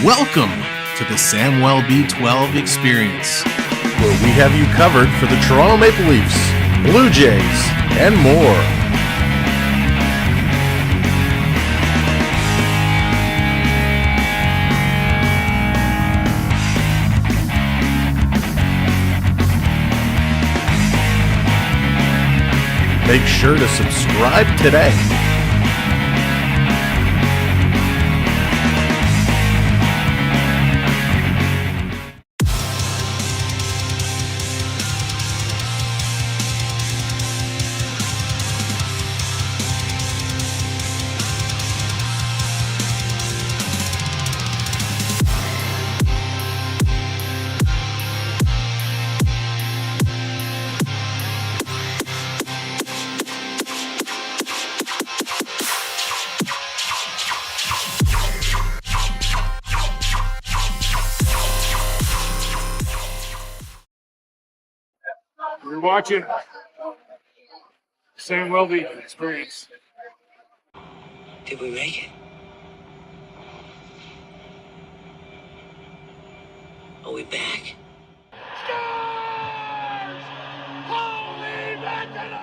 Welcome to the Samwelb12 Experience, where we have you covered for the Toronto Maple Leafs, Blue Jays, and more. Make sure to subscribe today. You're watching Samwelb12 Experience. Did we make it? Are we back? Stars! Holy mackerel!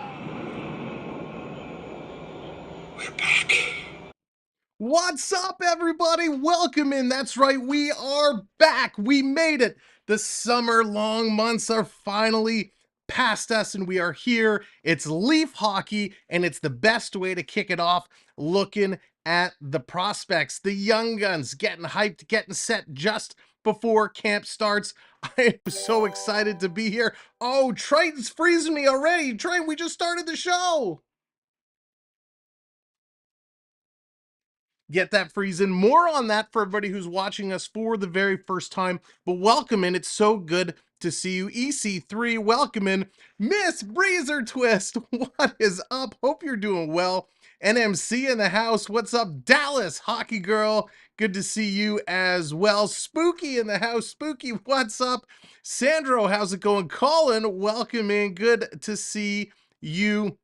We're back. What's up, everybody? Welcome in. That's right, we are back. We made it. The summer long months are finally past us and we are here. It's Leaf hockey and it's the best way to kick it off, looking at the prospects, the young guns, getting hyped, getting set just before camp starts. I am so excited to be here. Oh, Triton's freezing me already. Triton, we just started the show. Get that freezing. More on that for everybody who's watching us for the very first time. But welcome in. It's so good to see you. EC3, welcome in. Miss Breezer Twist, what is up? Hope you're doing well. NMC in the house. What's up, Dallas Hockey Girl? Good to see you as well. Spooky in the house. Spooky, what's up? Sandro, how's it going? Colin, welcome in. Good to see you.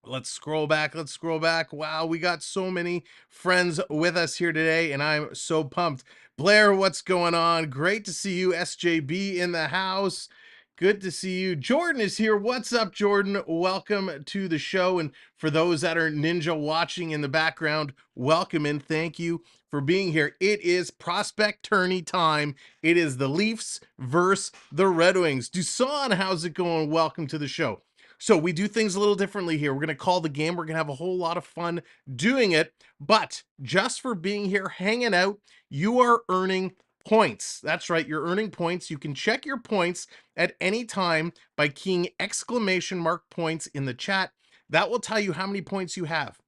Let's scroll back. Let's scroll back. Wow, we got so many friends with us here today, and I'm so pumped. Blair, what's going on? Great to see you. SJB in the house. Good to see you. Jordan is here. What's up, Jordan? Welcome to the show. And for those that are ninja watching in the background, welcome in. Thank you for being here. It is prospect tourney time. It is the Leafs versus the Red Wings. Dusan, how's it going? Welcome to the show. So we do things a little differently here. We're going to call the game. We're going to have a whole lot of fun doing it. But just for being here, hanging out, you are earning points. That's right. You're earning points. You can check your points at any time by keying ! points in the chat. That will tell you how many points you have.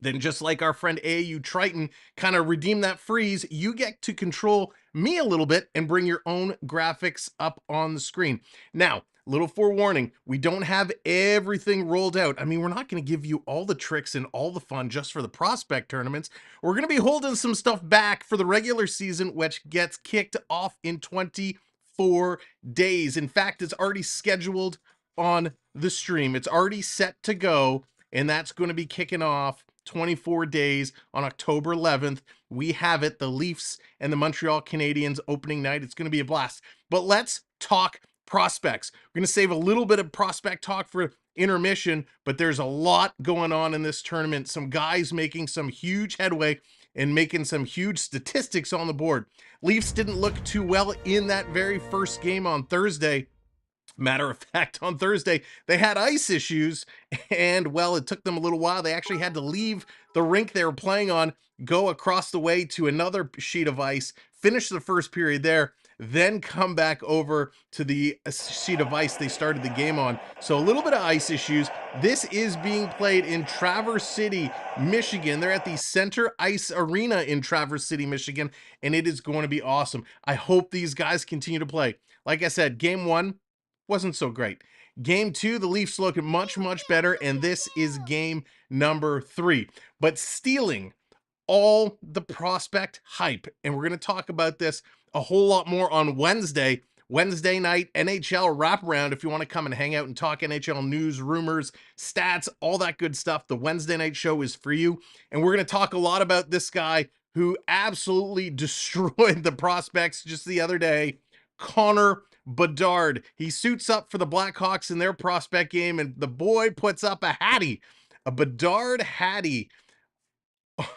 Then just like our friend AU Triton kind of redeemed that freeze, you get to control me a little bit and bring your own graphics up on the screen. Now, little forewarning, we don't have everything rolled out. I mean, we're not going to give you all the tricks and all the fun just for the prospect tournaments. We're going to be holding some stuff back for the regular season, which gets kicked off in 24 days. In fact, it's already scheduled on the stream. It's already set to go, and that's going to be kicking off 24 days on October 11th. We have it, the Leafs and the Montreal Canadiens opening night. It's going to be a blast. But let's talk prospects. We're going to save a little bit of prospect talk for intermission, but there's a lot going on in this tournament. Some guys making some huge headway and making some huge statistics on the board. Leafs didn't look too well in that very first game on Thursday. Matter of fact, on Thursday, they had ice issues, and, well, it took them a little while. They actually had to leave the rink they were playing on, go across the way to another sheet of ice, finish the first period there, then come back over to the sheet of ice they started the game on. So a little bit of ice issues. This is being played in Traverse City, Michigan. They're at the Center Ice Arena in Traverse City, Michigan, and it is going to be awesome. I hope these guys continue to play. Like I said, game one wasn't so great. Game two, the Leafs look much, much better, and this is game number 3. But stealing all the prospect hype, and we're going to talk about this a whole lot more on Wednesday night NHL wraparound. If you want to come and hang out and talk NHL news, rumors, stats, all that good stuff, the Wednesday night show is for you. And we're going to talk a lot about this guy who absolutely destroyed the prospects just the other day, Connor Bedard. He suits up for the Blackhawks in their prospect game, and the boy puts up a hattie, a Bedard hattie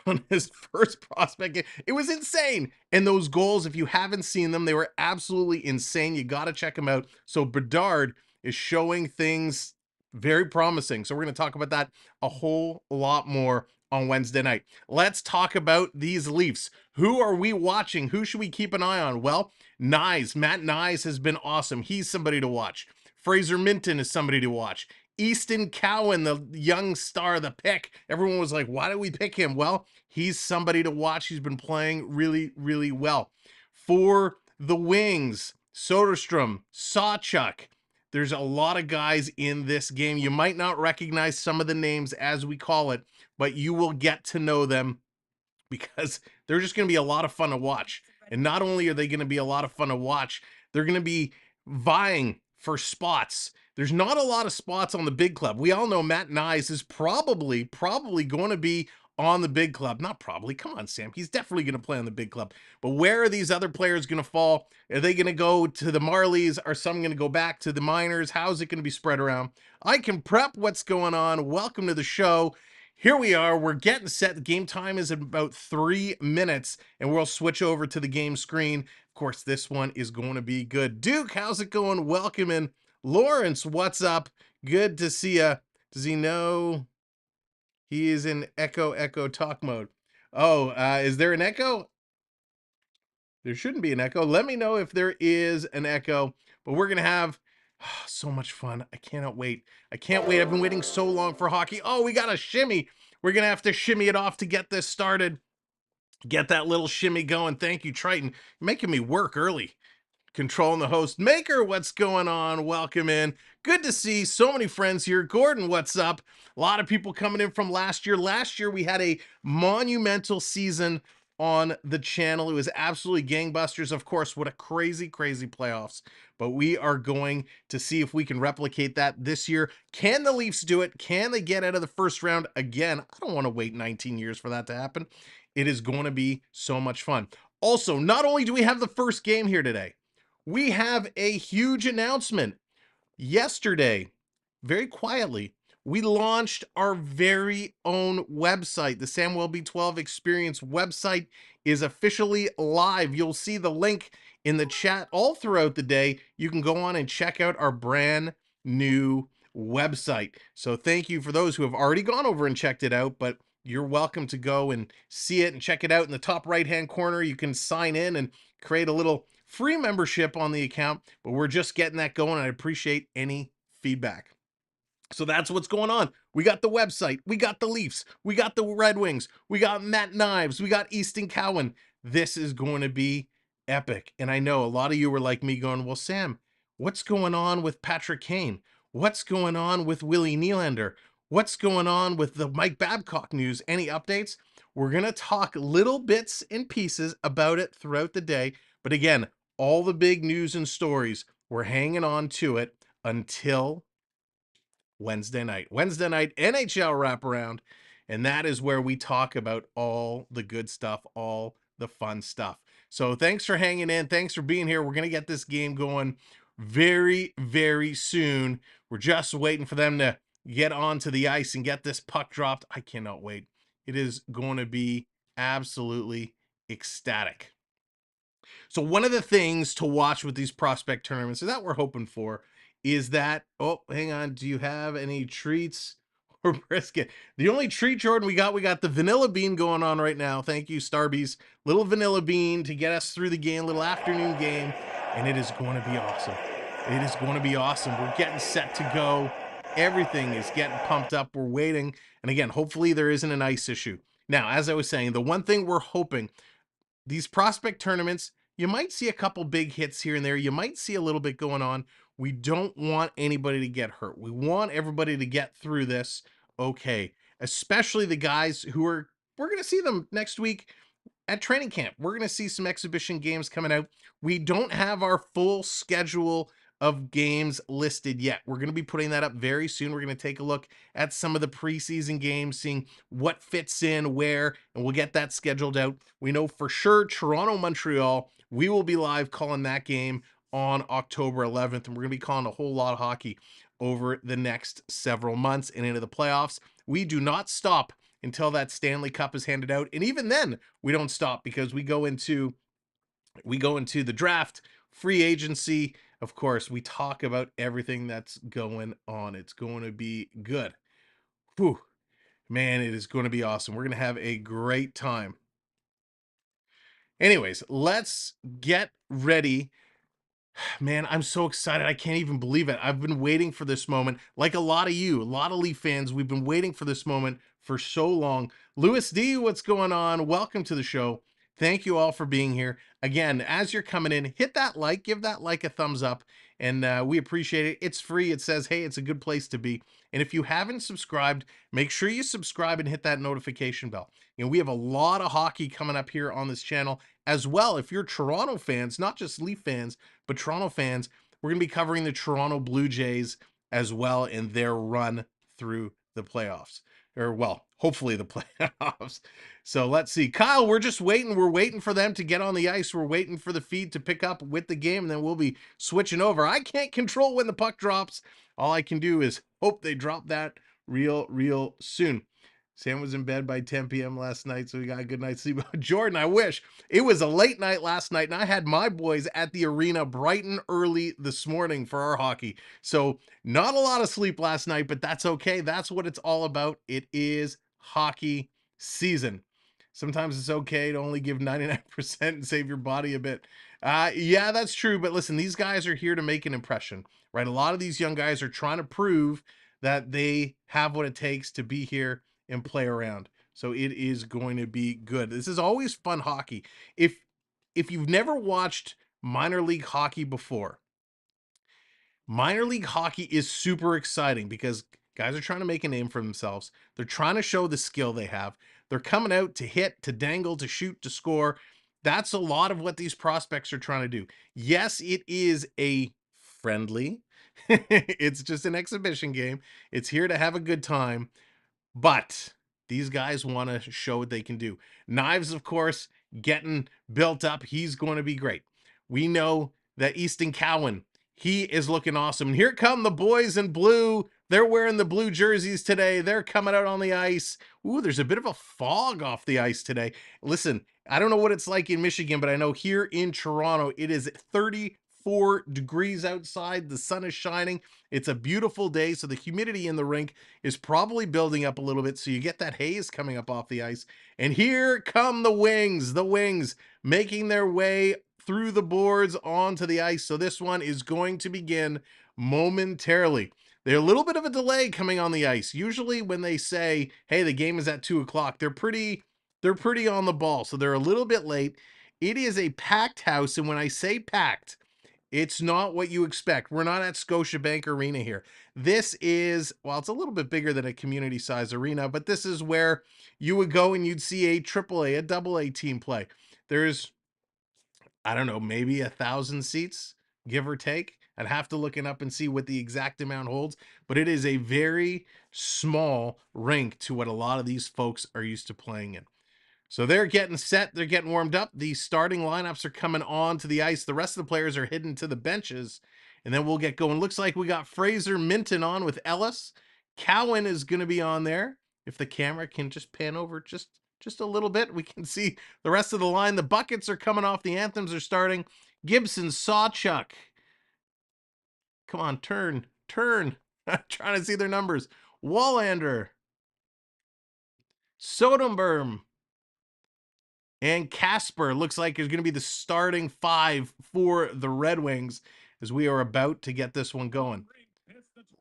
on his first prospect game. It was insane. And those goals, if you haven't seen them, they were absolutely insane. You got to check them out. So Bedard is showing things very promising. So we're going to talk about that a whole lot more on Wednesday night. Let's talk about these Leafs. Who are we watching? Who should we keep an eye on? Well, Matt Nyes has been awesome. He's somebody to watch. Fraser Minton is somebody to watch. Easton Cowan, the young star, the pick. Everyone was like, why did we pick him? Well, he's somebody to watch. He's been playing really, really well. For the Wings, Soderstrom, Sawchuk. There's a lot of guys in this game. You might not recognize some of the names as we call it, but you will get to know them because they're just going to be a lot of fun to watch. And not only are they going to be a lot of fun to watch, they're going to be vying for spots. There's not a lot of spots on the big club. We all know Matt Nyes is probably going to be on the big club. Not probably. Come on, Sam. He's definitely going to play on the big club. But where are these other players going to fall? Are they going to go to the Marlies? Are some going to go back to the minors? How's it going to be spread around? I can prep what's going on. Welcome to the show. Here we are. We're getting set. The game time is in about 3 minutes, and we'll switch over to the game screen. Of course, this one is going to be good. Duke, how's it going? Welcome in. Lawrence, what's up? Good to see ya. Does he know he is in echo talk mode? Oh, is there an echo? There shouldn't be an echo. Let me know if there is an echo. But we're going to have so much fun. I cannot wait. I can't wait. I've been waiting so long for hockey. Oh, we got a shimmy. We're going to have to shimmy it off to get this started. Get that little shimmy going. Thank you, Triton. You're making me work early. Controlling the host. Maker, what's going on? Welcome in. Good to see so many friends here. Gordon, what's up? A lot of people coming in from last year. Last year, we had a monumental season on the channel. It was absolutely gangbusters. Of course, what a crazy, crazy playoffs. But we are going to see if we can replicate that this year. Can the Leafs do it? Can they get out of the first round again? I don't want to wait 19 years for that to happen. It is going to be so much fun. Also, not only do we have the first game here today, we have a huge announcement. Yesterday, very quietly, we launched our very own website. The Samwelb12 Experience website is officially live. You'll see the link in the chat all throughout the day. You can go on and check out our brand new website. So thank you for those who have already gone over and checked it out, but you're welcome to go and see it and check it out. In the top right-hand corner, you can sign in and create a little free membership on the account, but we're just getting that going. I appreciate any feedback. So that's what's going on. We got the website, we got the Leafs, we got the Red Wings, we got Matt Nyes, we got Easton Cowan. This is going to be epic. And I know a lot of you were like me going, well, Sam, what's going on with Patrick Kane? What's going on with Willie Nylander? What's going on with the Mike Babcock news? Any updates? We're going to talk little bits and pieces about it throughout the day. But again, all the big news and stories, we're hanging on to it until Wednesday night. Wednesday night, NHL wraparound. And that is where we talk about all the good stuff, all the fun stuff. So thanks for hanging in. Thanks for being here. We're going to get this game going very, very soon. We're just waiting for them to get onto the ice and get this puck dropped. I cannot wait. It is going to be absolutely ecstatic. So one of the things to watch with these prospect tournaments that we're hoping for is that, oh, hang on, do you have any treats or brisket? The only treat, Jordan, we got the vanilla bean going on right now. Thank you, Starbies. Little vanilla bean to get us through the game, little afternoon game, and it is going to be awesome. It is going to be awesome. We're getting set to go. Everything is getting pumped up. We're waiting. And again, hopefully there isn't an ice issue. Now, as I was saying, the one thing we're hoping, these prospect tournaments, you might see a couple big hits here and there. You might see a little bit going on. We don't want anybody to get hurt. We want everybody to get through this okay, especially the guys who we're going to see them next week at training camp. We're going to see some exhibition games coming out. We don't have our full schedule of games listed yet. We're going to be putting that up very soon. We're going to take a look at some of the preseason games, seeing what fits in where, and we'll get that scheduled out. We know for sure Toronto, Montreal, we will be live calling that game on October 11th, and we're going to be calling a whole lot of hockey over the next several months and into the playoffs. We do not stop until that Stanley Cup is handed out, and even then we don't stop, because we go into the draft, free agency. Of course, we talk about everything that's going on. It's going to be good. Whew. Man, it is going to be awesome. We're going to have a great time. Anyways, let's get ready. Man, I'm so excited. I can't even believe it. I've been waiting for this moment. Like a lot of you, a lot of Leaf fans, we've been waiting for this moment for so long. Lewis D, what's going on? Welcome to the show. Thank you all for being here. Again, as you're coming in, hit that like, give that like a thumbs up, and we appreciate it. It's free. It says, hey, it's a good place to be. And if you haven't subscribed, make sure you subscribe and hit that notification bell. You know, we have a lot of hockey coming up here on this channel as well. If you're Toronto fans, not just Leaf fans, but Toronto fans, we're going to be covering the Toronto Blue Jays as well in their run through the playoffs. Or, well, hopefully the playoffs. So let's see. Kyle, we're just waiting. We're waiting for them to get on the ice. We're waiting for the feed to pick up with the game, and then we'll be switching over. I can't control when the puck drops. All I can do is hope they drop that real soon. Sam was in bed by 10 p.m. last night, so we got a good night's sleep. Jordan, I wish. It was a late night last night, and I had my boys at the arena bright and early this morning for our hockey. So not a lot of sleep last night, but that's okay. That's what it's all about. It is hockey season. Sometimes it's okay to only give 99% and save your body a bit. Yeah, that's true. But listen, these guys are here to make an impression, right? A lot of these young guys are trying to prove that they have what it takes to be here and play around. So it is going to be good. This is always fun hockey. If you've never watched minor league hockey before, minor league hockey is super exciting because guys are trying to make a name for themselves. They're trying to show the skill they have. They're coming out to hit, to dangle, to shoot, to score. That's a lot of what these prospects are trying to do. Yes, it is a friendly. It's just an exhibition game. It's here to have a good time. But these guys want to show what they can do. Knives, of course, getting built up. He's going to be great. We know that Easton Cowan, he is looking awesome. And here come the boys in blue. They're wearing the blue jerseys today. They're coming out on the ice. Ooh, there's a bit of a fog off the ice today. Listen, I don't know what it's like in Michigan, but I know here in Toronto, it is 34 degrees outside. The sun is shining. It's a beautiful day, so the humidity in the rink is probably building up a little bit, so you get that haze coming up off the ice. And here come the wings making their way through the boards onto the ice. So this one is going to begin momentarily. There's a little bit of a delay coming on the ice. Usually when they say, hey, the game is at 2 o'clock, they're pretty on the ball, so they're a little bit late. It is a packed house, and when I say packed, it's not what you expect. We're not at Scotiabank Arena here. This is, well, it's a little bit bigger than a community size arena, but this is where you would go and you'd see a AAA, a AA team play. There's, I don't know, maybe 1,000 seats, give or take. I'd have to look it up and see what the exact amount holds, but it is a very small rink to what a lot of these folks are used to playing in. So they're getting set. They're getting warmed up. The starting lineups are coming on to the ice. The rest of the players are hidden to the benches, and then we'll get going. Looks like we got Fraser Minton on with Ellis. Cowan is going to be on there. If the camera can just pan over just a little bit, we can see the rest of the line. The buckets are coming off. The anthems are starting. Gibson, Sawchuck. Come on, turn. Trying to see their numbers. Wallander. Soderberg. And Casper looks like is going to be the starting 5 for the Red Wings as we are about to get this one going.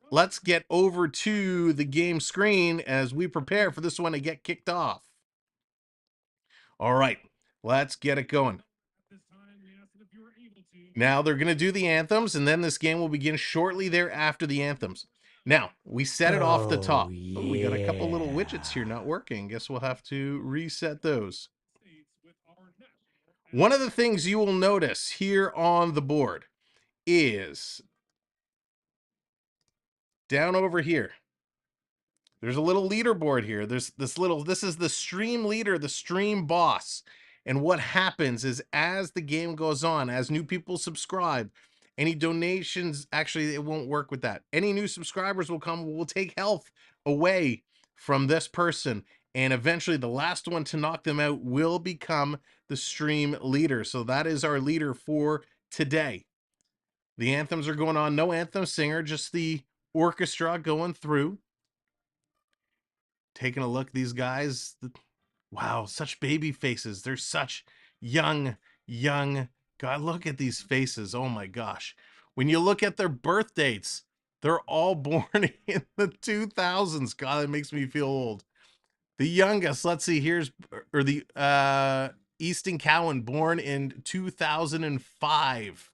Let's get over to the game screen as we prepare for this one to get kicked off. All right, let's get it going. Now they're going to do the anthems, and then this game will begin shortly thereafter the anthems. Now, we set it off the top. Yeah. Oh, we got a couple little widgets here not working. Guess we'll have to reset those. One of the things you will notice here on the board is down over here, there's a little leaderboard here. There's this is the stream leader, the stream boss. And what happens is as the game goes on, as new people subscribe, any donations, actually, it won't work with that. Any new subscribers will come, will take health away from this person. And eventually the last one to knock them out will become the stream leader. So that is our leader for today. The anthems are going on. No anthem singer, just the orchestra going through. Taking a look, these guys, wow, such baby faces. They're such young. God, look at these faces. Oh my gosh. When you look at their birth dates, they're all born in the 2000s. God, it makes me feel old. The youngest, let's see, here's, or the Easton Cowan, born in 2005.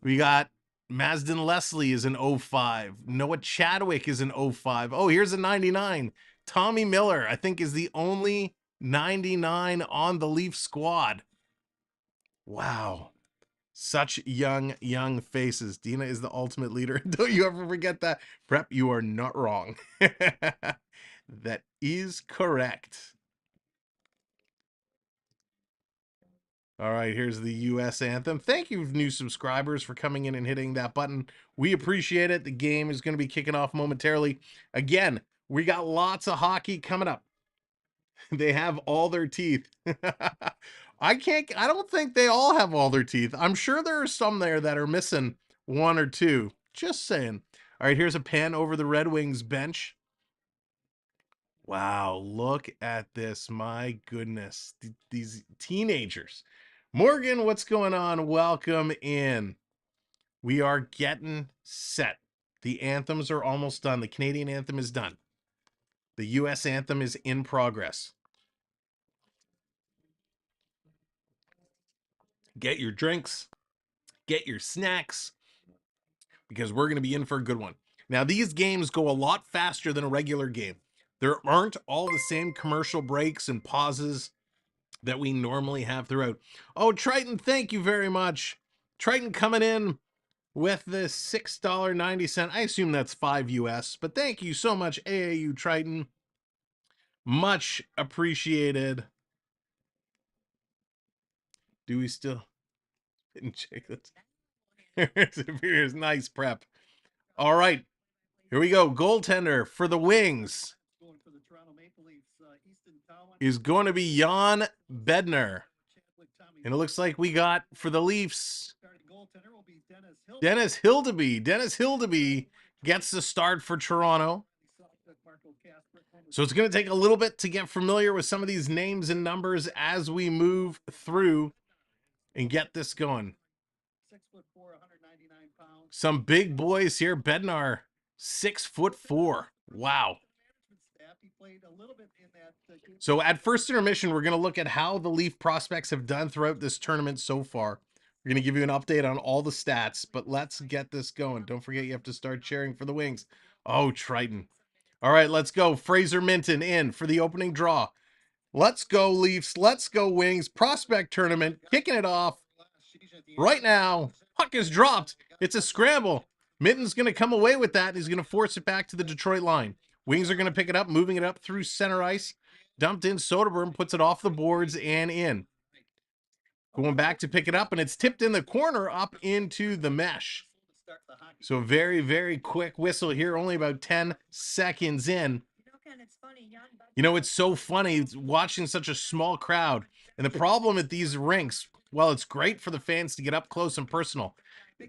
We got Masden Leslie is an 05. Noah Chadwick is an 05. Oh, here's a 99. Tommy Miller, I think, is the only 99 on the Leaf squad. Wow. Such young faces. Dina is the ultimate leader. Don't you ever forget that. Prep, you are not wrong. That is correct. All right, here's the U.S. anthem. Thank you, new subscribers, for coming in and hitting that button. We appreciate it. The game is going to be kicking off momentarily. Again, we got lots of hockey coming up. They have all their teeth. I don't think they all have all their teeth. I'm sure there are some there that are missing one or two. Just saying. All right, here's a pan over the Red Wings bench. Wow, look at this. My goodness. These teenagers. Morgan, what's going on? Welcome in. We are getting set. The anthems are almost done. The Canadian anthem is done. The U.S. anthem is in progress. Get your drinks. Get your snacks. Because we're going to be in for a good one. Now, these games go a lot faster than a regular game. There aren't all the same commercial breaks and pauses that we normally have throughout. Oh, Triton, thank you very much. Triton coming in with the $6.90. I assume that's 5 US, but thank you so much, AAU Triton. Much appreciated. Do we still didn't check this? Here's nice prep. All right, here we go. Goaltender for the Wings is going to be Jan Bednar. And it looks like we got, for the Leafs, Dennis Hildeby. Dennis Hildeby gets the start for Toronto. So it's going to take a little bit to get familiar with some of these names and numbers as we move through and get this going. 6'4", 199 pounds. Some big boys here. Bednar, 6'4". Wow. So at first intermission, we're going to look at how the Leaf prospects have done throughout this tournament so far. We're going to give you an update on all the stats, but let's get this going. Don't forget you have to start cheering for the Wings. Oh, Triton. All right, let's go. Fraser Minton in for the opening draw. Let's go, Leafs. Let's go, Wings. Prospect tournament, kicking it off right now. Puck is dropped. It's a scramble. Minton's going to come away with that. He's going to force it back to the Detroit line. Wings are going to pick it up, moving it up through center ice. Dumped in. Soderberg puts it off the boards and in. Going back to pick it up, and it's tipped in the corner up into the mesh. So very, very quick whistle here, only about 10 seconds in. You know, it's so funny watching such a small crowd. And the problem at these rinks, well, it's great for the fans to get up close and personal.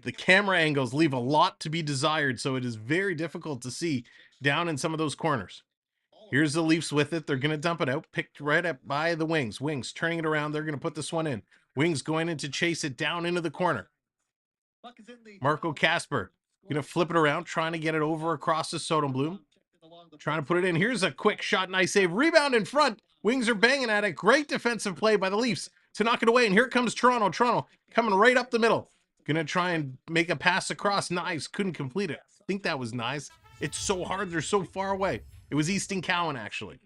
The camera angles leave a lot to be desired, so it is very difficult to see down in some of those corners. Here's the Leafs with it. They're going to dump it out. Picked right up by the Wings. Wings turning it around. They're going to put this one in. Wings going in to chase it down into the corner. Marco Kasper going to flip it around, trying to get it over across the Soderblom. Trying to put it in. Here's a quick shot. Nice save. Rebound in front. Wings are banging at it. Great defensive play by the Leafs to knock it away. And here comes Toronto. Toronto coming right up the middle. Going to try and make a pass across. Nice. Couldn't complete it. I think that was nice. It's so hard. They're so far away. It was Easton Cowan, actually.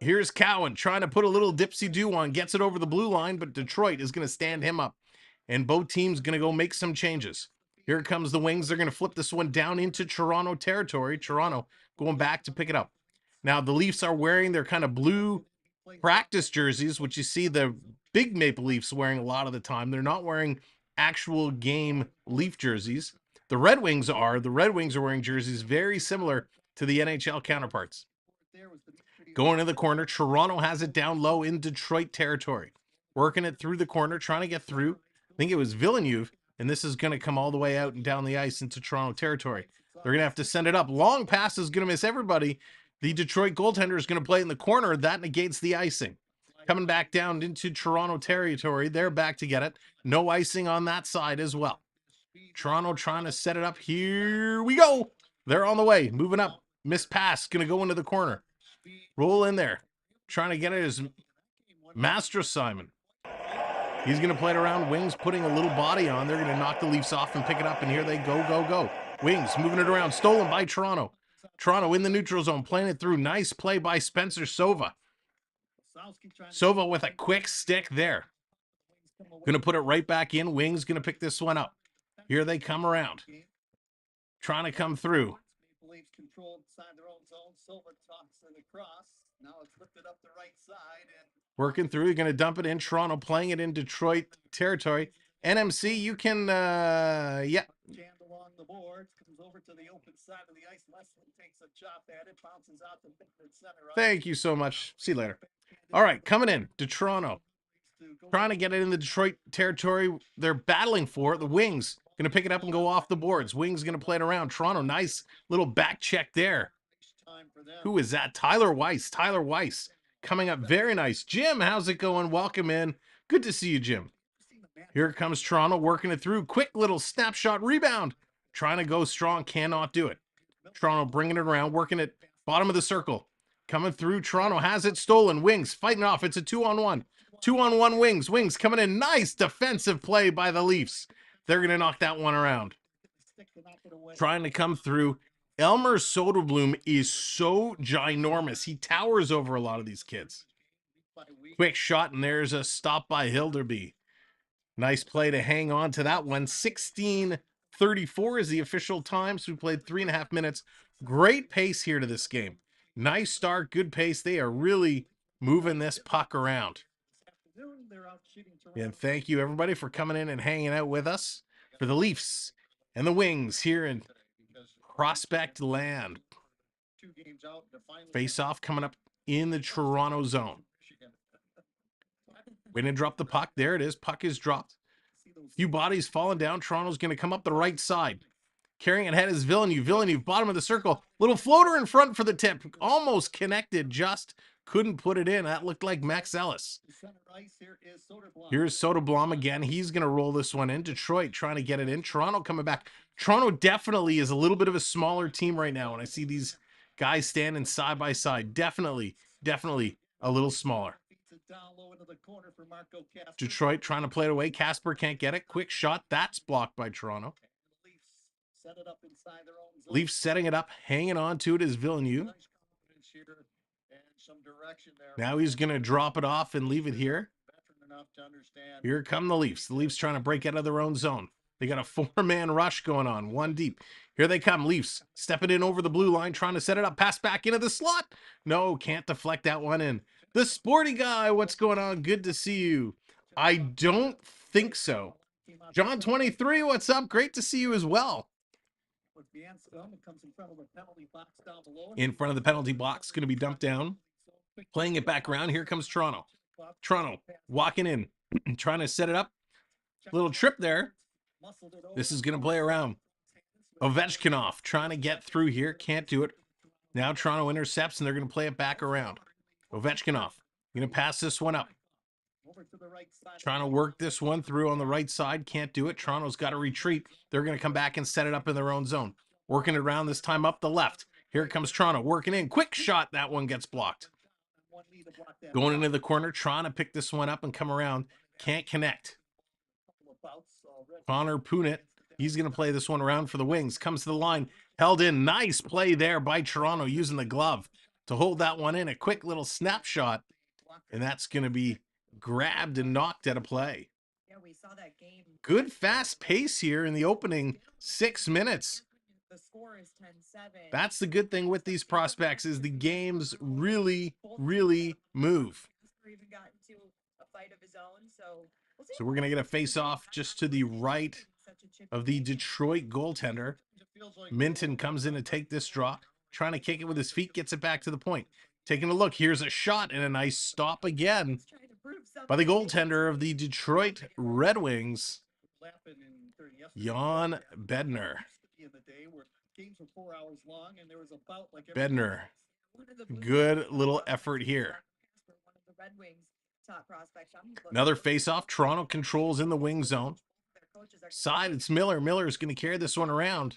Here's Cowan trying to put a little dipsy-do on. Gets it over the blue line, but Detroit is going to stand him up. And both teams going to go make some changes. Here comes the Wings. They're going to flip this one down into Toronto territory. Toronto going back to pick it up. Now, the Leafs are wearing their kind of blue practice jerseys, which you see the big Maple Leafs wearing a lot of the time. They're not wearing actual game Leaf jerseys. The Red Wings are. The Red Wings are wearing jerseys very similar to the NHL counterparts. Going to the corner, Toronto has it down low in Detroit territory. Working it through the corner, trying to get through. I think it was Villeneuve, and this is going to come all the way out and down the ice into Toronto territory. They're going to have to send it up. Long pass is going to miss everybody. The Detroit goaltender is going to play in the corner. That negates the icing. Coming back down into Toronto territory. They're back to get it. No icing on that side as well. Toronto trying to set it up. Here we go. They're on the way. Moving up. Missed pass. Going to go into the corner. Roll in there. Trying to get it is Master Simon. He's going to play it around. Wings putting a little body on. They're going to knock the Leafs off and pick it up. And here they go, go, go. Wings moving it around. Stolen by Toronto. Toronto in the neutral zone. Playing it through. Nice play by Spencer Sova. Sova with a quick stick there. Going to put it right back in. Wings going to pick this one up. Here they come around. Trying to come through. Working through. You're going to dump it in. Toronto playing it in Detroit territory. NMC, you can, yeah. Along the boards, comes over to the open side of the ice. Leslie takes a chop at it, bounces out the center. Thank you so much. See you later. All right, coming in to Toronto. Trying to get it in the Detroit territory. They're battling for it. The Wings going to pick it up and go off the boards. Wings going to play it around. Toronto, nice little back check there. Who is that? Tyler Weiss. Tyler Weiss coming up. Very nice. Jim, how's it going? Welcome in. Good to see you, Jim. Here comes Toronto working it through. Quick little snapshot rebound. Trying to go strong. Cannot do it. Toronto bringing it around. Working it bottom of the circle. Coming through. Toronto has it stolen. Wings fighting off. It's a 2-on-1. 2-on-1 Wings. Wings coming in. Nice defensive play by the Leafs. They're going to knock that one around. Trying to come through. Elmer Soderblom is so ginormous. He towers over a lot of these kids. Quick shot, and there's a stop by Hilderby. Nice play to hang on to that one. 16:34 is the official time, so we played 3.5 minutes. Great pace here to this game. Nice start, good pace. They are really moving this puck around. And thank you, everybody, for coming in and hanging out with us for the Leafs and the Wings here in Prospect Land. Face-off coming up in the Toronto zone. We're going to drop the puck. There it is. Puck is dropped. Few bodies falling down. Toronto's going to come up the right side. Carrying it ahead is Villeneuve. Villeneuve, bottom of the circle. Little floater in front for the tip. Almost connected. Just couldn't put it in. That looked like Max Ellis. Here's Soderblom again. He's going to roll this one in. Detroit trying to get it in. Toronto coming back. Toronto definitely is a little bit of a smaller team right now. When I see these guys standing side by side, definitely a little smaller. Detroit trying to play it away. Casper can't get it. Quick shot. That's blocked by Toronto. Leafs setting it up. Hanging on to it is Villeneuve. Now he's going to drop it off and leave it here. Here come the Leafs. The Leafs trying to break out of their own zone. They got a 4-man rush going on. One deep. Here they come. Leafs stepping in over the blue line, trying to set it up. Pass back into the slot. No, can't deflect that one in. The sporty guy, what's going on? Good to see you. I don't think so. John 23, what's up? Great to see you as well. In front of the penalty box, going to be dumped down. Playing it back around. Here comes Toronto. Toronto walking in, trying to set it up. Little trip there. This is going to play around. Ovechkinov trying to get through here. Can't do it. Now Toronto intercepts, and they're going to play it back around. Ovechkinov going to pass this one up. Trying to work this one through on the right side. Can't do it. Toronto's got to retreat. They're going to come back and set it up in their own zone. Working it around this time up the left. Here comes Toronto working in. Quick shot. That one gets blocked. Going into the corner. Trying to pick this one up and come around. Can't connect. Connor Punit. He's going to play this one around for the Wings. Comes to the line. Held in. Nice play there by Toronto using the glove to hold that one in. A quick little snapshot. And that's going to be grabbed and knocked out of play. we saw that game. Good fast pace here in the opening 6 minutes. The score is 10-7. That's the good thing with these prospects is the games really move. Even got into a fight of his own, so we'll see. So we're going to get a face-off just to the right of the Detroit goaltender. Minton comes in to take this draw, trying to kick it with his feet, gets it back to the point. Taking a look, here's a shot and a nice stop again by the goaltender of the Detroit Red Wings, Jan Bednar. Bednar, good little effort here. Another face-off. Toronto controls in the wing zone. Side, it's Miller. Miller's going to carry this one around.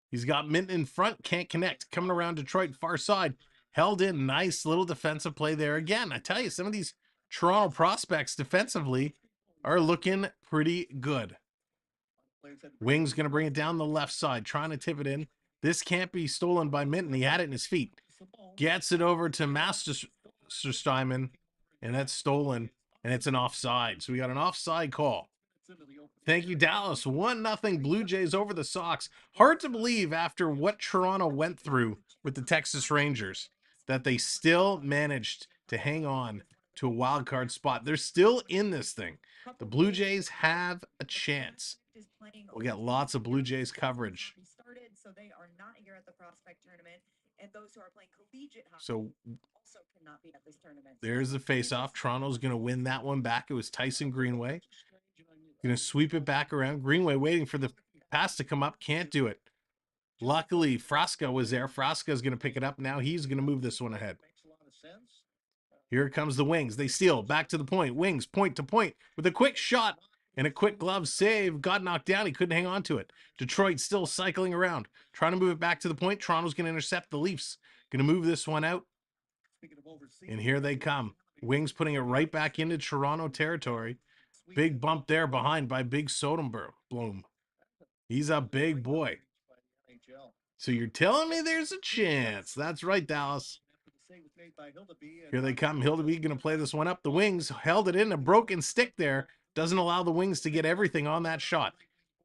He's got Minton in front, can't connect. Coming around Detroit, far side. Held in, nice little defensive play there again. I tell you, some of these Toronto prospects defensively are looking pretty good. Wing's going to bring it down the left side, trying to tip it in. This can't be stolen by Minton. He had it in his feet. Gets it over to Mastersteiman, and that's stolen, and it's an offside. So we got an offside call. Thank you, Dallas. 1-0 Blue Jays over the Sox. Hard to believe after what Toronto went through with the Texas Rangers that they still managed to hang on to a wild card spot. They're still in this thing. The Blue Jays have a chance. We'll get lots of Blue Jays coverage. So they are not here at the prospect tournament, and those who are playing collegiate hockey So also cannot be at this tournament. there's the face-off. Toronto's going to win that one back. It was Tyson Greenway. Going to sweep it back around. Greenway waiting for the pass to come up. Can't do it. Luckily, Frasca was there. Frasca's going to pick it up. Now he's going to move this one ahead. Here comes the Wings. They steal. Back to the point. Wings point to point with a quick shot and a quick glove save. Got knocked down. He couldn't hang on to it. Detroit still cycling around. Trying to move it back to the point. Toronto's going to intercept the Leafs. Going to move this one out. And here they come. Wings putting it right back into Toronto territory. Big bump there behind by Big Soderblom. He's a big boy. So you're telling me there's a chance. That's right, Dallas. Here they come. Hildeby going to play this one up. The Wings held it in. A broken stick there. Doesn't allow the Wings to get everything on that shot.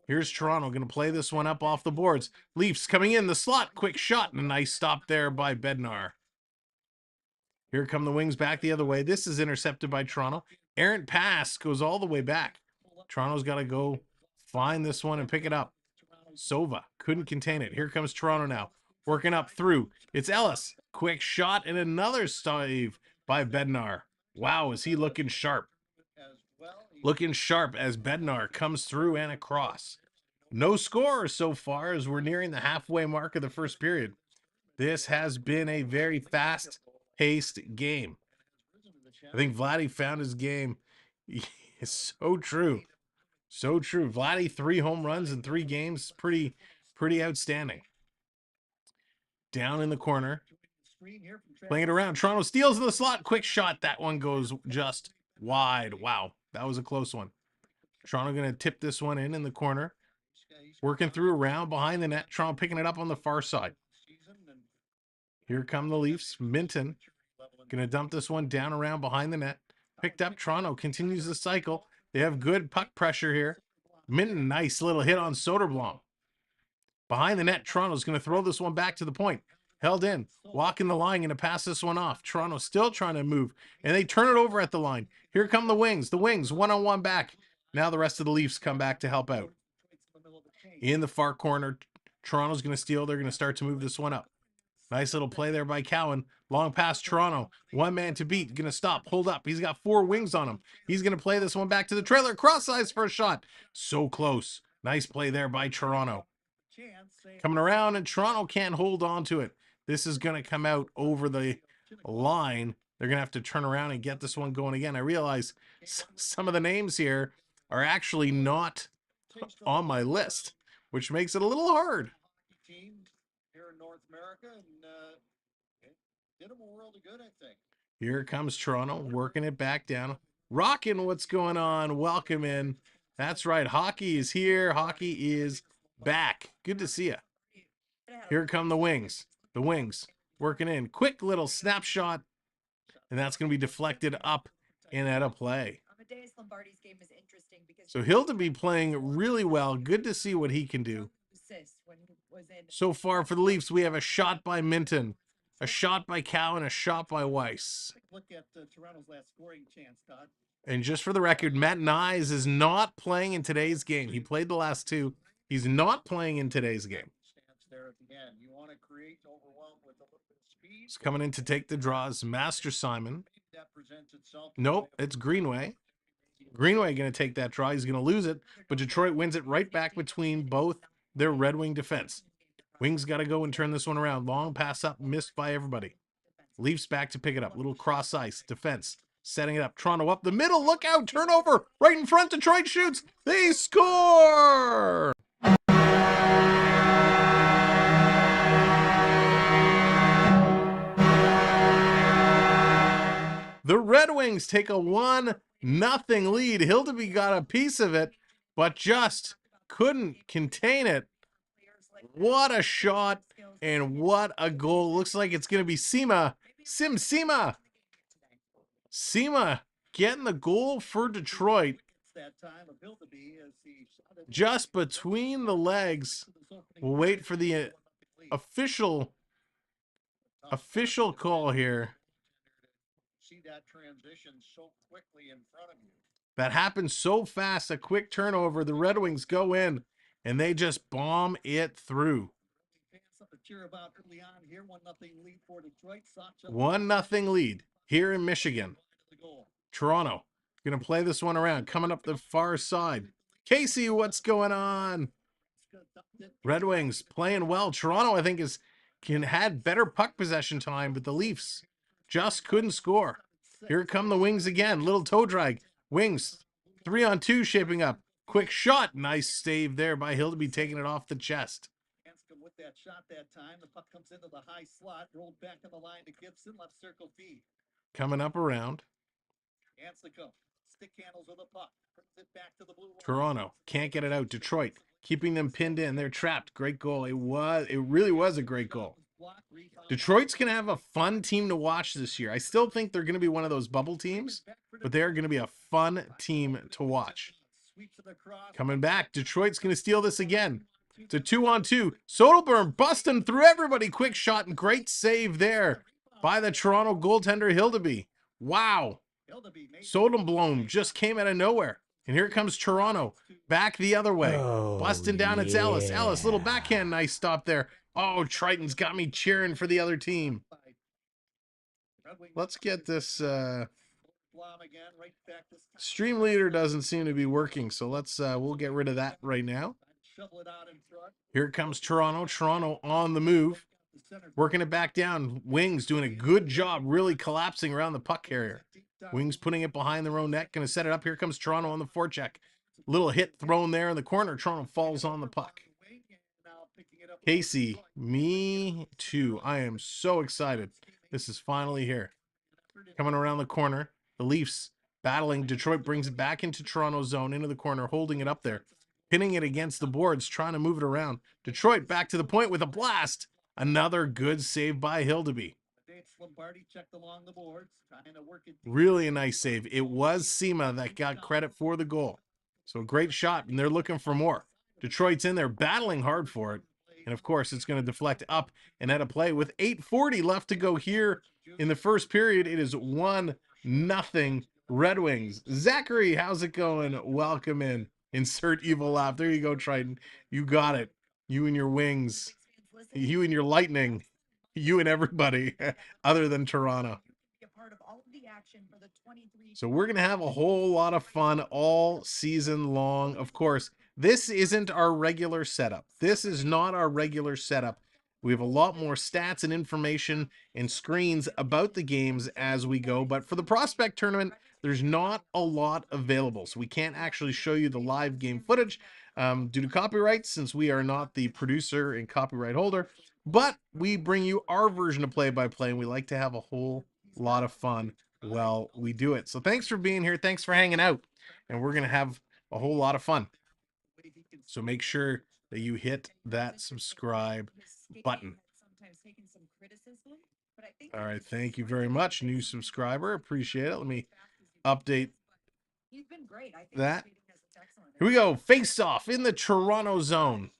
Here's Toronto going to play this one up off the boards. Leafs coming in the slot. Quick shot and a nice stop there by Bednar. Here come the Wings back the other way. This is intercepted by Toronto. Errant pass goes all the way back. Toronto's got to go find this one and pick it up. Sova couldn't contain it. Here comes Toronto now. Working up through. It's Ellis. Quick shot and another save by Bednar. Wow, is he looking sharp. Looking sharp as Bednar comes through and across. No score so far as we're nearing the halfway mark of the first period. This has been a very fast-paced game. I think Vladdy found his game. It's so true. So true. Vladdy, 3 home runs in 3 games. Pretty outstanding. Down in the corner. Playing it around. Toronto steals in the slot. Quick shot. That one goes just wide. Wow. That was a close one. Toronto going to tip this one in the corner. Working through around behind the net. Toronto picking it up on the far side. Here come the Leafs. Minton going to dump this one down around behind the net. Picked up. Toronto continues the cycle. They have good puck pressure here. Minton, nice little hit on Soderblom. Behind the net, Toronto's going to throw this one back to the point. Held in. Walking the line, going to pass this one off. Toronto still trying to move. And they turn it over at the line. Here come the Wings. The Wings, one-on-one back. Now the rest of the Leafs come back to help out. In the far corner, Toronto's going to steal. They're going to start to move this one up. Nice little play there by Cowan. Long pass, Toronto. One man to beat. Going to stop. Hold up. He's got 4 wings on him. He's going to play this one back to the trailer. Cross ice for a shot. So close. Nice play there by Toronto. Coming around, and Toronto can't hold on to it. This is going to come out over the line. They're going to have to turn around and get this one going again. I realize some of the names here are actually not on my list, which makes it a little hard. Here comes Toronto, working it back down. Rocking, what's going on? Welcome in. That's right. Hockey is here. Hockey is back. Good to see you. Here come the Wings. The Wings working in. Quick little snapshot. And that's going to be deflected up and out of play. Amadeus Lombardi's game is interesting because So Hildeby playing really well. Good to see what he can do. assist when he was in So far for the Leafs, we have a shot by Minton, a shot by Cow, and a shot by Weiss. Look at Toronto's last scoring chance, Todd. And just for the record, Matt Nyes is not playing in today's game. He played the last two. He's not playing in today's game. Stands there at the end. You want to create overwhelm with a little bit of speed. He's coming in to take the draws. Master Simon. That presents itself. Nope, it's Greenway. Greenway going to take that draw. He's going to lose it, but Detroit wins it right back between both their Red Wing defense. Wings got to go and turn this one around. Long pass up, missed by everybody. Leafs back to pick it up. Little cross ice defense. Setting it up. Toronto up the middle. Look out. Turnover. Right in front. Detroit shoots. They score. The Red Wings take a 1-0 lead. Hildeby got a piece of it, but just couldn't contain it. What a shot and what a goal. Looks like it's going to be Sima. Sima getting the goal for Detroit. Just between the legs. We'll wait for the official call here. See that transition so quickly in front of you. That happened so fast, a quick turnover. The Red Wings go in and they just bomb it through. Something to cheer about early on here. 1-0 lead for Detroit. 1-0 lead here in Michigan. Toronto going to play this one around, coming up the far side. Casey, what's going on? Red Wings playing well. Toronto, I think, had better puck possession time, but the Leafs just couldn't score. Here come the Wings again. Little toe drag. Wings 3-on-2 shaping up. Quick shot. Nice save there by Hildeby, taking it off the chest. With that shot that time, the puck comes into the high slot, rolled back on the line to Gibson, left circle feed. Coming up around. Ansicum, stick handles with the puck, brings it back to the blue line. Toronto can't get it out. Detroit keeping them pinned in. They're trapped. Great goal. It really was a great goal. Detroit's going to have a fun team to watch this year. I still think they're going to be one of those bubble teams, but they're going to be a fun team to watch. Coming back, Detroit's going to steal this again. It's a 2-on-2. Soderblom busting through everybody. Quick shot and great save there by the Toronto goaltender Hildeby. Wow. Soderblom just came out of nowhere. And here comes Toronto. Back the other way. Busting down, it's Ellis. Ellis, little backhand, nice stop there. Oh, Triton's got me cheering for the other team. Let's get this. Stream leader doesn't seem to be working, so we'll get rid of that right now. Here comes Toronto. Toronto on the move. Working it back down. Wings doing a good job really collapsing around the puck carrier. Wings putting it behind their own net. Going to set it up. Here comes Toronto on the forecheck. Little hit thrown there in the corner. Toronto falls on the puck. Casey, me too. I am so excited. This is finally here. Coming around the corner. The Leafs battling. Detroit brings it back into Toronto's zone, into the corner, holding it up there. Pinning it against the boards, trying to move it around. Detroit back to the point with a blast. Another good save by Hildeby. Really a nice save. It was Sima that got credit for the goal. So great shot, and they're looking for more. Detroit's in there battling hard for it. And of course, it's going to deflect up and out of play. With 8:40 left to go here in the first period, it is 1-0 Red Wings. Zachary, how's it going? Welcome in. Insert evil laugh. There you go, Triton. You got it. You and your wings. You and your lightning. You and everybody other than Toronto. So we're going to have a whole lot of fun all season long. Of course, this isn't our regular setup. This is not our regular setup. We have a lot more stats and information and screens about the games as we go. But for the prospect tournament, there's not a lot available. So we can't actually show you the live game footage due to copyright, since we are not the producer and copyright holder. But we bring you our version of play-by-play, and we like to have a whole lot of fun while we do it. So thanks for being here. Thanks for hanging out. And we're going to have a whole lot of fun. So make sure that you hit that subscribe button. All right. Thank you very much. New subscriber. Appreciate it. Let me update He's been great. I think that. his shooting is excellent. Here we go. Face off in the Toronto zone.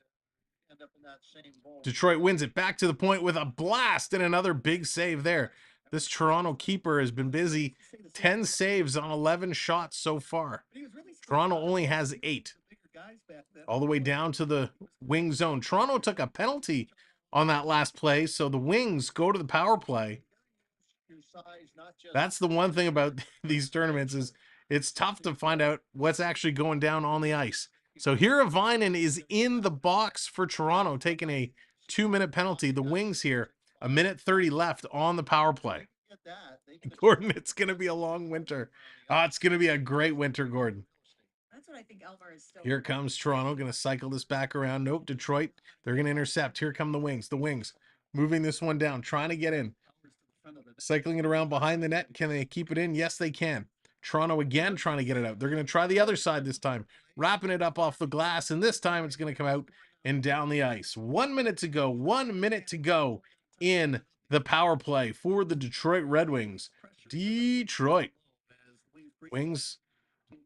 End up in that same bowl. Detroit wins it back to the point with a blast and another big save there. This Toronto keeper has been busy. 10 saves on 11 shots so far. Toronto only has 8. All the way down to the wing zone. Toronto took a penalty on that last play, so the Wings go to the power play. That's the one thing about these tournaments is it's tough to find out what's actually going down on the ice. So here Vinen is in the box for Toronto, taking a 2-minute penalty. The Wings here, 1:30 left on the power play. Gordon, it's going to be a long winter. It's going to be a great winter, Gordon. That's what I think Elmer is still. Here comes Toronto, going to cycle this back around. Nope, Detroit, they're going to intercept. Here come the Wings. The Wings moving this one down, trying to get in. Cycling it around behind the net. Can they keep it in? Yes, they can. Toronto again trying to get it out. They're going to try the other side this time, wrapping it up off the glass, and this time it's going to come out and down the ice. 1 minute to go. 1 minute to go in the power play for the Detroit Red Wings. Detroit Wings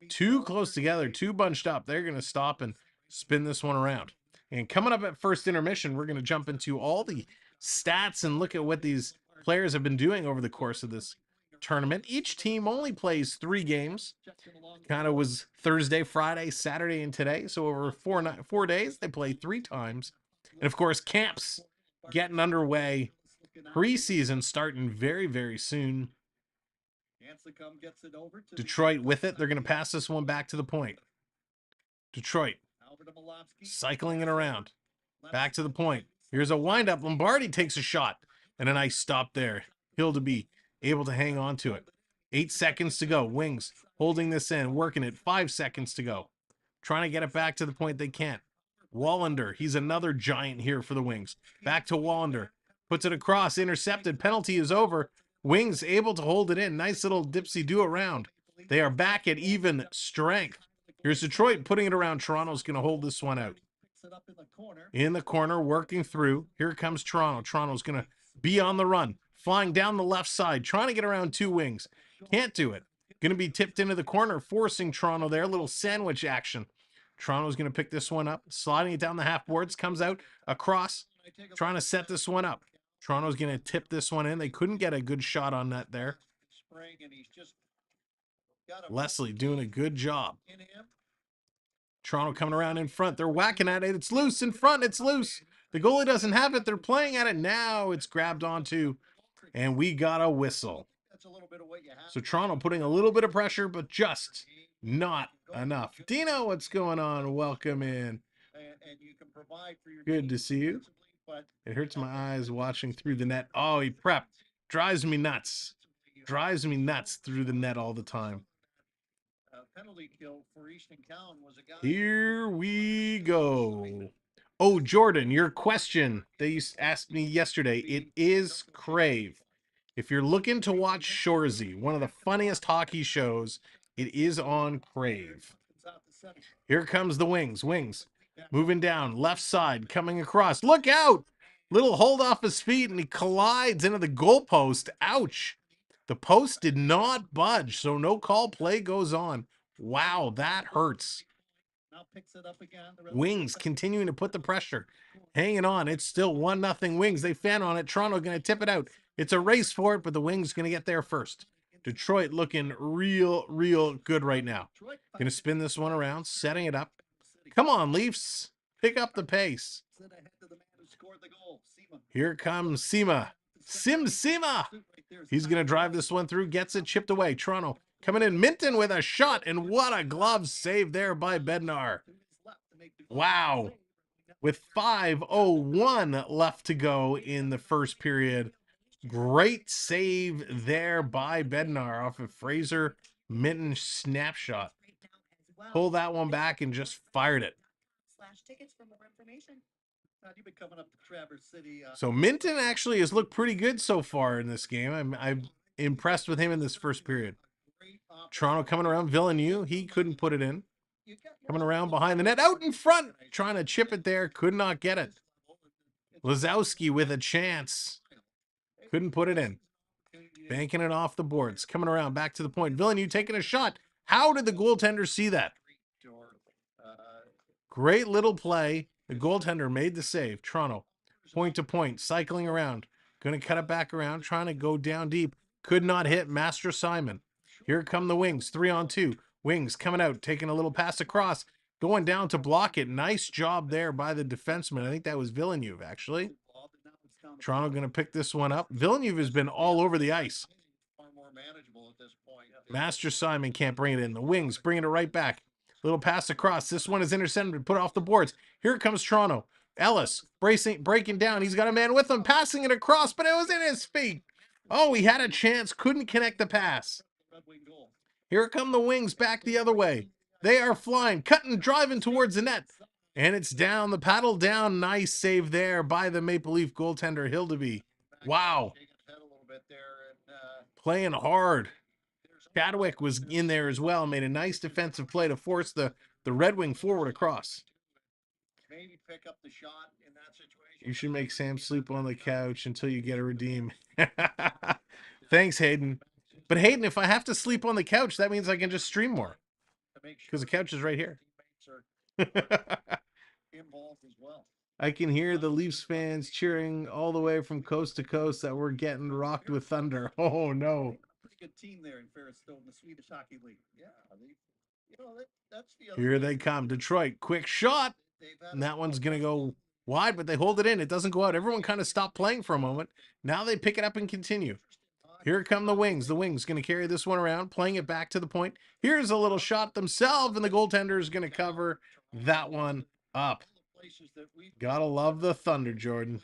too close together, too bunched up. They're going to stop and spin this one around. And coming up at first intermission, we're going to jump into all the stats and look at what these players have been doing over the course of this tournament. Each team only plays 3 games. Kind of was Thursday, Friday, Saturday, and today. So over 4 days, they play 3 times. And of course, camps getting underway. Preseason starting very, very soon. Detroit with it. They're going to pass this one back to the point. Detroit cycling it around. Back to the point. Here's a windup. Lombardi takes a shot. And a nice stop there. Hildeby able to hang on to it. 8 seconds to go. Wings holding this in, working it. 5 seconds to go. Trying to get it back to the point they can't. Wallander, he's another giant here for the Wings. Back to Wallander. Puts it across, intercepted. Penalty is over. Wings able to hold it in. Nice little dipsy-do around. They are back at even strength. Here's Detroit putting it around. Toronto's going to hold this one out. In the corner, working through. Here comes Toronto. Toronto's going to be on the run. Flying down the left side. Trying to get around 2 Wings. Can't do it. Going to be tipped into the corner, forcing Toronto there. A little sandwich action. Toronto's going to pick this one up. Sliding it down the half boards. Comes out across. Trying to set this one up. Toronto's going to tip this one in. They couldn't get a good shot on that there. Leslie doing a good job. Toronto coming around in front. They're whacking at it. It's loose in front. It's loose. The goalie doesn't have it. They're playing at it now. It's grabbed onto, and we got a whistle. So Toronto putting a little bit of pressure, but just not enough. Dino, what's going on? Welcome in. Good to see you. It hurts my eyes watching through the net. Oh, he prepped. Drives me nuts. Drives me nuts through the net all the time. Here we go. Oh, Jordan, your question that you asked me yesterday, it is Crave. If you're looking to watch Shoresy, one of the funniest hockey shows, it is on Crave. Here comes the Wings. Wings moving down, left side, coming across. Look out! Little hold off his feet, and he collides into the goalpost. Ouch! The post did not budge, so no call. Play goes on. Wow, that hurts. Wings continuing to put the pressure. Hanging on. It's still 1-0 Wings. They fan on it. Toronto going to tip it out. It's a race for it, but the Wings going to get there first. Detroit looking real good right now. Going to spin this one around, setting it up. Come on, Leafs. Pick up the pace. Here comes Sima. Sima. He's going to drive this one through, gets it chipped away. Toronto coming in. Minton with a shot, and what a glove save there by Bednar. Wow. With 5:01 left to go in the first period. Great save there by Bednar off of Fraser Minton snapshot. Pull that one back and just fired it. So Minton actually has looked pretty good so far in this game. I'm impressed with him in this first period. Toronto coming around. Villeneuve, he couldn't put it in. Coming around behind the net, out in front, trying to chip it there, could not get it. Lazowski with a chance, couldn't put it in. Banking it off the boards, coming around back to the point. Villeneuve taking a shot, How did the goaltender see that? Great little play. The goaltender made the save. Toronto, point to point, cycling around. Going to cut it back around, trying to go down deep. Could not hit Master Simon. Here come the Wings, 3-on-2. Wings coming out, taking a little pass across, going down to block it. Nice job there by the defenseman. I think that was Villeneuve, actually. Toronto going to pick this one up. Villeneuve has been all over the ice. Master Simon can't bring it in. The Wings bringing it right back. Little pass across. This one is intercepted, put off the boards. Here comes Toronto. Ellis breaking down. He's got a man with him, passing it across, but it was in his feet. Oh, he had a chance, couldn't connect the pass. Here come the Wings back the other way. They are flying, cutting, driving towards the net. And it's down, the paddle down. Nice save there by the Maple Leaf goaltender, Hildeby. Wow. Playing hard. Chadwick was in there as well, made a nice defensive play to force the Red Wing forward across. Maybe pick up the shot in that situation. You should make Sam sleep on the couch until you get a redeem. Thanks, Hayden. But Hayden, if I have to sleep on the couch, that means I can just stream more. Because the couch is right here. Involved as well. I can hear the Leafs fans cheering all the way from coast to coast that we're getting rocked with thunder. Oh, no. Pretty good team there in Fairstone, the Swedish Hockey League. Yeah, that's the other. Here they come. Detroit, quick shot. And that one's going to go wide, but they hold it in. It doesn't go out. Everyone kind of stopped playing for a moment. Now they pick it up and continue. Here come the Wings. The Wings going to carry this one around, playing it back to the point. Here's a little shot themselves, and the goaltender is going to cover that one up. Gotta love the Thunder, Jordan.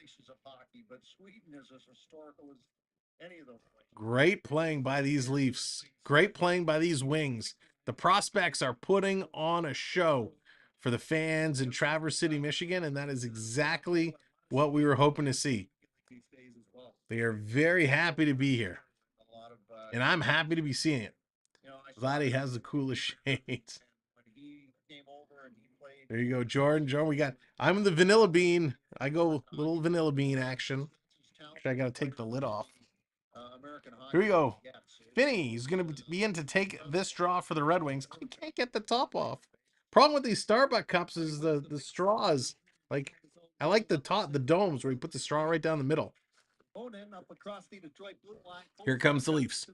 Great playing by these Leafs. Great playing by these Wings. The prospects are putting on a show for the fans in Traverse City, Michigan, and that is exactly what we were hoping to see. They are very happy to be here, and I'm happy to be seeing it. Vladdy has the coolest shades. There you go, Jordan. Jordan, I'm the vanilla bean. I go little vanilla bean action. Actually, I got to take the lid off. Here we go. Finney, he's going to be in to take this draw for the Red Wings. I can't get the top off. Problem with these Starbucks cups is the straws. Like, I like the top, the domes where you put the straw right down the middle. Here comes the Leafs.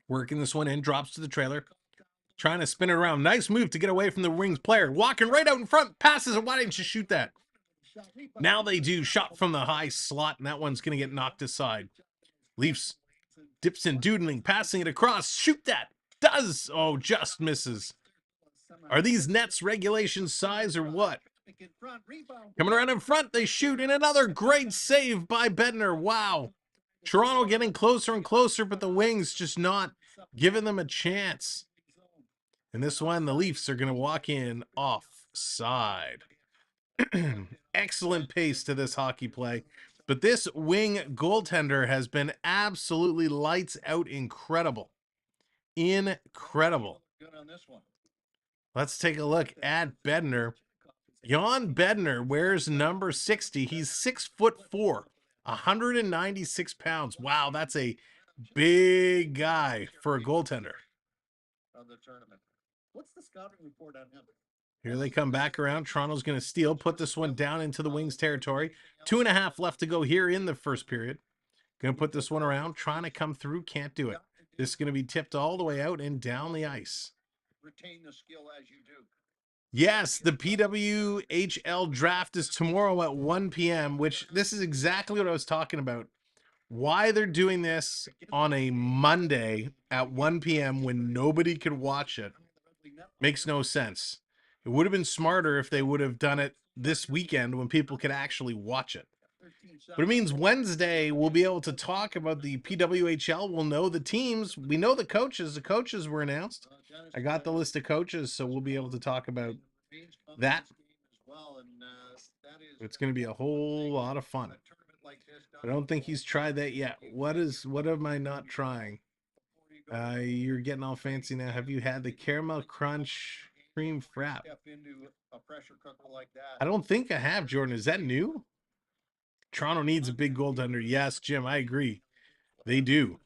Working this one in, drops to the trailer. Trying to spin it around. Nice move to get away from the Wings player. Walking right out in front. Passes it. Why didn't you shoot that? Now they do. Shot from the high slot, and that one's going to get knocked aside. Leafs. Dipson doodling. Passing it across. Shoot that. Does. Oh, just misses. Are these nets regulation size or what? Coming around in front. They shoot. And another great save by Bednar. Wow. Toronto getting closer and closer, but the Wings just not giving them a chance. And this one, the Leafs are going to walk in offside. Excellent pace to this hockey play. But this Wing goaltender has been absolutely lights out incredible. Incredible. Let's take a look at Bednar. Jan Bednar wears number 60. He's 6'4", 196 pounds. Wow, that's a big guy for a goaltender. What's the scouting report on him? Here they come back around. Toronto's going to steal, put this one down into the Wings territory. 2.5 left to go here in the first period. Going to put this one around, trying to come through, can't do it. This is going to be tipped all the way out and down the ice. Retain the skill as you do. Yes, the PWHL draft is tomorrow at 1 p.m., which this is exactly what I was talking about. Why they're doing this on a Monday at 1 p.m. when nobody could watch it makes no sense. It would have been smarter if they would have done it this weekend when people could actually watch it. But it means Wednesday we'll be able to talk about the PWHL. We'll know the teams. We know the coaches. The coaches were announced. I got the list of coaches, so we'll be able to talk about that. It's going to be a whole lot of fun. I don't think he's tried that yet. What am I not trying? You're getting all fancy now. Have you had the caramel crunch cream frap? I don't think I have, Jordan. Is that new? Toronto needs a big goaltender. Yes, Jim, I agree. They do.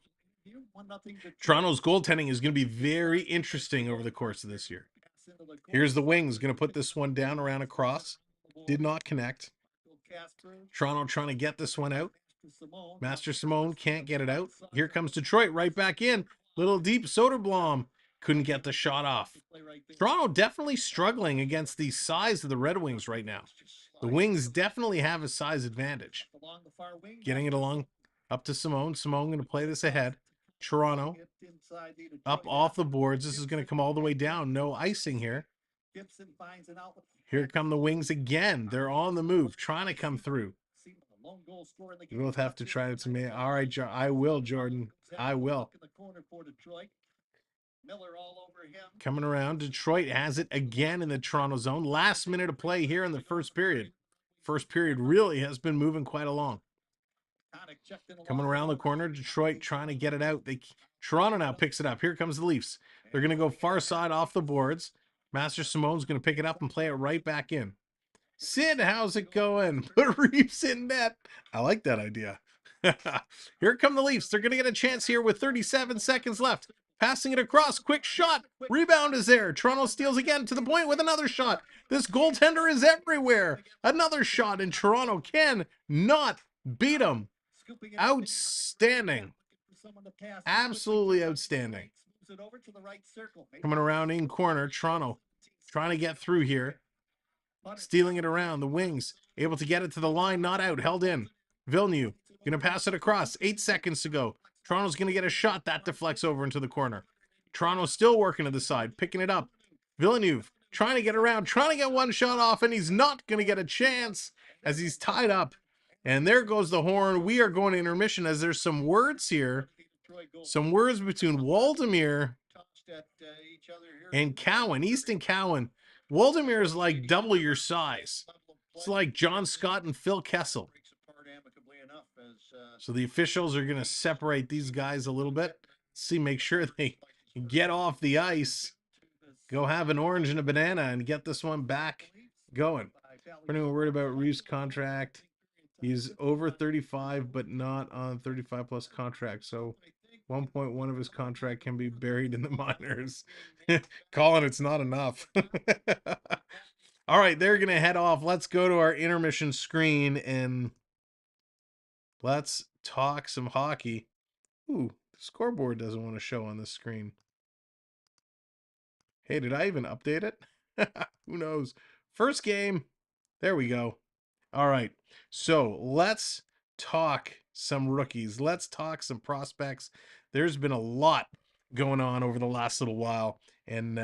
Toronto's goaltending is going to be very interesting over the course of this year. Here's the Wings, going to put this one down around across. Did not connect. Toronto trying to get this one out. Master Simone can't get it out. Here comes Detroit right back in. Little deep. Soderblom couldn't get the shot off. Toronto definitely struggling against the size of the Red Wings right now. The Wings definitely have a size advantage. Getting it along up to Simone. Simone going to play this ahead. Toronto up off the boards. This is going to come all the way down. No icing here. Here come the Wings again. They're on the move, trying to come through. You both have to try it to me. All right, I will, Jordan. I will. Coming around. Detroit has it again in the Toronto zone. Last minute of play here in the first period. First period really has been moving quite along. Coming around the corner. Detroit trying to get it out. Toronto now picks it up. Here comes the Leafs. They're going to go far side off the boards. Master Simone's going to pick it up and play it right back in. Sid, how's it going? Put Reeves in net. I like that idea. Here come the Leafs. They're going to get a chance here with 37 seconds left. Passing it across. Quick shot. Rebound is there. Toronto steals again to the point with another shot. This goaltender is everywhere. Another shot, and Toronto can not beat him. Outstanding. Absolutely outstanding. Coming around in corner. Toronto trying to get through here. Stealing it around. The Wings able to get it to the line. Not out. Held in. Villeneuve going to pass it across. 8 seconds to go. Toronto's going to get a shot. That deflects over into the corner. Toronto still working to the side. Picking it up. Villeneuve trying to get around. Trying to get one shot off. And he's not going to get a chance as he's tied up. And there goes the horn. We are going to intermission as there's some words here. Some words between Waldemir and Cowan. Easton Cowan. Waldemir is like double your size. It's like John Scott and Phil Kessel. So the officials are going to separate these guys a little bit. See, make sure they get off the ice. Go have an orange and a banana and get this one back going. We're not worried about Reeves' contract. He's over 35, but not on 35 plus contract. So 1.1 of his contract can be buried in the minors. Colin, it's not enough. All right, they're going to head off. Let's go to our intermission screen and let's talk some hockey. Ooh, the scoreboard doesn't want to show on this screen. Hey, did I even update it? Who knows? First game. There we go. All right, so let's talk some rookies. Let's talk some prospects. There's been a lot going on over the last little while, and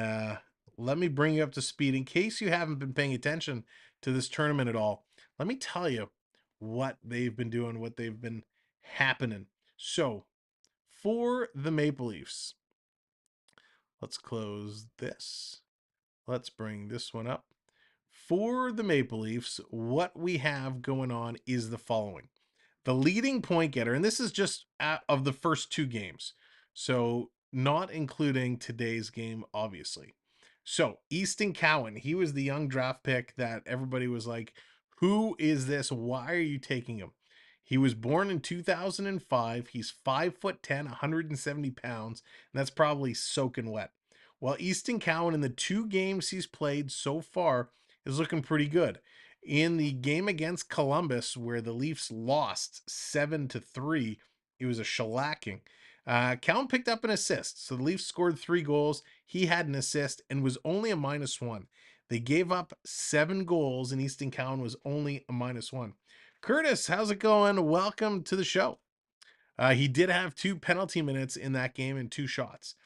let me bring you up to speed. In case you haven't been paying attention to this tournament at all, let me tell you what they've been doing, what they've been happening. So, for the Maple Leafs, let's close this. Let's bring this one up. For the Maple Leafs, what we have going on is the following. The leading point getter, and this is just of the first 2 games, so not including today's game, obviously. So, Easton Cowan, he was the young draft pick that everybody was like, who is this? Why are you taking him? He was born in 2005. He's 5'10", 170 pounds, and that's probably soaking wet. Well, Easton Cowan, in the 2 games he's played so far, is looking pretty good. In the game against Columbus, where the Leafs lost 7-3, it was a shellacking. Cowan picked up an assist. So the Leafs scored 3 goals. He had an assist and was only a -1. They gave up 7 goals, and Easton Cowan was only a -1. Curtis, how's it going? Welcome to the show. He did have 2 penalty minutes in that game and 2 shots.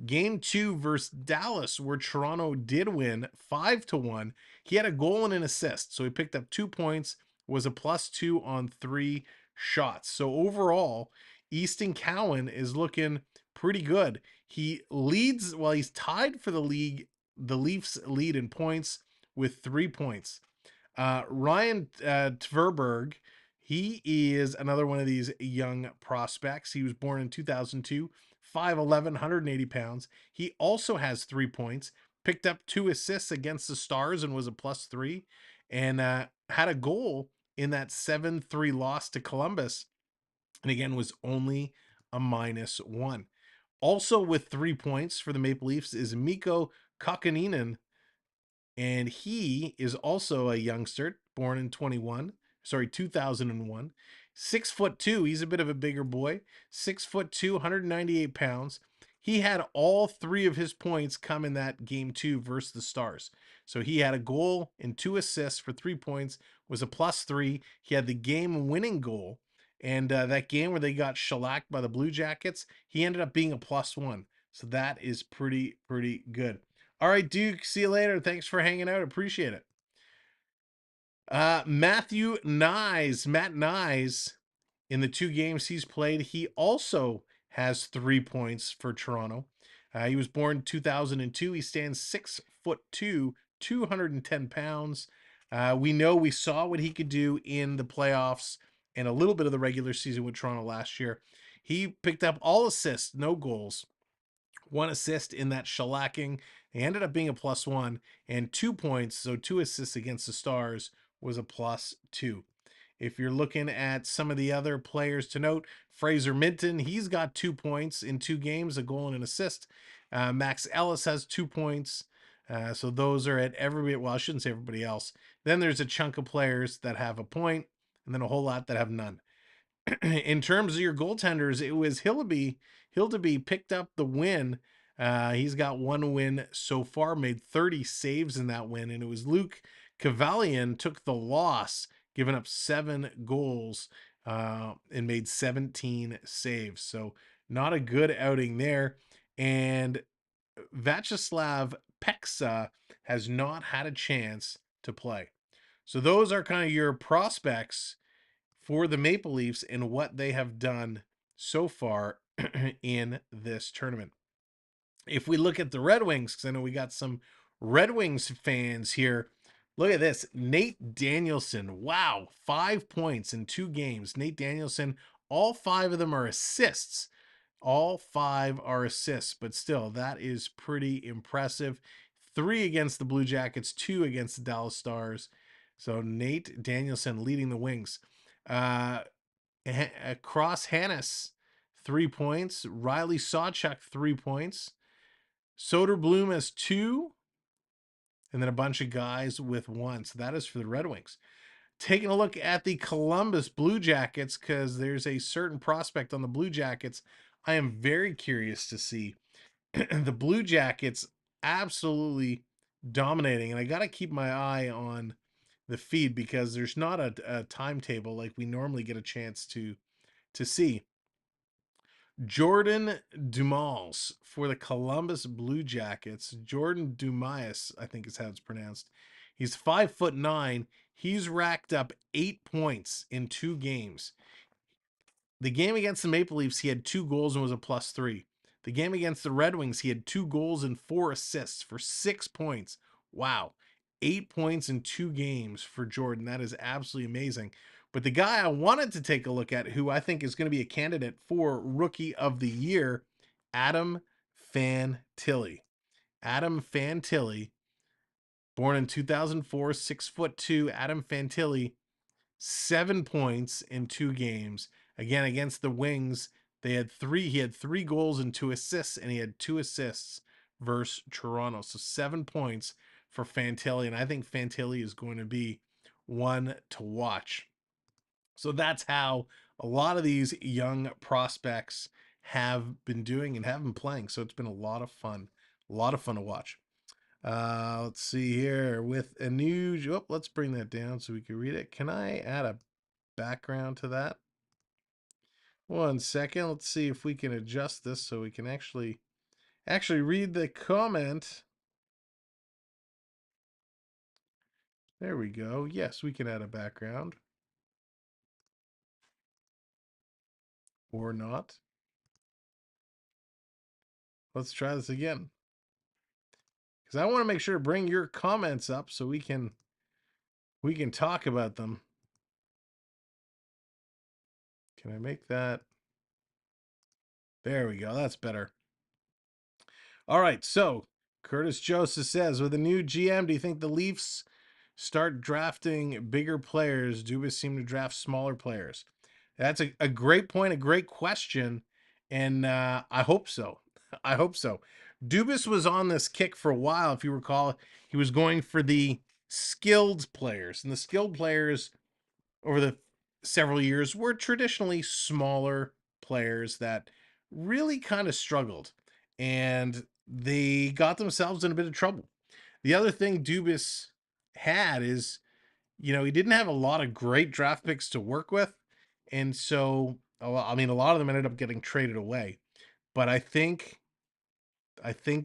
Game 2 versus Dallas, where Toronto did win 5-1. He had a goal and an assist, so he picked up 2 points, was a +2 on 3 shots. So overall, Easton Cowan is looking pretty good. He leads, well, he's tied for the league. The Leafs lead in points with 3 points. Ryan Tverberg, he is another one of these young prospects. He was born in 2002. 5'11", 180 pounds. He also has 3 points, picked up 2 assists against the Stars and was a +3, and had a goal in that 7-3 loss to Columbus, and again was only a -1. Also with 3 points for the Maple Leafs is Mikko Kokoninen, and he is also a youngster, born in 2001. 6'2". He's a bit of a bigger boy. 6'2", 198 pounds. He had all 3 of his points come in that game 2 versus the Stars. So he had a goal and 2 assists for 3 points, was a +3. He had the game-winning goal, and that game where they got shellacked by the Blue Jackets, he ended up being a +1. So that is pretty good. All right, Duke, see you later. Thanks for hanging out. Appreciate it. Matthew Nyes, Matt Nyes, in the 2 games he's played, he also has 3 points for Toronto. He was born 2002. He stands 6'2", 210 pounds. We saw what he could do in the playoffs and a little bit of the regular season with Toronto last year. He picked up all assists, no goals. 1 assist in that shellacking. He ended up being a +1, and 2 points, so 2 assists against the Stars was a +2. If you're looking at some of the other players to note, Fraser Minton, he's got 2 points in 2 games, a goal and an assist. Max Ellis has 2 points. So those are at everybody. Well, I shouldn't say everybody else. Then there's a chunk of players that have a point, and then a whole lot that have none. In terms of your goaltenders, it was Hildeby picked up the win. He's got 1 win so far, made 30 saves in that win, and it was Luke Cavalian took the loss, giving up 7 goals and made 17 saves. So not a good outing there. And Vyacheslav Peksa has not had a chance to play. So those are kind of your prospects for the Maple Leafs and what they have done so far in this tournament. If we look at the Red Wings, because I know we got some Red Wings fans here. Look at this. Nate Danielson. Wow. 5 points in 2 games. Nate Danielson, all 5 of them are assists. All 5 are assists, but still, that is pretty impressive. 3 against the Blue Jackets, 2 against the Dallas Stars. So Nate Danielson leading the Wings. Cross Hannes, 3 points. Riley Sawchuk, 3 points. Soderblom has 2. And then a bunch of guys with 1. So that is for the Red Wings. Taking a look at the Columbus Blue Jackets, because there's a certain prospect on the Blue Jackets I am very curious to see. The Blue Jackets absolutely dominating. And I got to keep my eye on the feed because there's not a timetable like we normally get a chance to see. Jordan Dumas for the Columbus Blue Jackets. Jordan Dumas, I think is how it's pronounced. He's 5'9". He's racked up 8 points in 2 games. The game against the Maple Leafs, he had 2 goals and was a +3. The game against the Red Wings, he had 2 goals and 4 assists for 6 points. Wow. 8 points in 2 games for Jordan. That is absolutely amazing. But the guy I wanted to take a look at, who I think is going to be a candidate for Rookie of the Year, Adam Fantilli. Adam Fantilli, born in 2004, 6'2". Adam Fantilli, 7 points in 2 games. Again, against the Wings, he had 3 goals and 2 assists, and he had 2 assists versus Toronto. So 7 points for Fantilli, and I think Fantilli is going to be one to watch. So that's how a lot of these young prospects have been doing and have been playing. So it's been a lot of fun to watch. Let's see here with a new, let's bring that down so we can read it. Can I add a background to that? 1 second. Let's see if we can adjust this so we can actually read the comment. There we go. Yes, we can add a background. Or not. Let's try this again. Because I want to make sure to bring your comments up so we can talk about them. Can I make that? There we go. That's better. All right. So Curtis Joseph says, with a new GM, do you think the Leafs start drafting bigger players? Dubas seem to draft smaller players. That's a great point, a great question. And I hope so. I hope so. Dubas was on this kick for a while. If you recall, he was going for the skilled players. And the skilled players over the several years were traditionally smaller players that really kind of struggled. And they got themselves in a bit of trouble. The other thing Dubas had is, he didn't have a lot of great draft picks to work with. And so, I mean, a lot of them ended up getting traded away. But I think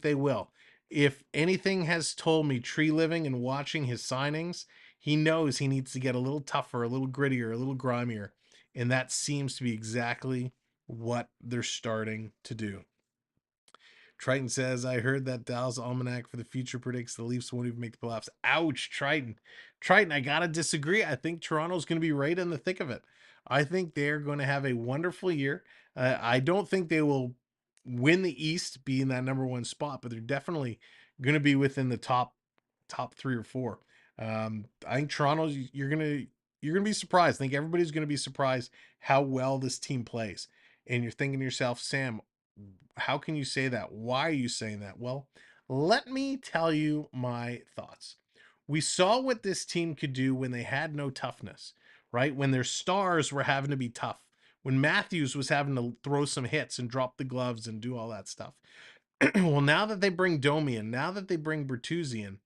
they will. If anything has told me Tree Living and watching his signings, he knows he needs to get a little tougher, a little grittier, a little grimier. And that seems to be exactly what they're starting to do. Triton says, I heard that Dallas Almanac for the future predicts the Leafs won't even make the playoffs. Ouch, Triton. Triton, I got to disagree. I think Toronto's going to be right in the thick of it. I think they're going to have a wonderful year. I don't think they will win the East, be in that number one spot, but they're definitely going to be within the top 3 or 4. I think Toronto's you're gonna be surprised. I think everybody's gonna be surprised how well this team plays. And you're thinking to yourself, Sam, how can you say that? Why are you saying that? Well, let me tell you my thoughts. We saw what this team could do when they had no toughness, right? When their stars were having to be tough, when Matthews was having to throw some hits and drop the gloves and do all that stuff. Well, now that they bring Domi in, now that they bring Bertuzzi in,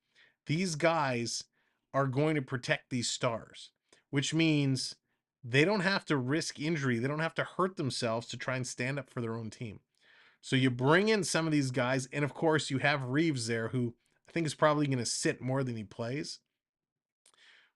these guys are going to protect these stars, which means they don't have to risk injury. They don't have to hurt themselves to try and stand up for their own team. So you bring in some of these guys, and of course you have Reeves there, who I think is probably going to sit more than he plays.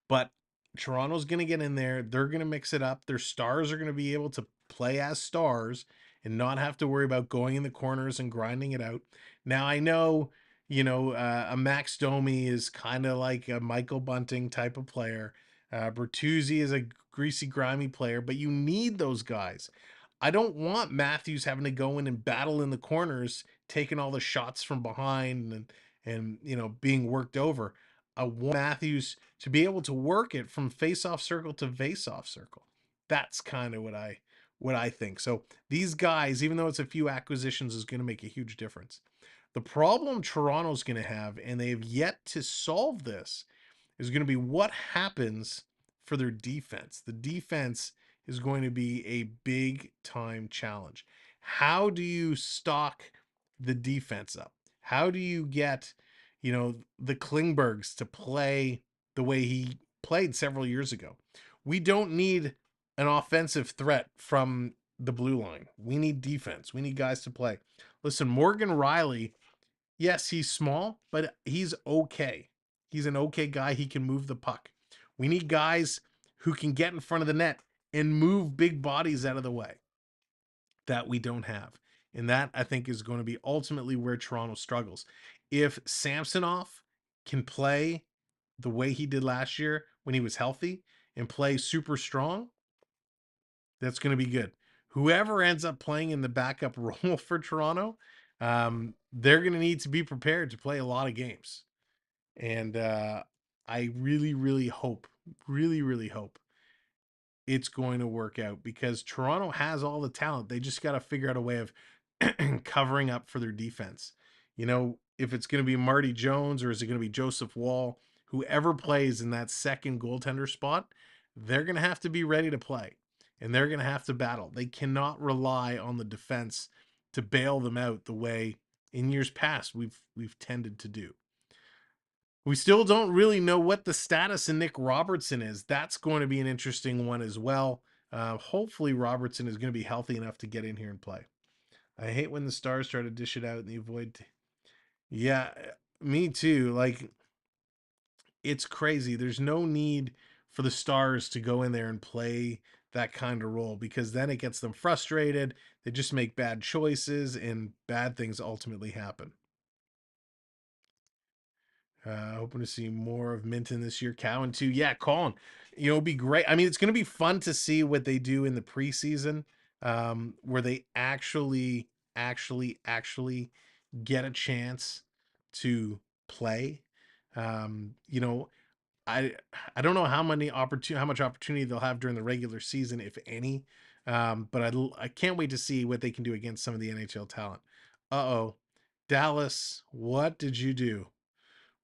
But Toronto's going to get in there. They're going to mix it up. Their stars are going to be able to play as stars and not have to worry about going in the corners and grinding it out. Now, I know, a Max Domi is kind of like a Michael Bunting type of player. Bertuzzi is a greasy, grimy player, but you need those guys. I don't want Matthews having to go in and battle in the corners, taking all the shots from behind and being worked over. I want Matthews to be able to work it from face-off circle to face-off circle. That's kind of what I think. So these guys, even though it's a few acquisitions, is going to make a huge difference. The problem Toronto's going to have, and they have yet to solve this, is going to be what happens for their defense. The defense is going to be a big time challenge. How do you stock the defense up? How do you get, the Klingbergs to play the way he played several years ago? We don't need an offensive threat from the blue line. We need defense. We need guys to play. Listen, Morgan Riley, yes, he's small, but he's okay. He's an okay guy. He can move the puck. We need guys who can get in front of the net and move big bodies out of the way that we don't have. And that, I think, is going to be ultimately where Toronto struggles. If Samsonov can play the way he did last year when he was healthy and play super strong, that's going to be good. Whoever ends up playing in the backup role for Toronto, they're going to need to be prepared to play a lot of games. And I really, really hope it's going to work out, because Toronto has all the talent. They just got to figure out a way of covering up for their defense. If it's going to be Marty Jones or is it going to be Joseph Wall, whoever plays in that second goaltender spot, they're going to have to be ready to play, and they're going to have to battle. They cannot rely on the defense to bail them out the way in years past we've tended to do. We still don't really know what the status of Nick Robertson is. That's going to be an interesting one as well. Hopefully Robertson is going to be healthy enough to get in here and play. I hate when the Stars try to dish it out and they avoid. Yeah, me too. Like, it's crazy. There's no need for the Stars to go in there and play that kind of role, because then it gets them frustrated. They just make bad choices and bad things ultimately happen. Hoping to see more of Minton this year. Cowan too. Yeah, Colin. It'd be great. I mean, it's going to be fun to see what they do in the preseason, where they actually get a chance to play. You know, I don't know how much opportunity they'll have during the regular season, if any. But I can't wait to see what they can do against some of the NHL talent. Uh-oh. Dallas, what did you do?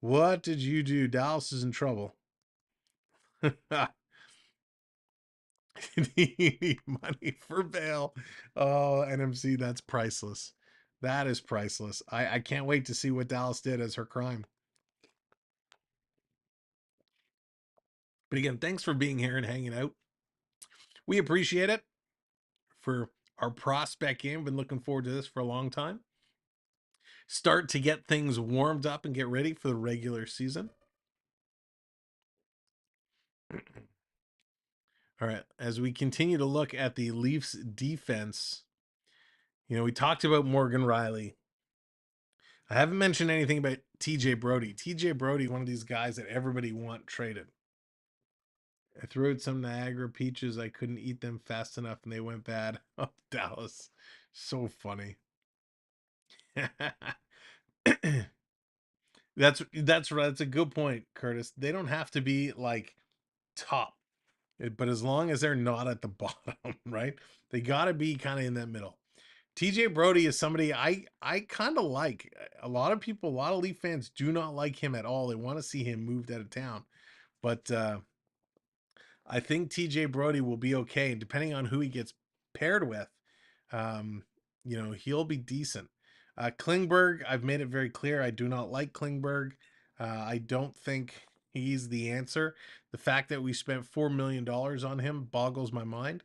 What did you do? Dallas is in trouble. Need money for bail. Oh, NMC, that's priceless. That is priceless. I can't wait to see what Dallas did as her crime. But again, thanks for being here and hanging out. We appreciate it. For our prospect game, been looking forward to this for a long time. Start to get things warmed up and get ready for the regular season. All right, as we continue to look at the Leafs defense, you know, we talked about Morgan Riley. I haven't mentioned anything about TJ Brody. TJ Brody, one of these guys that everybody want traded. I threw out some Niagara peaches. I couldn't eat them fast enough and they went bad. Oh, Dallas. So funny. That's right. That's a good point, Curtis. They don't have to be like top, but as long as they're not at the bottom, right? They got to be kind of in that middle. TJ Brody is somebody I kind of like. A lot of people, a lot of Leaf fans do not like him at all. They want to see him moved out of town. But I think TJ Brody will be okay. And depending on who he gets paired with, you know, he'll be decent. Klingberg, I've made it very clear. I do not like Klingberg. I don't think he's the answer. The fact that we spent $4 million on him boggles my mind.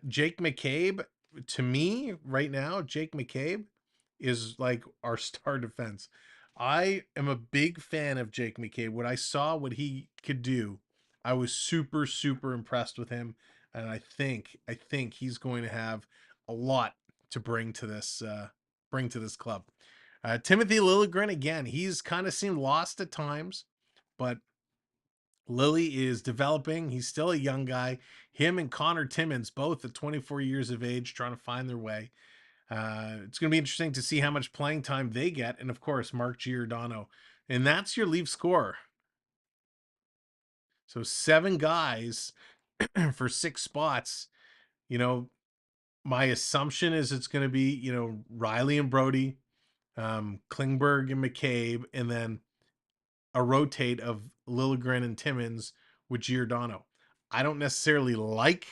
Jake McCabe, to me, right now, Jake McCabe is like our star defense. I am a big fan of Jake McCabe. What I saw, what he could do, I was super, super impressed with him. And I think he's going to have a lot to bring to this club. Timothy Liljegren, again, he's kind of seemed lost at times, but Lily is developing. He's still a young guy. Him and Connor Timmins, both at 24 years of age, trying to find their way. It's going to be interesting to see how much playing time they get. And of course, Mark Giordano. And that's your Leaf score. So 7 guys for 6 spots. You know, my assumption is it's going to be, you know, Riley and Brody, Klingberg and McCabe, and then a rotate of Liljegren and Timmins with Giordano. I don't necessarily like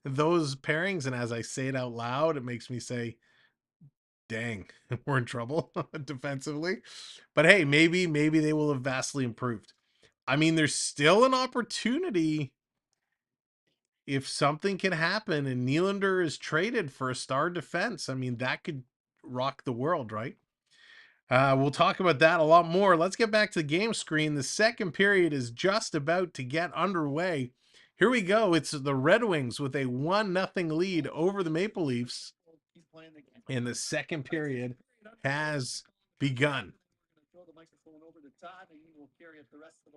those pairings, and as I say it out loud, it makes me say, dang, we're in trouble defensively. But hey, maybe they will have vastly improved. I mean, there's still an opportunity if something can happen and Nylander is traded for a star defense. I mean, that could rock the world, right? We'll talk about that a lot more. Let's get back to the game screen. The second period is just about to get underway. Here we go. It's the Red Wings with a 1-0 lead over the Maple Leafs. And the second period has begun.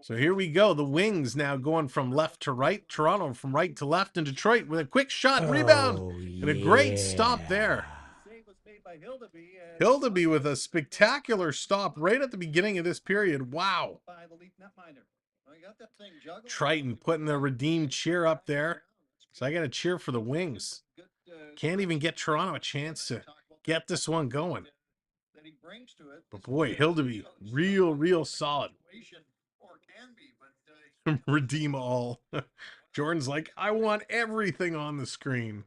So here we go. The Wings now going from left to right. Toronto from right to left. And Detroit with a quick shot, rebound, and a great stop there. Hildeby with a spectacular stop right at the beginning of this period. Wow. Triton putting the redeemed cheer up there. So I got to cheer for the Wings. Can't even get Toronto a chance to get this one going. But boy, Hildeby, real solid. Redeem all. Jordan's like, I want everything on the screen.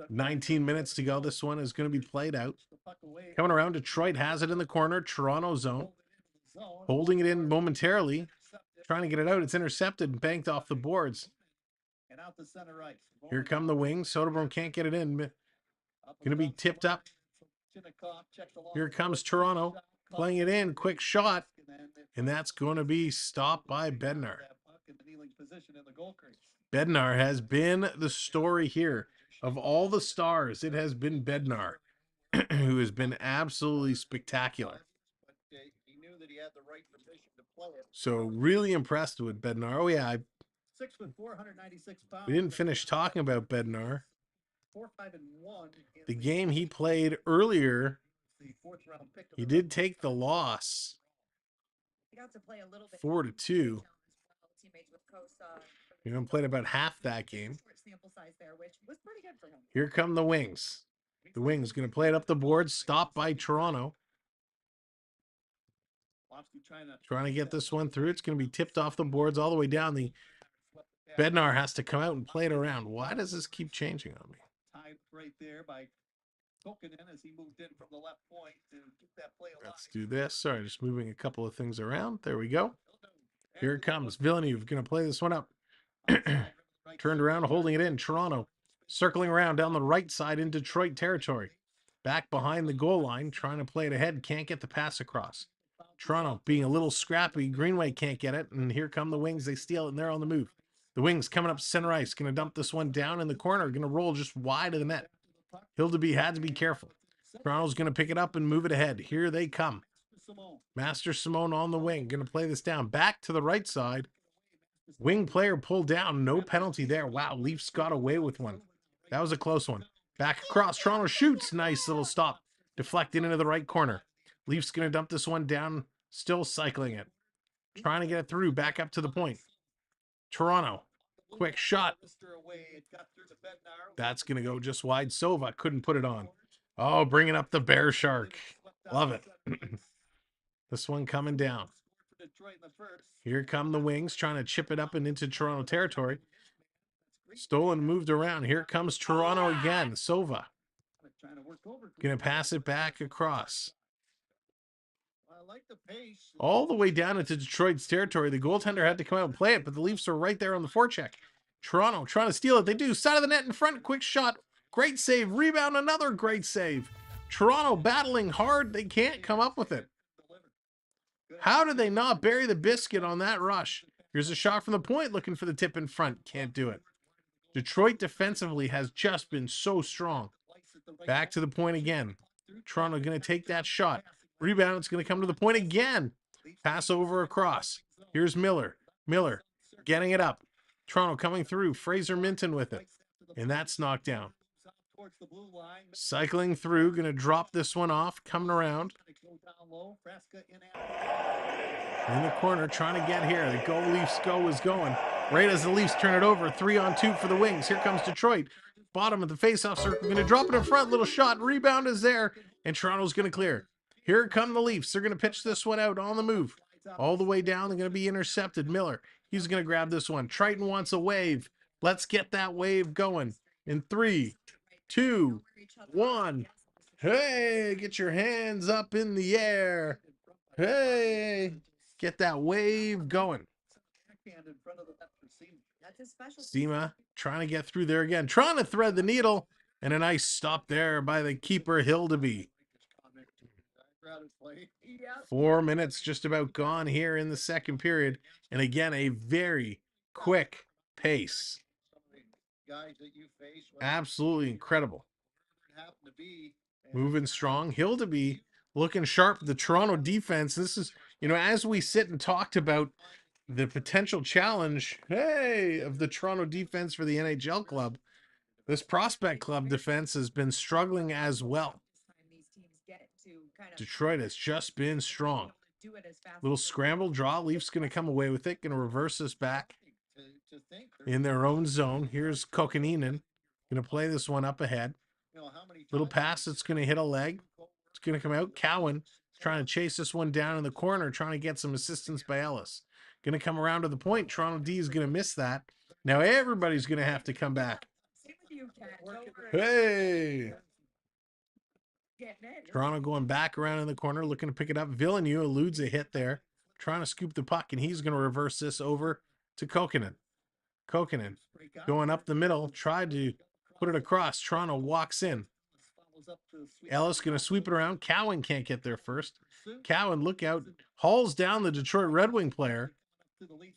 19 minutes to go. This one is going to be played out. Coming around, Detroit has it in the corner. Toronto zone. Holding it in momentarily. Trying to get it out. It's intercepted and banked off the boards. Here come the Wings. Soderblom can't get it in. Going to be tipped up. Here comes Toronto. Playing it in. Quick shot. And that's going to be stopped by Bednar. Bednar has been the story here. Of all the stars, it has been Bednar, who has been absolutely spectacular. So really impressed with Bednar. Oh yeah, 6'4", 196 pounds. we didn't finish talking about Bednar. The game he played earlier, he did take the loss. He got to play a little bit 4-2. teammates with Costa for He only played about half that game. Short sample size there, which was pretty good for him. Here come the Wings. The Wings going to play it up the board. Stopped by Toronto. Trying to get this one through. It's going to be tipped off the boards all the way down. The Bednar has to come out and play it around. Why does this keep changing on me? Tied right there by Kokanen as he moved in from the left point to keep that play alive. Let's do this. Sorry, just moving a couple of things around. There we go. Here it comes. Villeneuve going to play this one up. Turned around, holding it in. Toronto circling around down the right side in Detroit territory. Back behind the goal line, trying to play it ahead. Can't get the pass across. Toronto being a little scrappy. Greenway can't get it. And here come the Wings. They steal it, and they're on the move. The Wings coming up center ice. Going to dump this one down in the corner. Going to roll just wide of the net. Hildeby had to be careful. Toronto's going to pick it up and move it ahead. Here they come. Master Simone on the wing. Going to play this down. Back to the right side. Wing player pulled down. No penalty there. Wow, Leafs got away with one. That was a close one. Back across. Toronto shoots. Nice little stop. Deflected into the right corner. Leafs going to dump this one down. Still cycling it. Trying to get it through. Back up to the point. Toronto. Quick shot. That's going to go just wide. Sova couldn't put it on. Oh, bringing up the Bear Shark. Love it. This one coming down. Here come the Wings trying to chip it up and into Toronto territory. Stolen, moved around. Here comes Toronto again. Sova. Going to pass it back across. All the way down into Detroit's territory. The goaltender had to come out and play it, but the Leafs are right there on the forecheck. Toronto trying to steal it. They do. Side of the net in front. Quick shot. Great save. Rebound. Another great save. Toronto battling hard. They can't come up with it. How did they not bury the biscuit on that rush? Here's a shot from the point. Looking for the tip in front. Can't do it. Detroit defensively has just been so strong. Back to the point again. Toronto going to take that shot. Rebound. It's going to come to the point again. Pass over across. Here's Miller. Miller getting it up. Toronto coming through. Fraser Minton with it. And that's knocked down. Cycling through. Going to drop this one off. Coming around. In the corner. Trying to get here. The Go Leafs Go is going. Right as the Leafs turn it over. 3-on-2 for the Wings. Here comes Detroit. Bottom of the faceoff circle. Going to drop it in front. Little shot. Rebound is there. And Toronto's going to clear. Here come the Leafs. They're going to pitch this one out on the move. All the way down. They're going to be intercepted. Miller. He's going to grab this one. Triton wants a wave. Let's get that wave going. In 3, 2, 1. Hey, get your hands up in the air. Hey, get that wave going. Sema trying to get through there again. Trying to thread the needle. And a nice stop there by the keeper, Hildeby. 4 minutes just about gone here in the second period. And again, a very quick pace. Absolutely incredible. Moving strong. Hildeby looking sharp. The Toronto defense. This is, as we sit and talked about the potential challenge, of the Toronto defense for the NHL club, this Prospect Club defense has been struggling as well. Detroit has just been strong. Little scramble draw. Leafs going to come away with it. Going to reverse this back in their own zone. Here's Kokaninen. Going to play this one up ahead. Little pass. It's going to hit a leg. It's going to come out. Cowan trying to chase this one down in the corner, trying to get some assistance by Ellis. Going to come around to the point. Toronto D is going to miss that. Now everybody's going to have to come back. Hey! Toronto going back around in the corner, looking to pick it up. Villeneuve eludes a hit there, trying to scoop the puck, and he's going to reverse this over to Kokanen. Kokanen going up the middle, tried to put it across. Toronto walks in. Ellis going to sweep it around. Cowan can't get there first. Cowan, look out, hauls down the Detroit Red Wing player,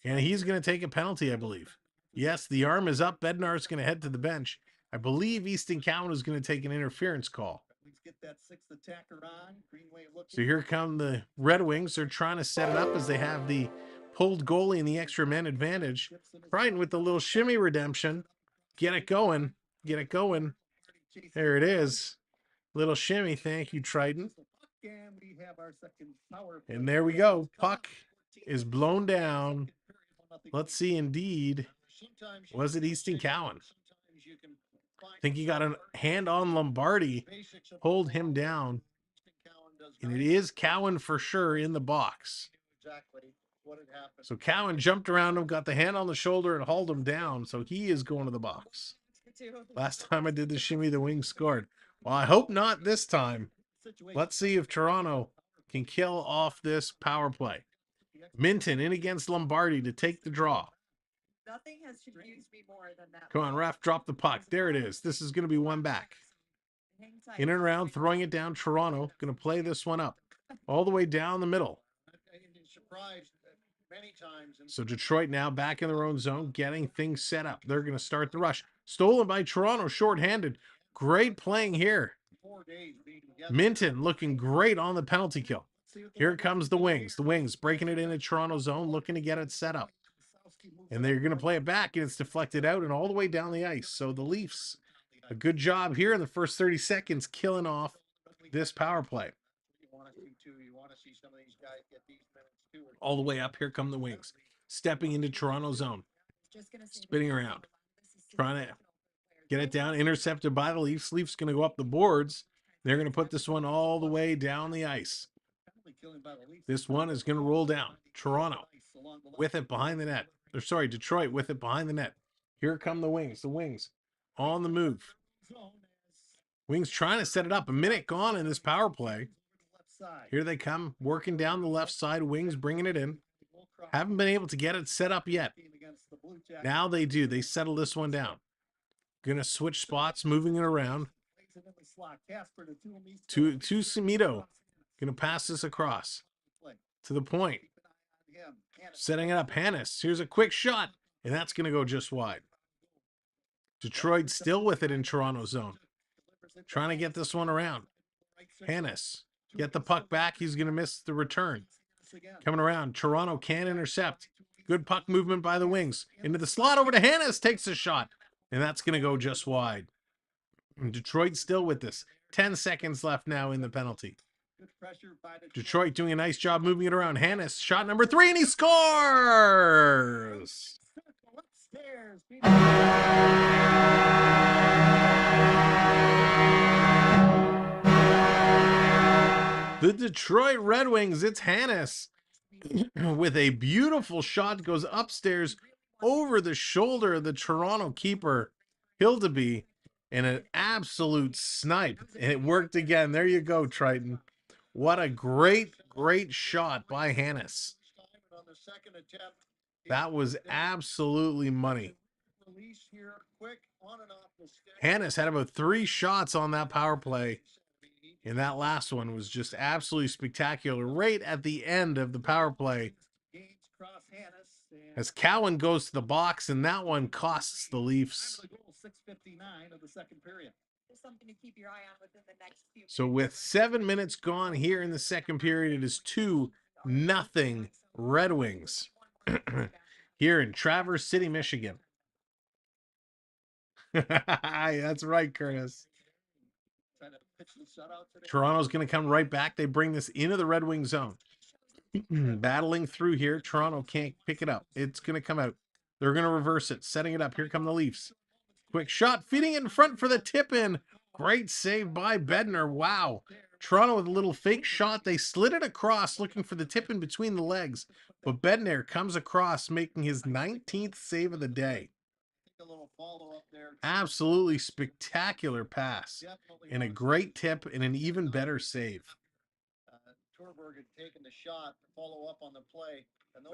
and he's going to take a penalty, I believe. Yes, the arm is up. Bednar's going to head to the bench. I believe Easton Cowan is going to take an interference call. So here come the Red Wings. They're trying to set it up as they have the pulled goalie and the extra men advantage. Triton with the little shimmy redemption. Get it going. Get it going. There it is. Little shimmy. Thank you, Triton. And there we go. Puck is blown down. Let's see, indeed. Was it Easton Cowan? I think he got a hand on Lombardi, hold him down, and it is Cowan for sure in the box. So Cowan jumped around him, got the hand on the shoulder, and hauled him down. So he is going to the box. Last time I did the shimmy, the Wings scored. Well, I hope not this time. Let's see if Toronto can kill off this power play. Minton in against Lombardi to take the draw. Nothing has confused me more than that. Come on, ref, drop the puck. There it is. This is going to be one back. In and around, throwing it down. Toronto going to play this one up all the way down the middle. So Detroit now back in their own zone, getting things set up. They're going to start the rush. Stolen by Toronto, shorthanded. Great playing here. Minton looking great on the penalty kill. Here comes the Wings. The Wings breaking it into Toronto zone, looking to get it set up. And they're going to play it back, and it's deflected out and all the way down the ice. So the Leafs, a good job here in the first 30 seconds, killing off this power play. All the way up, here come the Wings. Stepping into Toronto zone. Spinning around. Trying to get it down. Intercepted by the Leafs. Leafs going to go up the boards. They're going to put this one all the way down the ice. This one is going to roll down. Toronto with it behind the net. Or sorry, Detroit with it behind the net. Here come the Wings. The Wings on the move. Wings trying to set it up. A minute gone in this power play. Here they come, working down the left side. Wings bringing it in. Haven't been able to get it set up yet. Now they do. They settle this one down. Gonna switch spots, moving it around. To Sumito. Gonna pass this across. To the point. Setting it up. Hannes. Here's a quick shot. And that's gonna go just wide. Detroit still with it in Toronto zone. Trying to get this one around. Hannes. Get the puck back. He's going to miss the return. Coming around. Toronto can intercept. Good puck movement by the Wings. Into the slot over to Hannes. Takes a shot. And that's going to go just wide. And Detroit still with this. 10 seconds left now in the penalty. Detroit doing a nice job moving it around. Hannes. Shot number 3. And he scores. The Detroit Red Wings, it's Hannes with a beautiful shot, goes upstairs over the shoulder of the Toronto keeper, Hildeby, and an absolute snipe. And it worked again. There you go, Triton. What a great, great shot by Hannes. That was absolutely money. Hannes had about 3 shots on that power play. And that last one was just absolutely spectacular right at the end of the power play. As Cowan goes to the box, and that one costs the Leafs. So with 7 minutes gone here in the second period, it is 2-0 Red Wings here in Traverse City, Michigan. That's right, Curtis. Toronto's going to come right back. They bring this into the Red Wing zone. Battling through here. Toronto can't pick it up. It's going to come out. They're going to reverse it. Setting it up. Here come the Leafs. Quick shot. Feeding it in front for the tip-in. Great save by Bednar. Wow. Toronto with a little fake shot. They slid it across looking for the tip-in between the legs. But Bednar comes across making his 19th save of the day. Absolutely spectacular pass and a great tip and an even better save.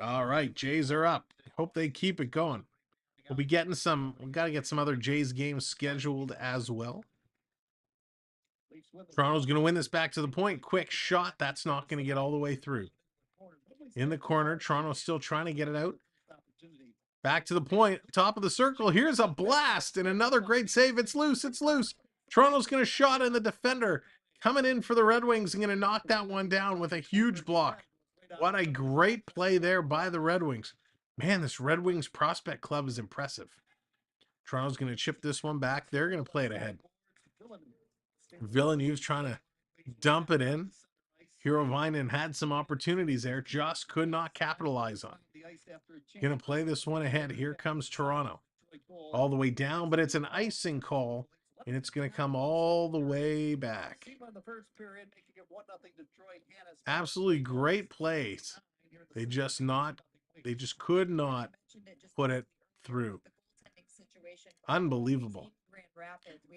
All right, Jays are up. Hope they keep it going. We'll be getting some, we've got to get some other Jays games scheduled as well. Toronto's going to win this back to the point. Quick shot. That's not going to get all the way through. In the corner, Toronto's still trying to get it out. Back to the point, top of the circle. Here's a blast and another great save. It's loose. It's loose. Toronto's going to shot in the defender. Coming in for the Red Wings and going to knock that one down with a huge block. What a great play there by the Red Wings. Man, this Red Wings prospect club is impressive. Toronto's going to chip this one back. They're going to play it ahead. Villeneuve's trying to dump it in. Hero Vinen had some opportunities there, just could not capitalize on. the ice after a Gonna play this one ahead. Here comes Toronto. All the way down, but it's an icing call, and it's gonna come all the way back. Absolutely great plays. They just could not put it through. Unbelievable.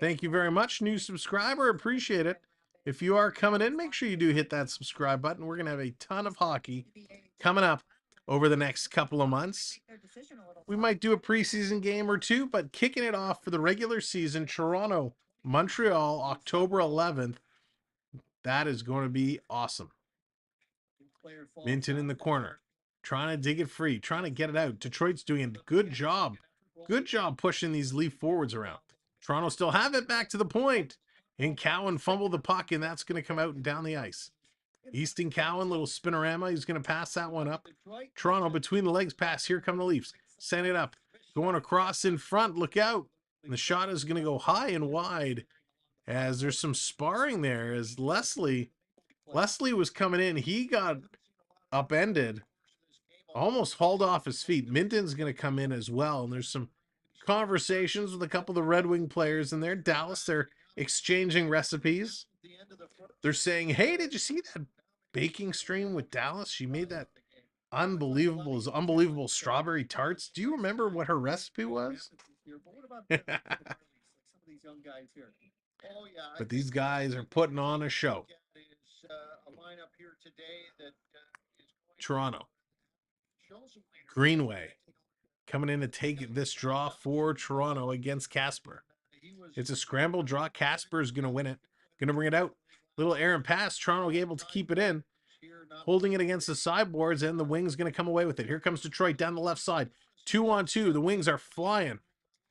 Thank you very much, new subscriber. Appreciate it. If you are coming in, make sure you do hit that subscribe button. We're going to have a ton of hockey coming up over the next couple of months. We might do a preseason game or two, but kicking it off for the regular season, Toronto, Montreal, October 11th. That is going to be awesome. Minton in the corner, trying to dig it free, trying to get it out. Detroit's doing a good job. Good job pushing these Leaf forwards around. Toronto still have it back to the point. And Cowan fumbled the puck, and that's going to come out and down the ice. Easton Cowan, little spinorama. He's going to pass that one up. Toronto between the legs pass. Here come the Leafs. Send it up. Going across in front. Look out. And the shot is going to go high and wide as there's some sparring there as Leslie was coming in. He got upended. Almost hauled off his feet. Minton's going to come in as well. And there's some conversations with a couple of the Red Wing players in there. Dallas, they're exchanging recipes. They're saying, hey, did you see that baking stream with Dallas? She made that unbelievable strawberry tarts. Do you remember what her recipe was? But these guys are putting on a show. Toronto. Greenway coming in to take this draw for Toronto against Casper. It's a scramble draw. Casper is going to win it. Going to bring it out. Little errant pass. Toronto able to keep it in. Holding it against the sideboards, and the Wings going to come away with it. Here comes Detroit down the left side. 2-on-2. The Wings are flying.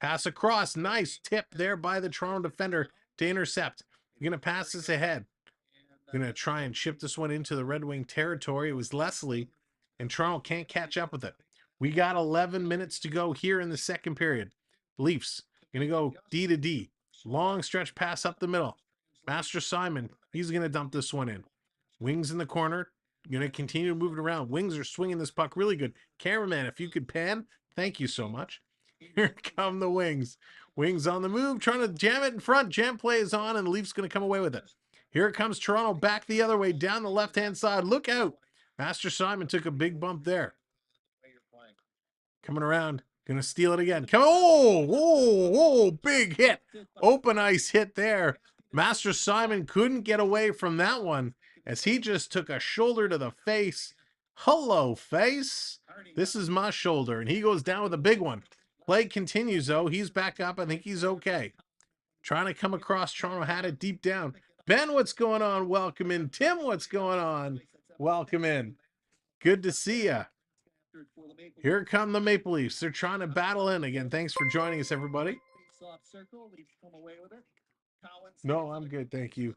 Pass across. Nice tip there by the Toronto defender to intercept. You're going to pass this ahead. Going to try and chip this one into the Red Wing territory. It was Leslie, and Toronto can't catch up with it. We got 11 minutes to go here in the second period. Leafs going to go D to D. Long stretch pass up the middle. Master Simon, he's going to dump this one in. Wings in the corner. Going to continue to move it around. Wings are swinging this puck really good. Cameraman, if you could pan, thank you so much. Here come the Wings. Wings on the move, trying to jam it in front. Jam play is on, and the Leafs going to come away with it. Here comes Toronto back the other way, down the left-hand side. Look out. Master Simon took a big bump there. Coming around. Going to steal it again. Big hit. Open ice hit there. Master Simon couldn't get away from that one as he just took a shoulder to the face. Hello, face. This is my shoulder, and he goes down with a big one. Play continues, though. He's back up. I think he's okay. Trying to come across. Toronto had it deep down. Ben, what's going on? Welcome in. Tim, what's going on? Welcome in. Good to see ya. Here come the Maple Leafs. They're trying to battle in again. Thanks for joining us, everybody. No, I'm good. Thank you.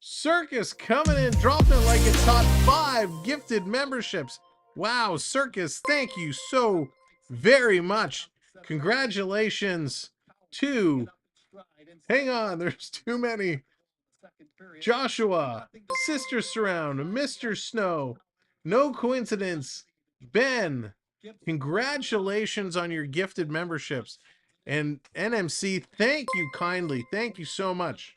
Circus coming in, dropping it like it's hot. 5 gifted memberships. Wow, Circus, thank you so very much. Congratulations to, hang on, there's too many. Joshua, Sister Surround, Mr. Snow, No Coincidence, Ben, congratulations on your gifted memberships. And NMC, thank you kindly. Thank you so much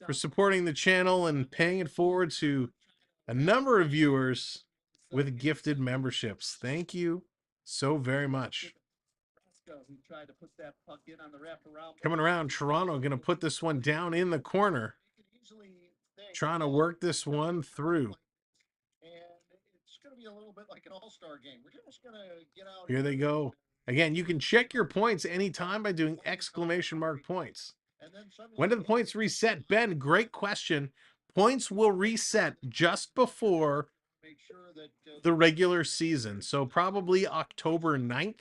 for supporting the channel and paying it forward to a number of viewers with gifted memberships. Thank you so very much. Coming around, Toronto going to put this one down in the corner. Trying to work this one through. A little bit like an all-star game. We're just gonna get out. Here they go. Again, you can check your points anytime by doing exclamation mark points. When do the points reset? Ben, great question. Points will reset just before the regular season. So probably October 9th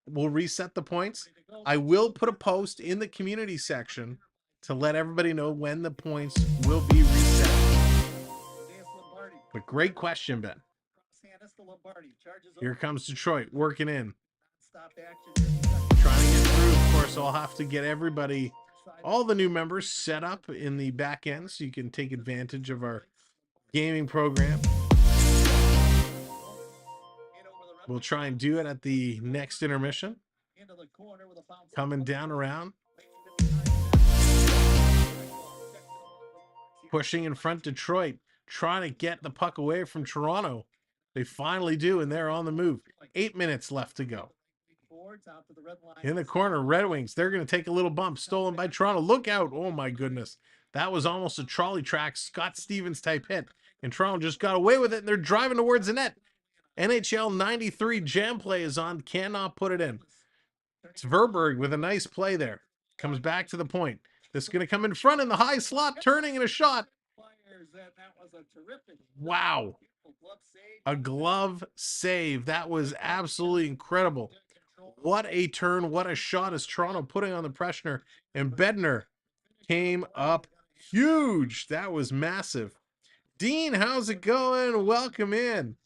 we'll reset the points. I will put a post in the community section to let everybody know when the points will be reset. But great question, Ben. Here comes Detroit, working in. Trying to get through. Of course, I'll have to get everybody, all the new members, set up in the back end so you can take advantage of our gaming program. We'll try and do it at the next intermission. Into the corner with a bounce. Coming down around. Pushing in front Detroit. Trying to get the puck away from Toronto. They finally do, and they're on the move. 8 minutes left to go. In the corner, Red Wings. They're going to take a little bump. Stolen by Toronto. Look out. Oh, my goodness. That was almost a trolley track Scott Stevens type hit. And Toronto just got away with it, and they're driving towards the net. NHL 93 jam play is on. Cannot put it in. It's Verberg with a nice play there. Comes back to the point. This is going to come in front in the high slot, turning in a shot. Wow. A glove save. That was absolutely incredible. What a turn. What a shot is Toronto putting on the pressure. And Bednar came up huge. That was massive. Dean, how's it going? Welcome in.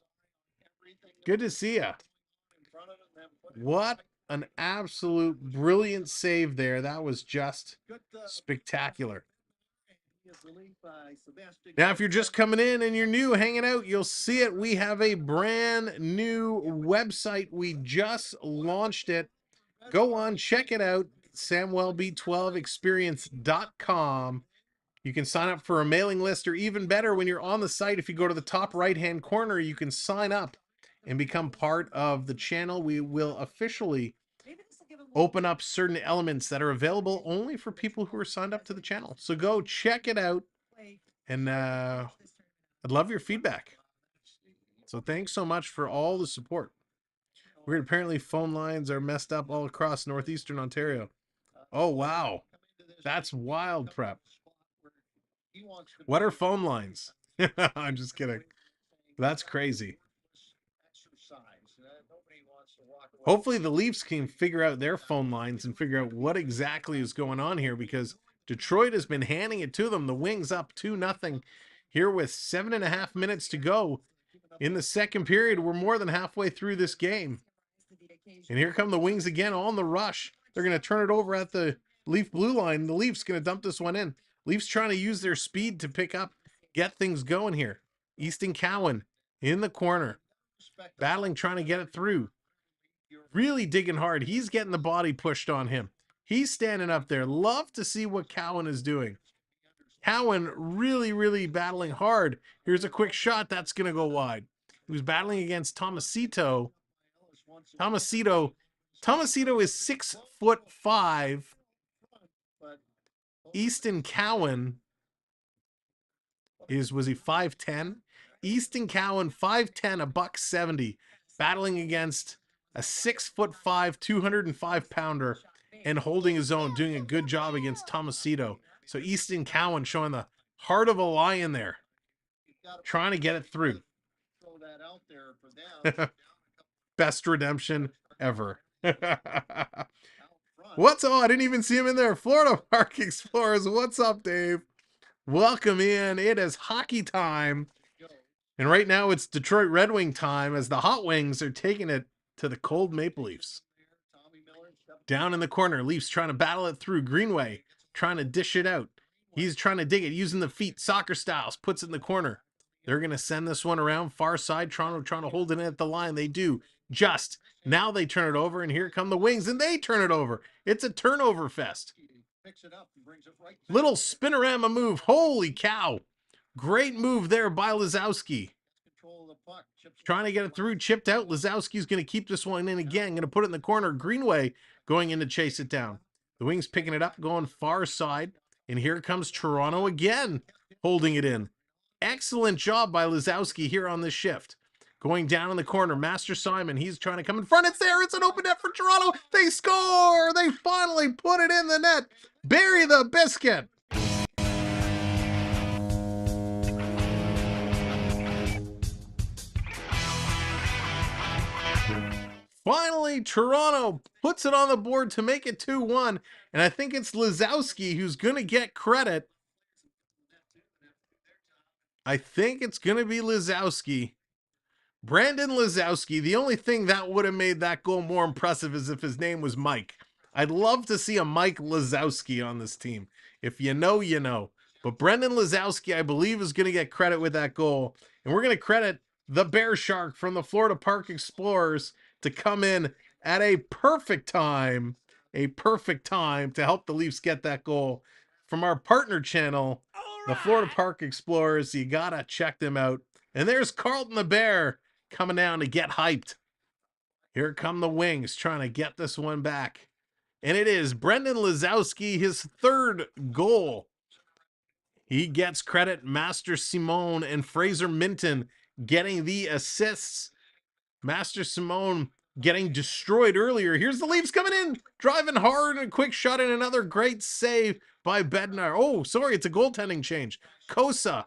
Good to see you. What an absolute brilliant save there. That was just spectacular. Now, if you're just coming in and you're new, hanging out, you'll see it. We have a brand new website. We just launched it. Go on, check it out. Samwelb12 Experience.com. You can sign up for a mailing list, or even better, when you're on the site, if you go to the top right-hand corner, you can sign up and become part of the channel. We will officially open up certain elements that are available only for people who are signed up to the channel. So go check it out, and I'd love your feedback. So thanks so much for all the support. Weird, apparently phone lines are messed up all across northeastern Ontario. Oh, wow. That's wild, Prep. What are phone lines? I'm just kidding. That's crazy. Hopefully the Leafs can figure out their phone lines and figure out what exactly is going on here, because Detroit has been handing it to them. The Wings up 2-0 here with 7.5 minutes to go in the second period. We're more than halfway through this game. And here come the Wings again on the rush. They're going to turn it over at the Leaf blue line. The Leafs going to dump this one in. Leafs trying to use their speed to pick up, get things going here. Easton Cowan in the corner, battling, trying to get it through. Really digging hard. He's getting the body pushed on him. He's standing up there. Love to see what Cowan is doing. Cowan really, really battling hard. Here's a quick shot. That's going to go wide. He was battling against Tomasito. Tomasito is 6'5". Easton Cowan was he 5'10"? Easton Cowan 5'10", $170, battling against a 6'5", 205-pounder, and holding his own, doing a good job against Tomasito. So Easton Cowan showing the heart of a lion there, trying to get it through. Best redemption ever. What's up? I didn't even see him in there. Florida Park Explorers. What's up, Dave? Welcome in. It is hockey time. And right now it's Detroit Red Wing time, as the Hot Wings are taking it to the cold Maple Leafs. Down in the corner, Leafs trying to battle it through. Greenway trying to dish it out. He's trying to dig it using the feet, soccer styles, puts it in the corner. They're going to send this one around far side. Toronto trying to hold it in at the line. They do. Just now they turn it over, and here come the Wings, and they turn it over. It's a turnover fest. Little spinorama move. Holy cow. Great move there by Lazowski. Trying to get it through, chipped out. Lazowski's going to keep this one in again. Going to put it in the corner. Greenway going in to chase it down. The Wings picking it up, going far side. And here comes Toronto again, holding it in. Excellent job by Lazowski here on this shift. Going down in the corner, Master Simon, he's trying to come in front. It's there. It's an open net for Toronto. They score. They finally put it in the net. Bury the biscuit. Finally, Toronto puts it on the board to make it 2-1. And I think it's Lazowski who's going to get credit. I think it's going to be Lazowski. Brandon Lazowski. The only thing that would have made that goal more impressive is if his name was Mike. I'd love to see a Mike Lazowski on this team. If you know, you know. But Brendan Lazowski, I believe, is going to get credit with that goal. And we're going to credit the Bear Shark from the Florida Park Explorers to come in at a perfect time to help the Leafs get that goal from our partner channel, the Florida Park Explorers. You gotta check them out. And there's Carlton the Bear coming down to get hyped. Here come the Wings trying to get this one back. And it is Brendan Lazowski, his third goal. He gets credit. Master Simone and Fraser Minton getting the assists. Master Simone getting destroyed earlier. Here's the Leafs coming in, driving hard, and a quick shot and another great save by Bednar. Oh, sorry, it's a goaltending change. Kosa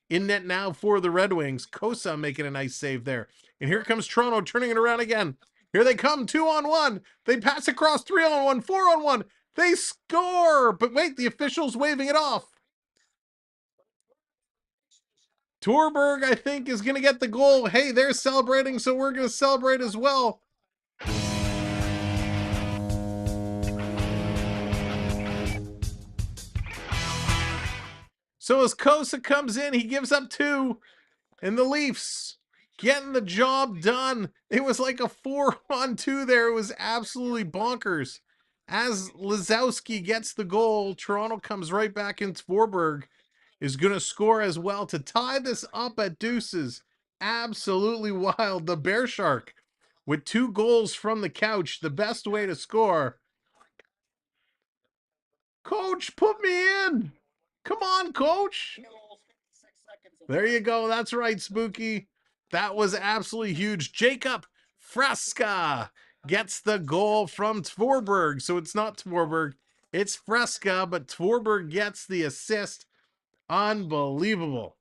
in net now for the Red Wings. Kosa making a nice save there. And here comes Toronto turning it around again. Here they come, 2-on-1. They pass across, 3-on-1, 4-on-1. They score, but wait, the official's waving it off. Torberg, I think, is going to get the goal. Hey, they're celebrating, so we're going to celebrate as well. So as Kosa comes in, he gives up 2, and the Leafs getting the job done. It was like a 4-on-2 there. It was absolutely bonkers. As Lazowski gets the goal, Toronto comes right back in. Torberg is going to score as well to tie this up at deuces. Absolutely wild. The Bear Shark with 2 goals from the couch. The best way to score. Coach, put me in. Come on, coach. There you go. That's right, Spooky. That was absolutely huge. Jacob Fresca gets the goal from Torberg. So it's not Torberg, it's Fresca, but Torberg gets the assist. Unbelievable.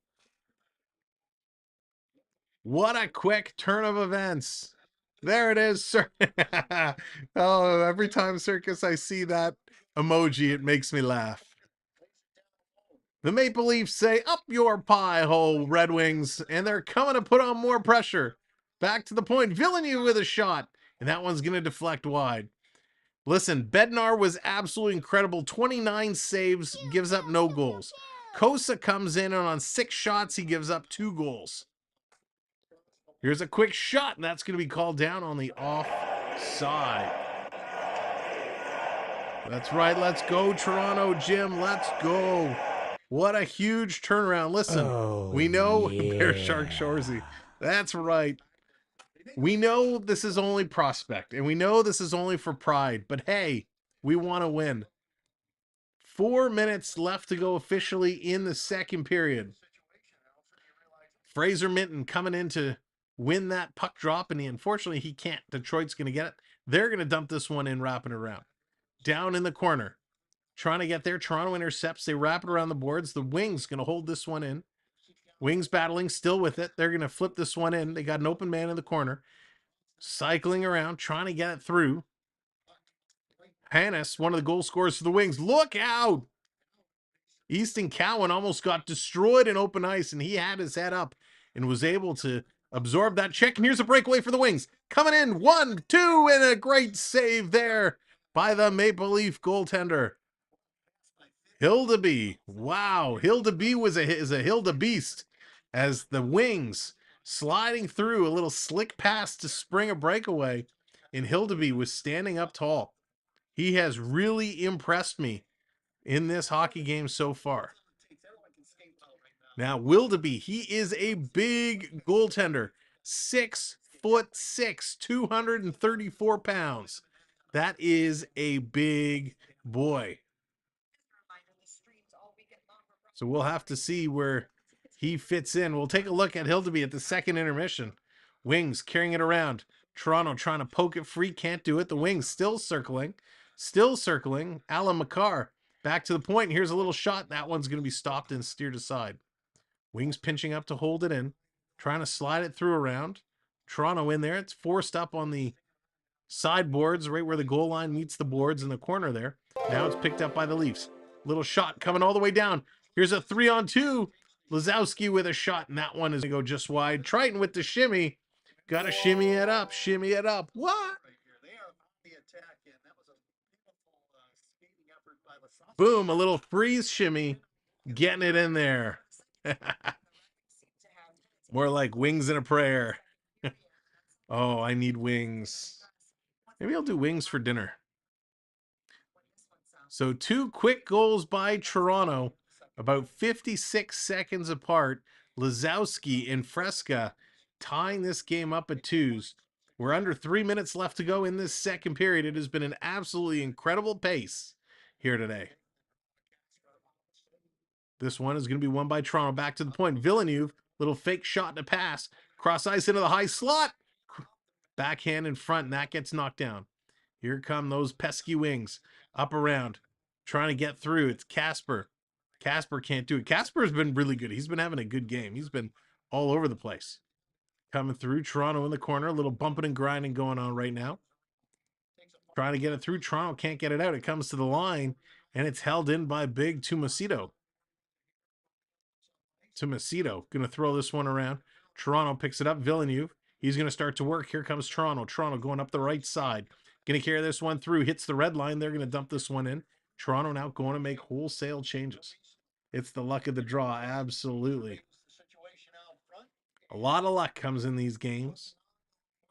What a quick turn of events. There it is, sir. Oh, every time, Circus, I see that emoji, it makes me laugh. The Maple Leafs say, up your pie hole, Red Wings, and they're coming to put on more pressure. Back to the point, Villeneuve with a shot, and that one's going to deflect wide. Listen, Bednar was absolutely incredible. 29 saves, gives up no goals. Kosa comes in, and on 6 shots, he gives up 2 goals. Here's a quick shot, and that's going to be called down on the offside. That's right. Let's go, Toronto, Jim. Let's go. What a huge turnaround. Listen, we know Bear Shark Shorzy. That's right. We know this is only prospect, and we know this is only for pride, but hey, we want to win. 4 minutes left to go officially in the second period. Fraser Minton coming in to win that puck drop, and unfortunately he can't. Detroit's going to get it. They're going to dump this one in, wrapping it around. Down in the corner. Trying to get there. Toronto intercepts. They wrap it around the boards. The Wings going to hold this one in. Wings battling, still with it. They're going to flip this one in. They got an open man in the corner. Cycling around, trying to get it through. Hannes, one of the goal scorers for the Wings. Look out! Easton Cowan almost got destroyed in open ice, and he had his head up and was able to absorb that check. And here's a breakaway for the Wings. Coming in, 1-2, and a great save there by the Maple Leaf goaltender. Hildeby. Wow. Hildeby is a Hilda beast as the Wings sliding through a little slick pass to spring a breakaway, and Hildeby was standing up tall. He has really impressed me in this hockey game so far. Now, Willoughby, he is a big goaltender. 6'6", 234 pounds. That is a big boy. So we'll have to see where he fits in. We'll take a look at Hildeby at the second intermission. Wings carrying it around. Toronto trying to poke it free. Can't do it. The Wings still circling. Still circling. Alan McCarr back to the point. Here's a little shot. That one's going to be stopped and steered aside. Wings pinching up to hold it in. Trying to slide it through around. Toronto in there. It's forced up on the sideboards, right where the goal line meets the boards in the corner there. Now it's picked up by the Leafs. Little shot coming all the way down. Here's a 3-on-2. Lazowski with a shot, and that one is going to go just wide. Triton with the shimmy. Got to shimmy it up. Shimmy it up. What? Boom, a little freeze shimmy. Getting it in there. More like wings and a prayer. Oh, I need wings. Maybe I'll do wings for dinner. So 2 quick goals by Toronto, about 56 seconds apart. Lazowski and Fresca tying this game up at 2s. We're under 3 minutes left to go in this second period. It has been an absolutely incredible pace here today. This one is going to be won by Toronto. Back to the point. Villeneuve, little fake shot to pass. Cross ice into the high slot. Backhand in front, and that gets knocked down. Here come those pesky wings. Up around. Trying to get through. It's Casper. Casper can't do it. Casper's been really good. He's been having a good game. He's been all over the place. Coming through. Toronto in the corner. A little bumping and grinding going on right now. Trying to get it through. Toronto can't get it out. It comes to the line, and it's held in by big Tomasito. Tomasito going to throw this one around. Toronto picks it up. Villeneuve. He's going to start to work. Here comes Toronto. Toronto going up the right side. Going to carry this one through. Hits the red line. They're going to dump this one in. Toronto now going to make wholesale changes. It's the luck of the draw. Absolutely. A lot of luck comes in these games.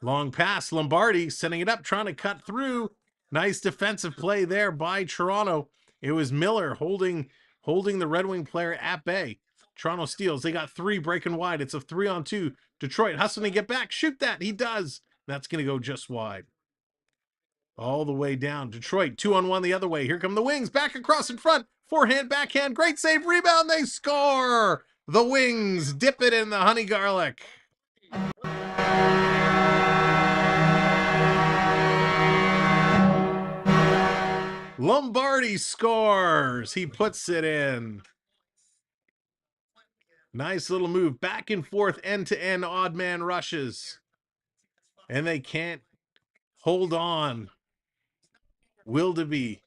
Long pass. Lombardi setting it up. Trying to cut through. Nice defensive play there by Toronto. It was Miller holding the Red Wing player at bay. Toronto steals. They got 3 breaking wide. It's a 3-on-2. Detroit hustling to get back. Shoot that. He does. That's going to go just wide. All the way down. Detroit 2-on-1 the other way. Here come the Wings. Back across in front. Forehand, backhand. Great save. Rebound. They score. The Wings dip it in the honey garlic. Lombardi scores. He puts it in. Nice little move. Back and forth, end-to-end odd man rushes. And they can't hold on. Willoughby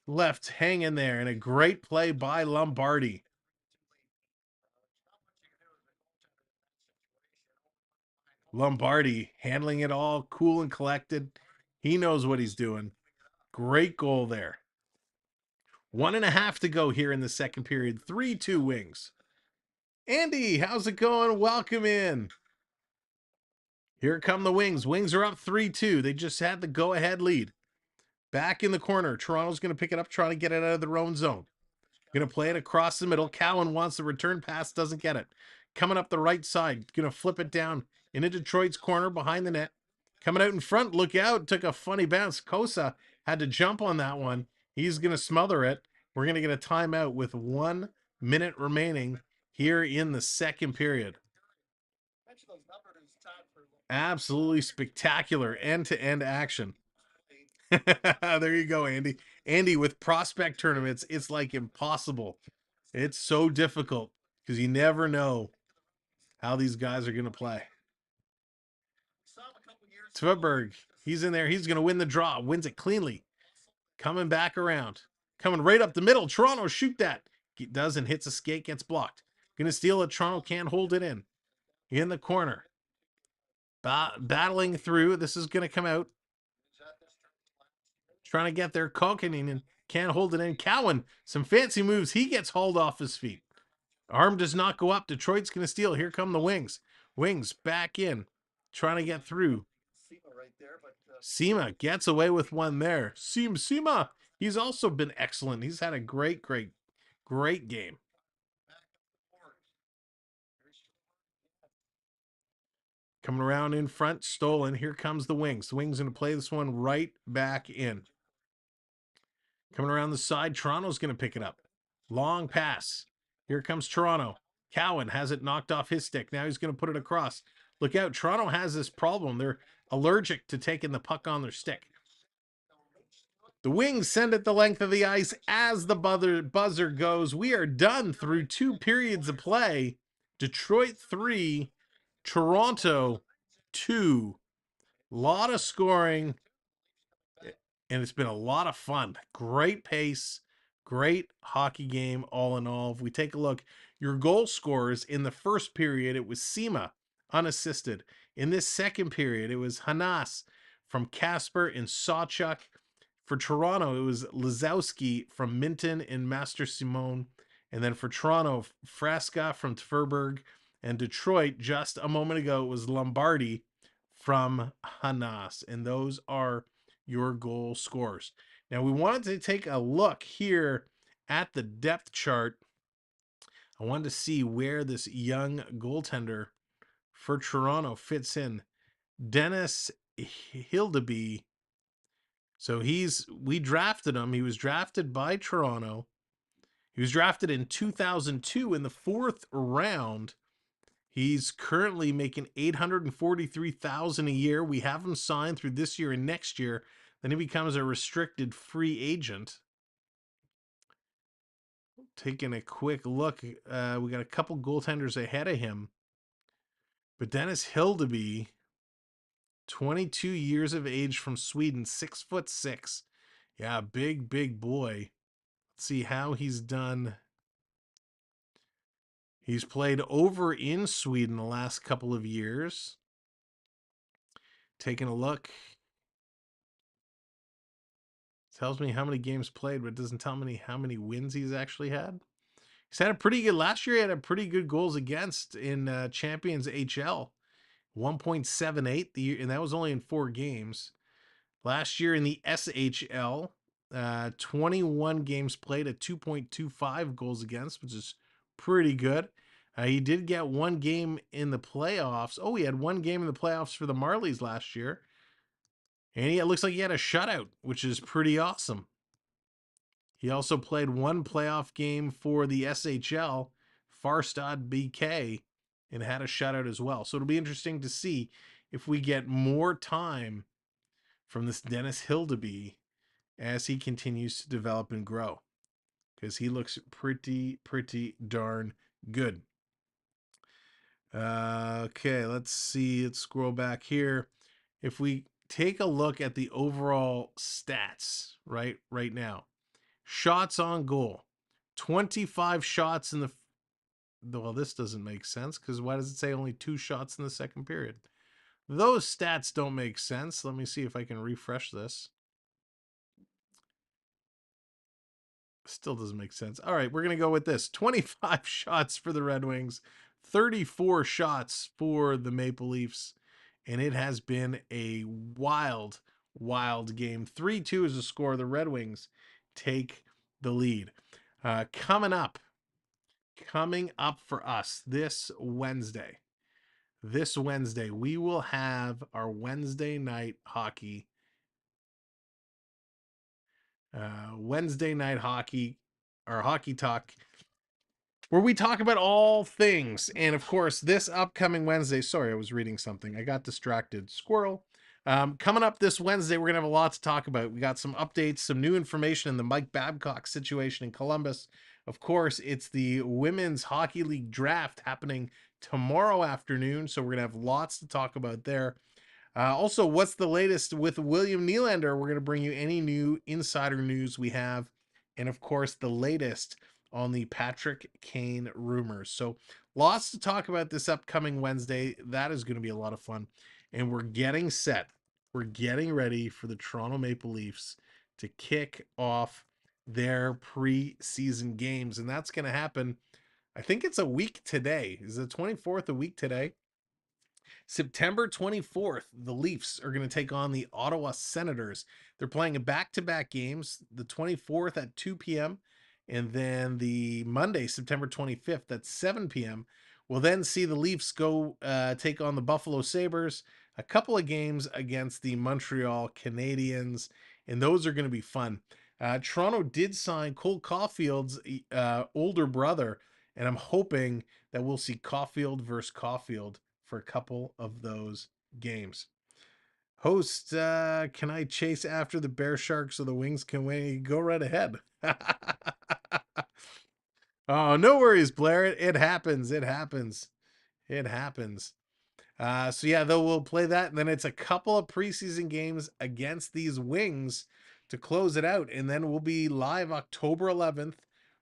left hanging there, and a great play by Lombardi. Lombardi handling it all cool and collected. He knows what he's doing. Great goal there. 1.5 to go here in the second period. 3-2 Wings. Andy, how's it going? Welcome in. Here come the Wings. Wings are up 3-2. They just had the go-ahead lead. Back in the corner. Toronto's going to pick it up, trying to get it out of their own zone. Going to play it across the middle. Cowan wants the return pass, doesn't get it. Coming up the right side. Going to flip it down into Detroit's corner behind the net. Coming out in front. Look out. Took a funny bounce. Kosa had to jump on that one. He's going to smother it. We're going to get a timeout with 1 minute remaining here in the second period. Absolutely spectacular end-to-end action. There you go, Andy. Andy, with prospect tournaments, it's like impossible. It's so difficult because you never know how these guys are going to play. Tverberg, he's in there. He's going to win the draw. Wins it cleanly. Coming back around. Coming right up the middle. Toronto, shoot that. He does and hits a skate, gets blocked. Going to steal it. Toronto can't hold it in. In the corner. Battling through. This is going to come out. Trying to get there. Kokkanen can't hold it in. Cowan, some fancy moves. He gets hauled off his feet. Arm does not go up. Detroit's going to steal. Here come the Wings. Wings back in. Trying to get through. Sema gets away with one there. Sema. He's also been excellent. He's had a great game. Coming around in front, stolen. Here comes the Wings. The Wings going to play this one right back in. Coming around the side, Toronto's going to pick it up. Long pass. Here comes Toronto. Cowan has it knocked off his stick. Now he's going to put it across. Look out. Toronto has this problem. They're allergic to taking the puck on their stick. The Wings send it the length of the ice as the buzzer goes. We are done through 2 periods of play. Detroit 3, Toronto 2. Lot of scoring, and it's been a lot of fun. Great pace, great hockey game all in all. If we take a look, your goal scorers in the first period, it was Sema, unassisted. In this second period, it was Hanas from Casper and Sawchuk. For Toronto, it was Lazowski from Minton and Master Simone. And then for Toronto, Frasca from Tverberg. And Detroit, just a moment ago, it was Lombardi from Hanas. And those are your goal scorers. Now, we wanted to take a look here at the depth chart. I wanted to see where this young goaltender for Toronto fits in. Dennis Hildeby. So we drafted him. He was drafted by Toronto. He was drafted in 2002 in the 4th round. He's currently making $843,000 a year. We have him signed through this year and next year. Then he becomes a restricted free agent. Taking a quick look, we got a couple goaltenders ahead of him. But Dennis Hildeby, 22 years of age from Sweden, 6'6". Yeah, big boy. Let's see how he's done. He's played over in Sweden the last couple of years. Taking a look. Tells me how many games played, but it doesn't tell me how many wins he's actually had. He's had a pretty good, last year he had a pretty good goals against in Champions HL. 1.78, and that was only in 4 games. Last year in the SHL, 21 games played at 2.25 goals against, which is pretty good. He did get 1 game in the playoffs. Oh, he had 1 game in the playoffs for the Marlies last year. And it looks like he had a shutout, which is pretty awesome. He also played 1 playoff game for the SHL, Farstad BK, and had a shutout as well. So it'll be interesting to see if we get more time from this Dennis Hildeby as he continues to develop and grow, because he looks pretty darn good. Okay, let's see. Let's scroll back here. If we take a look at the overall stats right now, shots on goal, 25 shots in the, well, this doesn't make sense, because why does it say only 2 shots in the second period? Those stats don't make sense. Let me see if I can refresh this. Still doesn't make sense. All right, we're going to go with this. 25 shots for the Red Wings, 34 shots for the Maple Leafs, and it has been a wild game. 3-2 is the score. The Red Wings take the lead. Coming up for us this Wednesday, we will have our Wednesday night hockey. Wednesday night hockey, our hockey talk, where we talk about all things. And of course, this upcoming Wednesday, sorry, I was reading something. I got distracted. Squirrel. Coming up this Wednesday, we're going to have a lot to talk about. We got some updates, some new information in the Mike Babcock situation in Columbus. Of course, it's the Women's Hockey League draft happening tomorrow afternoon. So we're going to have lots to talk about there. Also, what's the latest with William Nylander? We're going to bring you any new insider news we have. And of course, the latest on the Patrick Kane rumors. So lots to talk about this upcoming Wednesday. That is going to be a lot of fun. And we're getting set. We're getting ready for the Toronto Maple Leafs to kick off their preseason games. And that's going to happen, I think it's a week today. Is the 24th a week today? September 24th, the Leafs are going to take on the Ottawa Senators. They're playing a back-to-back games, the 24th at 2 p.m. and then the Monday, September 25th at 7 p.m. We'll then see the Leafs go take on the Buffalo Sabres, a couple of games against the Montreal Canadiens, and those are going to be fun. Toronto did sign Cole Caulfield's older brother, and I'm hoping that we'll see Caulfield versus Caulfield for a couple of those games. Host, can I chase after the Bear Sharks so the Wings can win? Go right ahead. Oh, no worries, Blair. It happens. So yeah, though we'll play that, and then it's a couple of preseason games against these Wings to close it out, and then we'll be live October 11th,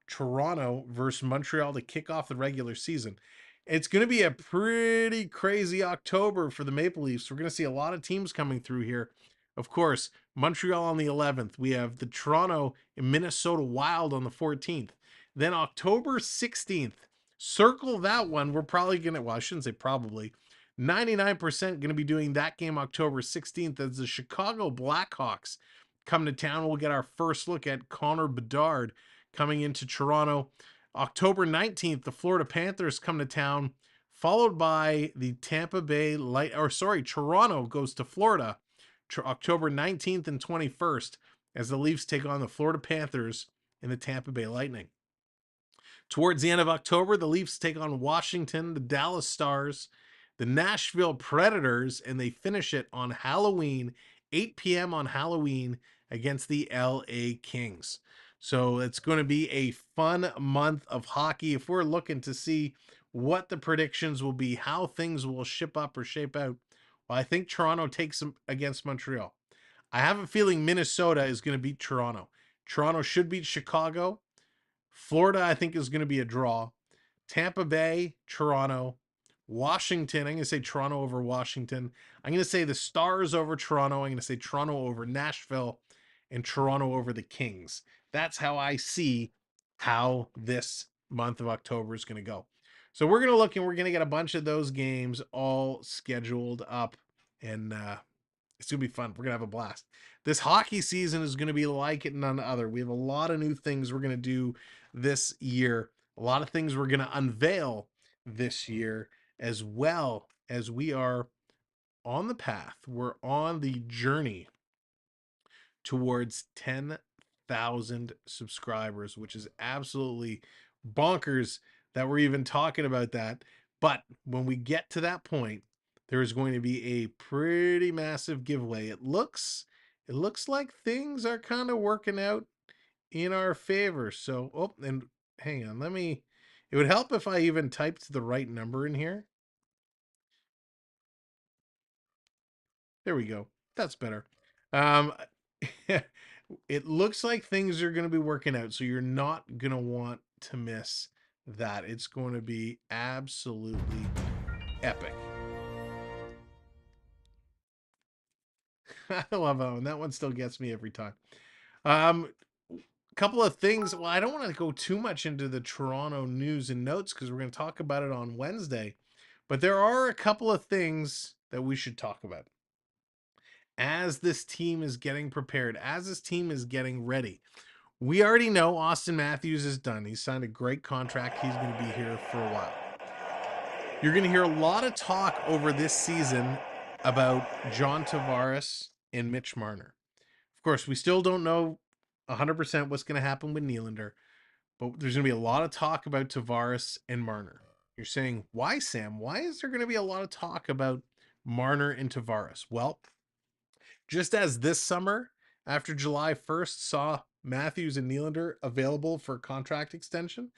Toronto versus Montreal to kick off the regular season. It's going to be a pretty crazy October for the Maple Leafs. We're going to see a lot of teams coming through here. Of course, Montreal on the 11th. We have the Toronto and Minnesota Wild on the 14th. Then October 16th, Circle that one. We're probably going to, well, I shouldn't say probably, 99% going to be doing that game October 16th as the Chicago Blackhawks come to town. We'll get our first look at Connor Bedard coming into Toronto. October 19th, the Florida Panthers come to town, followed by the Tampa Bay Toronto goes to Florida October 19th and 21st as the Leafs take on the Florida Panthers and the Tampa Bay Lightning. Towards the end of October, the Leafs take on Washington, the Dallas Stars, the Nashville Predators, and they finish it on Halloween, 8 p.m. on Halloween against the LA Kings. So it's going to be a fun month of hockey. If we're looking to see what the predictions will be, how things will ship up or shape out, well, I think Toronto takes them against Montreal. I have a feeling Minnesota is going to beat Toronto. Toronto should beat Chicago. Florida, I think, is going to be a draw. Tampa Bay, Toronto, Washington. I'm going to say Toronto over Washington. I'm going to say the Stars over Toronto. I'm going to say Toronto over Nashville and Toronto over the Kings. That's how I see how this month of October is going to go. So we're going to look and we're going to get a bunch of those games all scheduled up, and it's going to be fun. We're going to have a blast. This hockey season is going to be like it none other. We have a lot of new things we're going to do this year. A lot of things we're going to unveil this year, as well as we are on the path. We're on the journey towards 10,000 subscribers, which is absolutely bonkers that we're even talking about that. But when we get to that point, there is going to be a pretty massive giveaway. It looks like things are kind of working out in our favor. So, oh, and hang on, it would help if I even typed the right number in here. There we go. That's better. It looks like things are going to be working out, so you're not going to want to miss that. It's going to be absolutely epic. I love that one. That one still gets me every time. Couple of things. Well, I don't want to go too much into the Toronto news and notes because we're going to talk about it on Wednesday, but there are a couple of things that we should talk about as this team is getting prepared, as this team is getting ready. We already know Austin Matthews is done. He's signed a great contract. He's going to be here for a while. You're going to hear a lot of talk over this season about John Tavares and Mitch Marner. Of course, we still don't know 100% what's going to happen with Nylander, but there's going to be a lot of talk about Tavares and Marner. You're saying, why, Sam? Why is there going to be a lot of talk about Marner and Tavares? Well, just as this summer, after July 1st, saw Matthews and Nylander available for contract extension,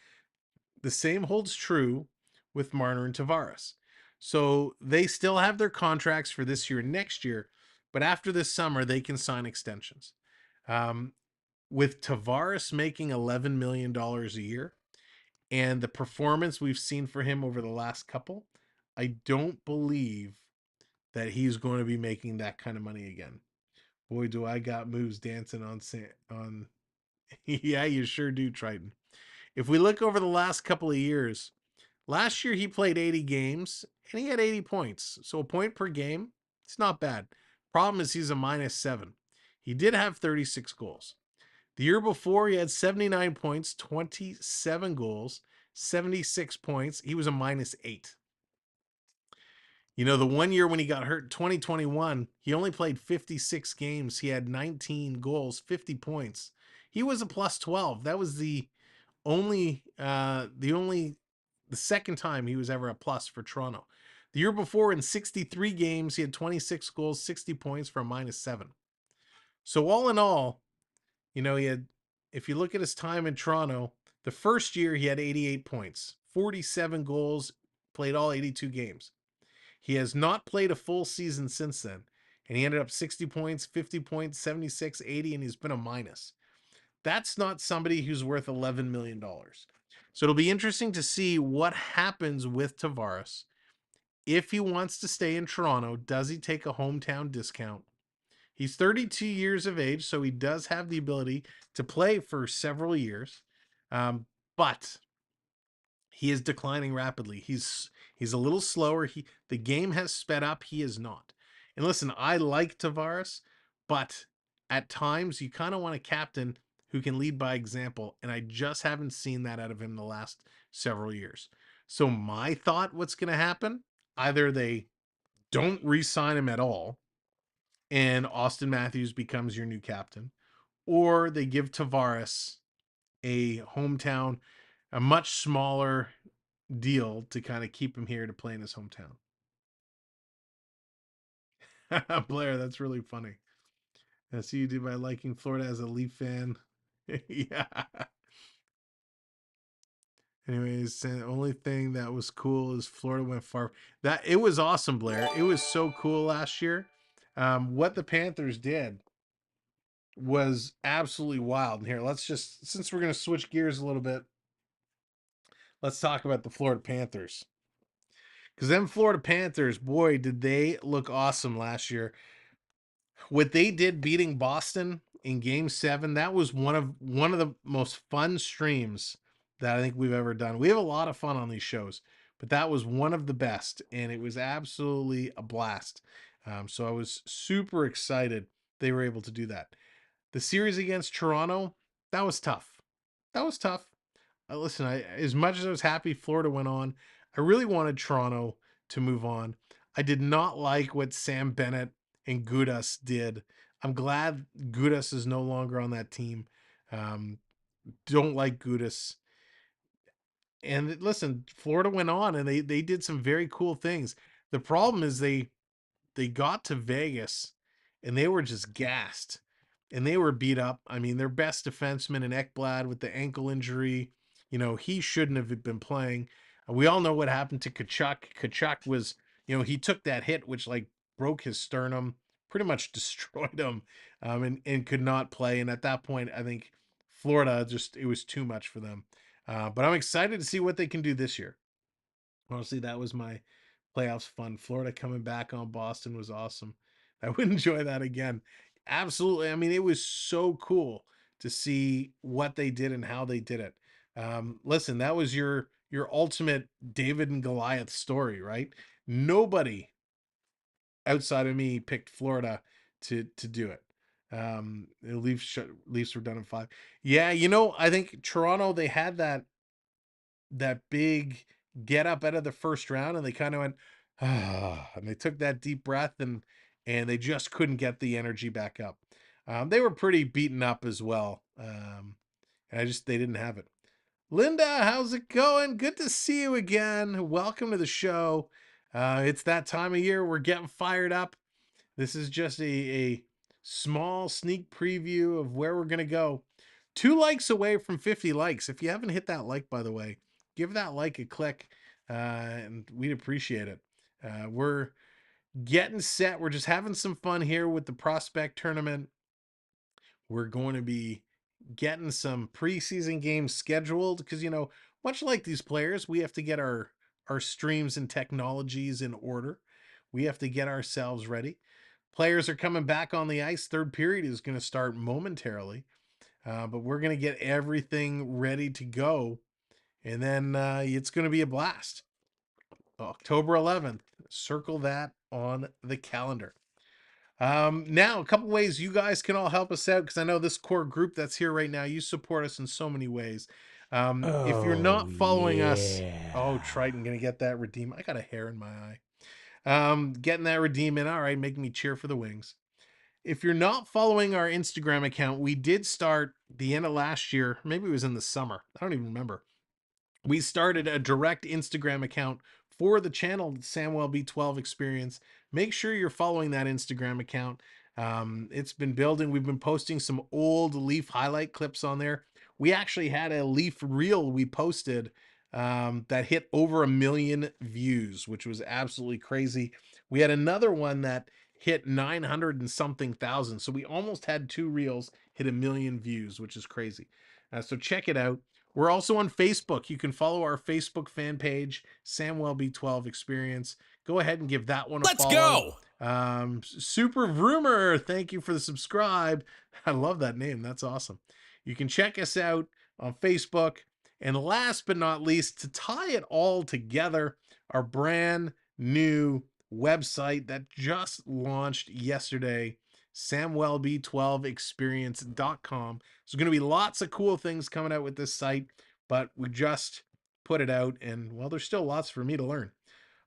the same holds true with Marner and Tavares. So they still have their contracts for this year and next year, but after this summer, they can sign extensions. With Tavares making $11 million a year and the performance we've seen for him over the last couple, I don't believe that he's going to be making that kind of money again. Boy, do I got moves dancing on. Yeah, you sure do, Triton. If we look over the last couple of years, last year he played 80 games and he had 80 points. So a point per game, it's not bad. Problem is he's a -7. He did have 36 goals. The year before, he had 79 points, 27 goals, 76 points. He was a -8. You know, the one year when he got hurt, 2021, he only played 56 games. He had 19 goals, 50 points. He was a +12. That was the second time he was ever a plus for Toronto. The year before, in 63 games, he had 26 goals, 60 points for a -7. So all in all, you know, if you look at his time in Toronto, the first year he had 88 points, 47 goals, played all 82 games. He has not played a full season since then, and he ended up 60 points, 50 points, 76, 80, and he's been a minus. That's not somebody who's worth $11 million. So it'll be interesting to see what happens with Tavares. If he wants to stay in Toronto, does he take a hometown discount? He's 32 years of age, so he does have the ability to play for several years. But he is declining rapidly. He's a little slower. The game has sped up. He is not. And listen, I like Tavares, but at times you kind of want a captain who can lead by example, and I just haven't seen that out of him the last several years. So my thought, what's going to happen? Either they don't re-sign him at all, and Austin Matthews becomes your new captain, or they give Tavares a hometown, a much smaller deal to kind of keep him here to play in his hometown. Blair, that's really funny. I see you do by liking Florida as a Leaf fan. Yeah. Anyways, the only thing that was cool is Florida went far. That it was awesome, Blair. It was so cool last year. What the Panthers did was absolutely wild. And here, let's just, since we're going to switch gears a little bit, let's talk about the Florida Panthers. Because them Florida Panthers, boy, did they look awesome last year. What they did beating Boston in Game 7, that was one of the most fun streams that I think we've ever done. We have a lot of fun on these shows, but that was one of the best, and it was absolutely a blast. So I was super excited they were able to do that. The series against Toronto, that was tough. That was tough. Listen, as much as I was happy Florida went on, I really wanted Toronto to move on. I did not like what Sam Bennett and Gudas did. I'm glad Gudas is no longer on that team. Don't like Gudas. And listen, Florida went on and they did some very cool things. The problem is they got to Vegas and they were just gassed and they were beat up. I mean, their best defenseman in Ekblad with the ankle injury, he shouldn't have been playing. We all know what happened to Kachuk. Kachuk was, he took that hit, which like broke his sternum, pretty much destroyed him, and could not play. And at that point, I think Florida it was too much for them. But I'm excited to see what they can do this year. Honestly, that was my playoffs fun. Florida coming back on Boston was awesome. I would enjoy that again. Absolutely. I mean, it was so cool to see what they did and how they did it. Listen, that was your ultimate David and Goliath story, right? Nobody outside of me picked Florida to do it. The Leafs were done in 5. Yeah, I think Toronto, they had that big get up out of the first round and they kind of went and they took that deep breath and they just couldn't get the energy back up. They were pretty beaten up as well. And they didn't have it. Linda, how's it going? Good to see you again. Welcome to the show. It's that time of year. We're getting fired up. This is just a small sneak preview of where we're going to go. 2 likes away from 50 likes. If you haven't hit that like, by the way, give that like a click, and we'd appreciate it. We're getting set. We're just having some fun here with the prospect tournament. We're going to be getting some preseason games scheduled because, much like these players, we have to get our streams and technologies in order. We have to get ourselves ready. Players are coming back on the ice. Third period is going to start momentarily. But we're going to get everything ready to go. And then it's going to be a blast. October 11th. Circle that on the calendar. Now, a couple ways you guys can all help us out, because I know this core group that's here right now, you support us in so many ways. If you're not following us... Oh, Triton, going to get that redeem. I got a hair in my eye. Getting that redeem in. All right, making me cheer for the Wings. If you're not following our Instagram account, we did start the end of last year. Maybe it was in the summer. I don't even remember. We started a direct Instagram account for the channel, Samwelb12 Experience. Make sure you're following that Instagram account. It's been building. We've been posting some old Leaf highlight clips on there. We actually had a Leaf reel we posted that hit over 1 million views, which was absolutely crazy. We had another one that hit 900 and something thousand. So we almost had 2 reels hit 1 million views, which is crazy. So check it out. We're also on Facebook. You can follow our Facebook fan page, Samwelb12 Experience. Go ahead and give that one a follow. Let's go. Super Vroomer, thank you for the subscribe. I love that name. That's awesome. You can check us out on Facebook. And last but not least, to tie it all together, our brand new website that just launched yesterday, Samwelb12 Experience.com. There's going to be lots of cool things coming out with this site, but we just put it out, and well, there's still lots for me to learn.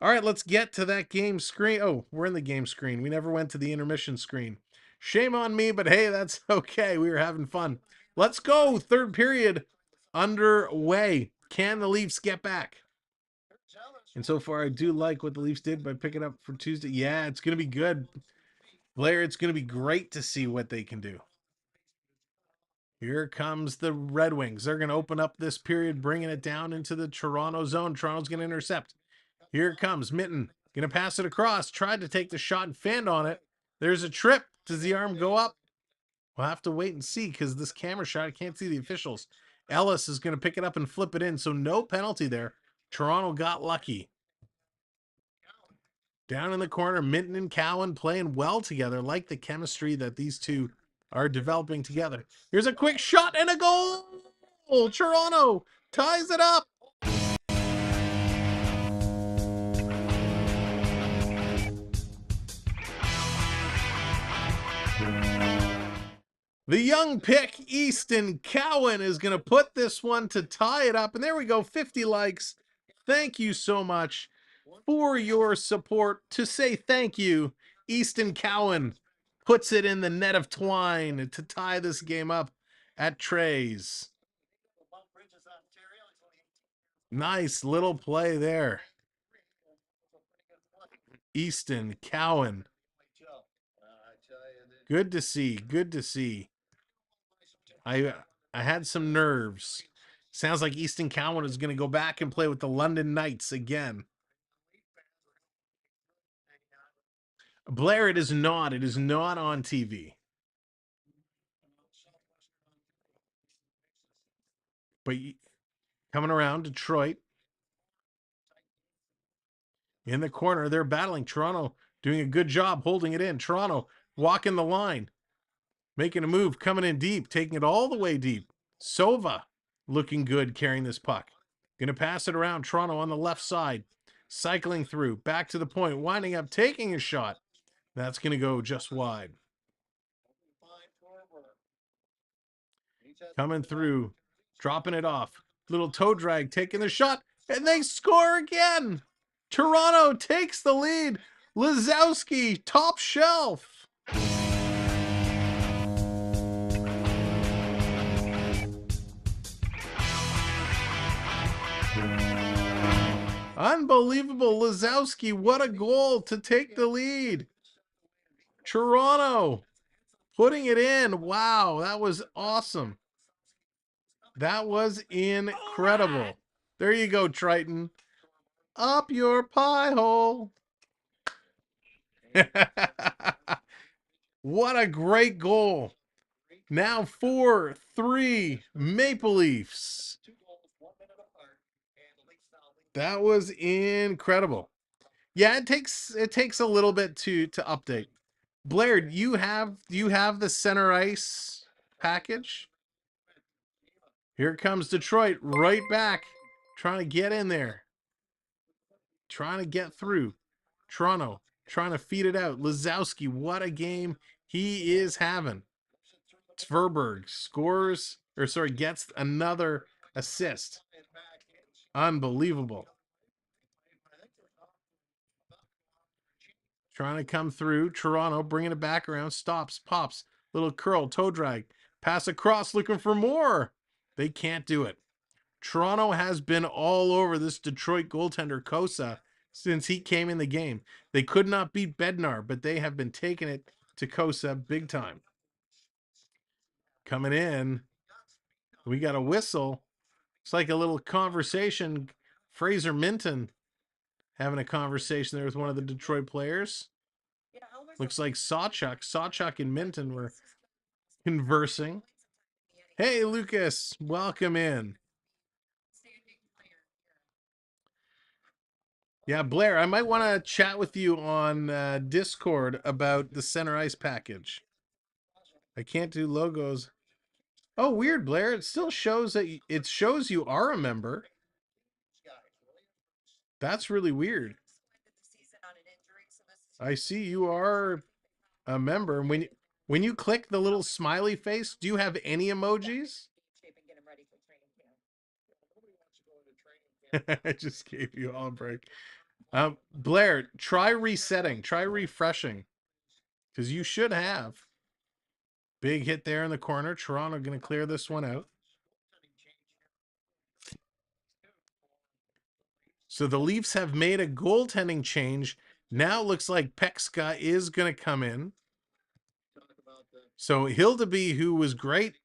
All right, let's get to that game screen. Oh, we're in the game screen. We never went to the intermission screen. Shame on me, but hey, that's okay. We were having fun. Let's go. Third period underway. Can the Leafs get back? And so far, I do like what the Leafs did by picking up for Tuesday. Yeah, it's going to be good. Blair, it's going to be great to see what they can do. Here comes the Red Wings. They're going to open up this period, bringing it down into the Toronto zone. Toronto's going to intercept. Here it comes. Mitten. Going to pass it across. Tried to take the shot and fanned on it. There's a trip. Does the arm go up? We'll have to wait and see because this camera shot, I can't see the officials. Ellis is going to pick it up and flip it in, so no penalty there. Toronto got lucky. Down in the corner, Minton and Cowan playing well together, like the chemistry that these two are developing together. Here's a quick shot and a goal! Toronto ties it up! The young pick, Easton Cowan, is going to put this one to tie it up. And there we go, 50 likes. Thank you so much for your support. To say thank you, Easton Cowan puts it in the net of twine to tie this game up at Trey's. Nice little play there. Easton Cowan. Good to see. Good to see. I had some nerves. Sounds like Easton Cowan is going to go back and play with the London Knights again. Blair, it is not. It is not on TV. But coming around, Detroit. In the corner, they're battling. Toronto doing a good job holding it in. Toronto walking the line. Making a move, coming in deep, taking it all the way deep. Sova looking good carrying this puck. Going to pass it around. Toronto on the left side. Cycling through. Back to the point. Winding up, taking a shot. That's going to go just wide. Coming through. Dropping it off. Little toe drag, taking the shot. And they score again. Toronto takes the lead. Lazowski, top shelf. Unbelievable. Lazowski, what a goal to take the lead. Toronto putting it in. Wow, that was awesome. That was incredible. There you go, Triton. Up your pie hole. What a great goal. Now 4-3 Maple Leafs. That was incredible. Yeah, it takes a little bit to update. Blair, do you have the center ice package? Here comes Detroit right back, trying to get in there. Trying to get through. Toronto trying to feed it out. Lazowski, what a game he is having. Tverberg scores, or sorry, gets another assist. Unbelievable. Trying to come through. Toronto bringing it back around. Stops, pops. Little curl, toe drag. Pass across, looking for more. They can't do it. Toronto has been all over this Detroit goaltender, Kosa, since he came in the game. They could not beat Bednar, but they have been taking it to Kosa big time. Coming in. We got a whistle. It's like a little conversation. Fraser Minton having a conversation there with one of the Detroit players. Looks like Sawchuk and Minton were conversing. Hey, Lucas, welcome in. Yeah, Blair, I might want to chat with you on Discord about the center ice package. I can't do logos. Oh, weird, Blair. It still shows that it shows you are a member. That's really weird. I see you are a member. And when you click the little smiley face, do you have any emojis? I just gave you all a break. Blair, try resetting. Try refreshing. Because you should have. Big hit there in the corner. Toronto going to clear this one out. So the Leafs have made a goaltending change. Now it looks like Pekska is going to come in. So Hildeby, who was great,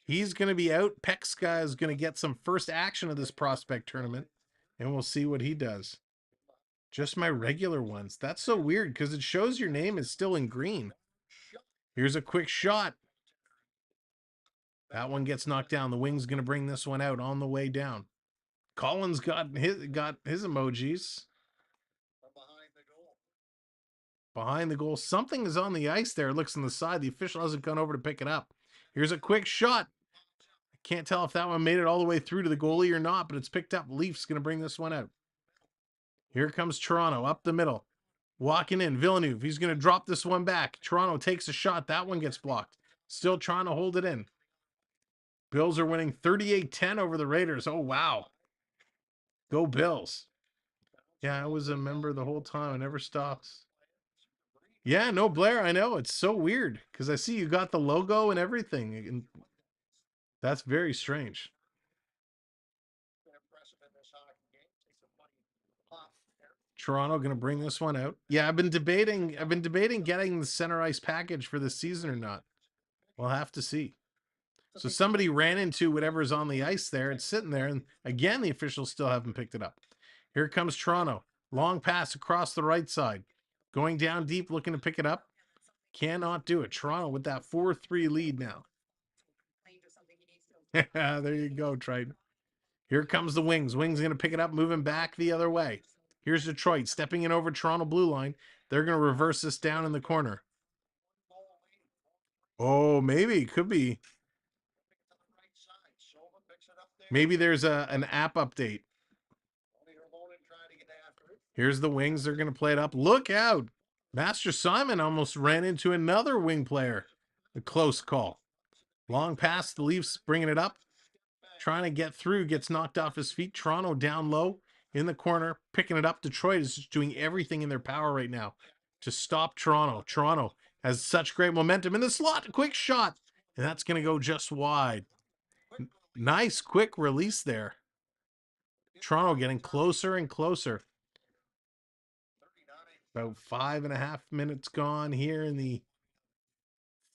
he's going to be out. Pekska is going to get some first action of this prospect tournament. And we'll see what he does. Just my regular ones. That's so weird because it shows your name is still in green. Here's a quick shot. That one gets knocked down. The Wings going to bring this one out on the way down. Collins got his emojis. Behind the goal. Something is on the ice there. It looks on the side. The official hasn't gone over to pick it up. Here's a quick shot. I can't tell if that one made it all the way through to the goalie or not, but it's picked up. Leafs going to bring this one out. Here comes Toronto up the middle. Walking in. Villeneuve. He's going to drop this one back. Toronto takes a shot. That one gets blocked. Still trying to hold it in. Bills are winning 38-10 over the Raiders. Oh, wow. Go Bills. Yeah, I was a member the whole time. It never stops. Yeah, no, Blair, I know. It's so weird because I see you got the logo and everything. And that's very strange. Toronto going to bring this one out. Yeah, I've been debating getting the center ice package for this season or not. We'll have to see. So somebody ran into whatever's on the ice there. It's sitting there. And again, the officials still haven't picked it up. Here comes Toronto. Long pass across the right side. Going down deep, looking to pick it up. Cannot do it. Toronto with that 4-3 lead now. There you go, Triton. Here comes the Wings. Wings going to pick it up, moving back the other way. Here's Detroit stepping in over Toronto blue line. They're going to reverse this down in the corner. Oh, maybe. Could be. Maybe there's an app update. Here's the Wings. They're going to play it up. Look out. Master Simon almost ran into another Wing player. A close call. Long pass. The Leafs bringing it up. Trying to get through. Gets knocked off his feet. Toronto down low in the corner. Picking it up. Detroit is just doing everything in their power right now to stop Toronto. Toronto has such great momentum in the slot. A quick shot. And that's going to go just wide. Nice quick release there. Toronto getting closer and closer. About 5.5 minutes gone here in the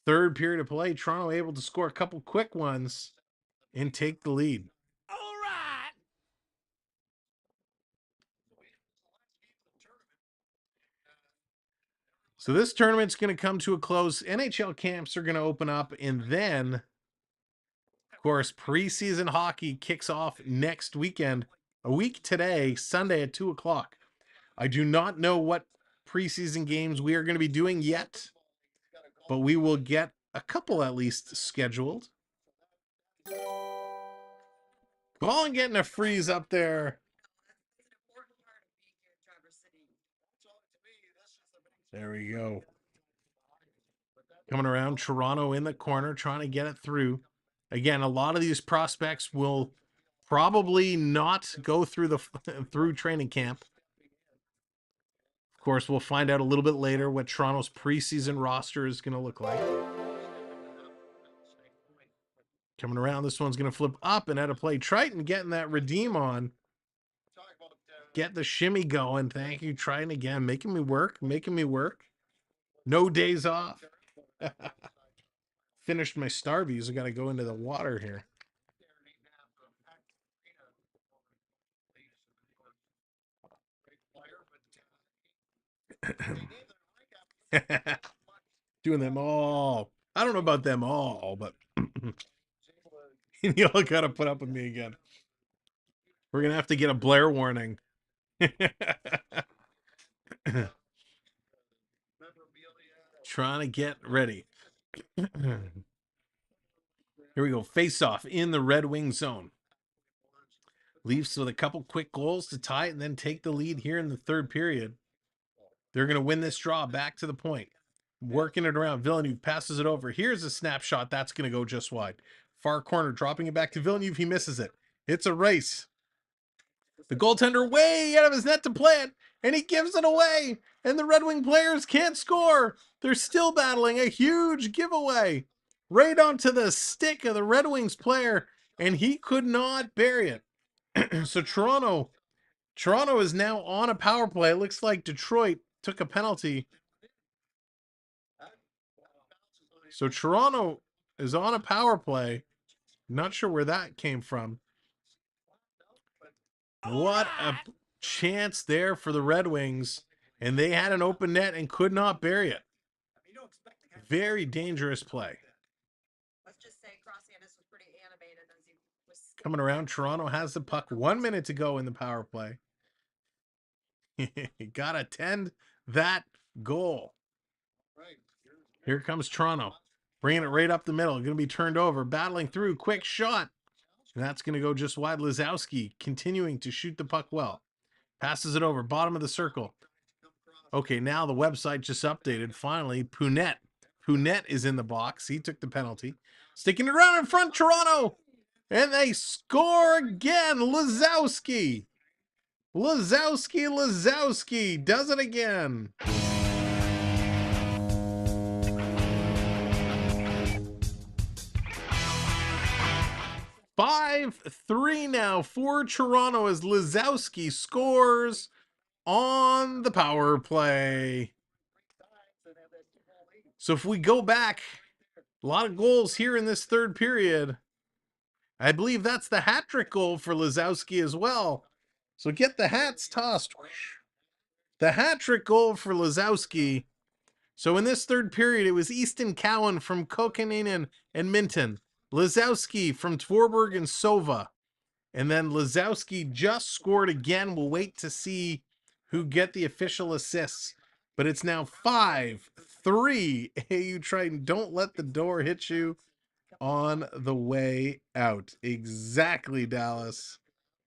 third period of play. Toronto able to score a couple quick ones and take the lead. All right. So this tournament's going to come to a close. NHL camps are going to open up, and then, of course, preseason hockey kicks off next weekend. A week today, Sunday at 2 o'clock. I do not know what preseason games we are going to be doing yet, but we will get a couple at least scheduled. Colin getting a freeze up there. There we go. Coming around, Toronto in the corner, trying to get it through. Again, a lot of these prospects will probably not go through through training camp. Of course, we'll find out a little bit later what Toronto's preseason roster is going to look like. Coming around, this one's going to flip up and out of play. Triton getting that redeem on. Get the shimmy going. Thank you, Triton, again. Making me work. No days off. Finished my Starbies. I got to go into the water here. Doing them all. I don't know about them all, but y'all got to put up with me again. We're going to have to get a Blair warning. Trying to get ready. Here we go. Face off in the Red Wing zone. Leafs with a couple quick goals to tie it and then take the lead here in the third period. They're going to win this draw back to the point. Working it around. Villeneuve passes it over. Here's a snapshot. That's going to go just wide. Far corner, dropping it back to Villeneuve. He misses it. It's a race. The goaltender way out of his net to play it, and he gives it away. And the Red Wing players can't score. They're still battling a huge giveaway right onto the stick of the Red Wings player, and he could not bury it. So Toronto is now on a power play. It looks like Detroit took a penalty. So Toronto is on a power play. Not sure where that came from. What a chance there for the Red Wings. And they had an open net and could not bury it. Very dangerous play. Let's just say Cross-Andis was pretty animated as he was Coming around, Toronto has the puck. 1 minute to go in the power play. Gotta tend that goal. Here comes Toronto. Bringing it right up the middle. Going to be turned over. Battling through. Quick shot. And that's going to go just wide. Lizowski continuing to shoot the puck well. Passes it over. Bottom of the circle. Okay, now the website just updated. Finally, Punet. Punet is in the box. He took the penalty. Sticking it around in front, Toronto. And they score again. Lizowski. Lizowski does it again. 5-3 now for Toronto as Lizowski scores on the power play. So if we go back, a lot of goals here in this third period. I believe that's the hat trick goal for Lizowski as well. So get the hats tossed. The hat trick goal for Lizowski. So in this third period, it was Easton Cowan from Kokoninen and Minton. Lizowski from Tvorberg and Sova. And then Lizowski just scored again. We'll wait to see who get the official assists. But it's now 5-3. AU Triton, don't let the door hit you on the way out. Exactly, Dallas.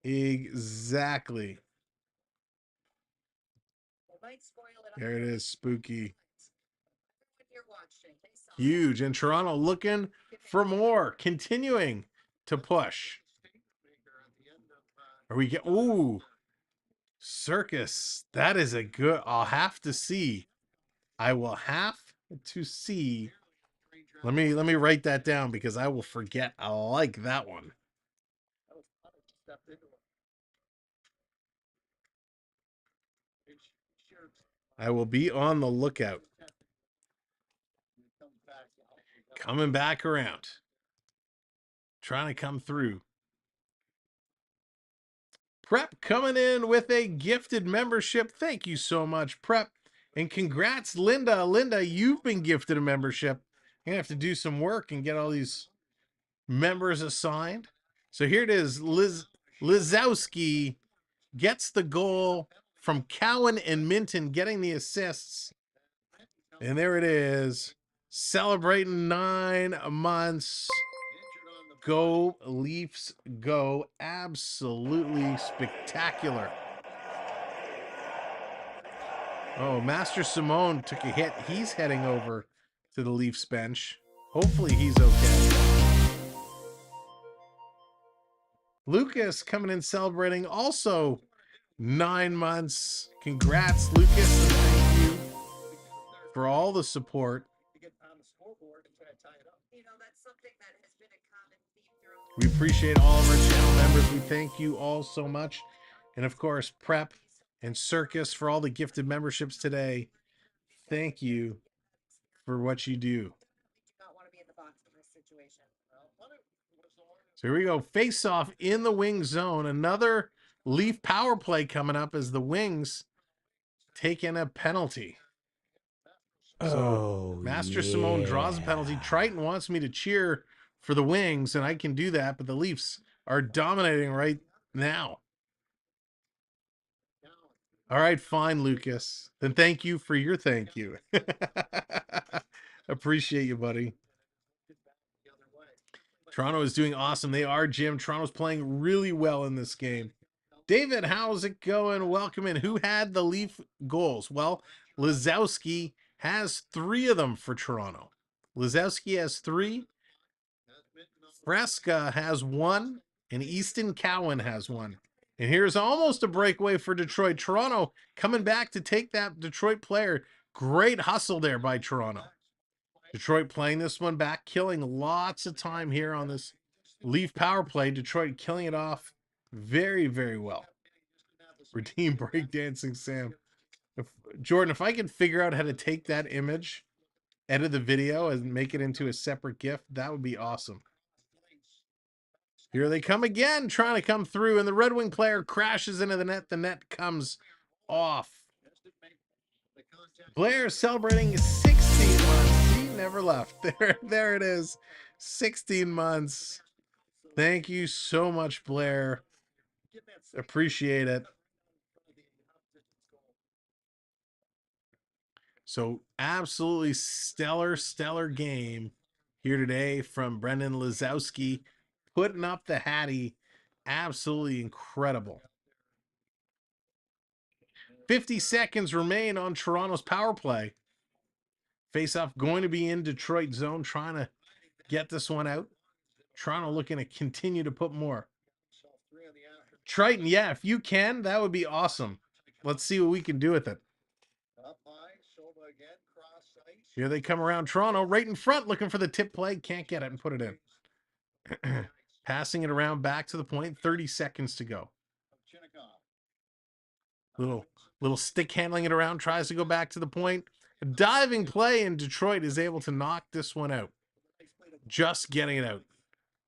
Exactly. There it is, spooky. Huge. And Toronto looking for more, continuing to push. Are we get ooh, Circus. That is a good. I'll have to see. I will have to see. Let me write that down because I will forget. I like that one. I will be on the lookout. Coming back around. Trying to come through. Prep coming in with a gifted membership. Thank you so much, Prep. And congrats, Linda. Linda, you've been gifted a membership. You're going to have to do some work and get all these members assigned. So here it is. Lizowski gets the goal from Cowan and Minton, getting the assists. And there it is. Celebrating 9 months. Go Leafs, go. Absolutely spectacular. Oh, Master Simone took a hit. He's heading over to the Leafs bench. Hopefully he's okay. Lucas coming in celebrating also 9 months. Congrats, Lucas, and thank you for all the support. We appreciate all of our channel members. We thank you all so much. And of course, Prep and Circus for all the gifted memberships today. Thank you for what you do. So here we go. Face off in the wing zone. Another Leaf power play coming up as the Wings taking a penalty. So Master Simone draws a penalty. Triton wants me to cheer for the Wings, and I can do that, but the Leafs are dominating right now. All right, fine, Lucas. Then thank you for your thank you. Appreciate you, buddy. Toronto is doing awesome. They are, Jim. Toronto's playing really well in this game. David, how's it going? Welcome in. Who had the Leaf goals? Well, Lazowski has 3 of them for Toronto. Lazowski has 3. Fresca has 1. And Easton Cowan has 1. And here's almost a breakaway for Detroit. Toronto coming back to take that Detroit player. Great hustle there by Toronto. Detroit playing this one back, killing lots of time here on this Leaf power play. Detroit killing it off very, very well. Redeem breakdancing Sam. Jordan, if I could figure out how to take that image, edit the video, and make it into a separate GIF, that would be awesome. Here they come again, trying to come through, and the Red Wing player crashes into the net. The net comes off. Blair celebrating 16 months. He never left. There it is. 16 months. Thank you so much, Blair. Appreciate it. So absolutely stellar game here today from Brendan Lazowski, putting up the Hattie. Absolutely incredible. 50 seconds remain on Toronto's power play. Face-off going to be in Detroit zone, trying to get this one out. Toronto looking to continue to put more. Triton, yeah, if you can, that would be awesome. Let's see what we can do with it. Here they come around Toronto, right in front, looking for the tip play. Can't get it and put it in. Passing it around back to the point. 30 seconds to go. Little stick handling it around. Tries to go back to the point. A diving play, and Detroit is able to knock this one out. Just getting it out.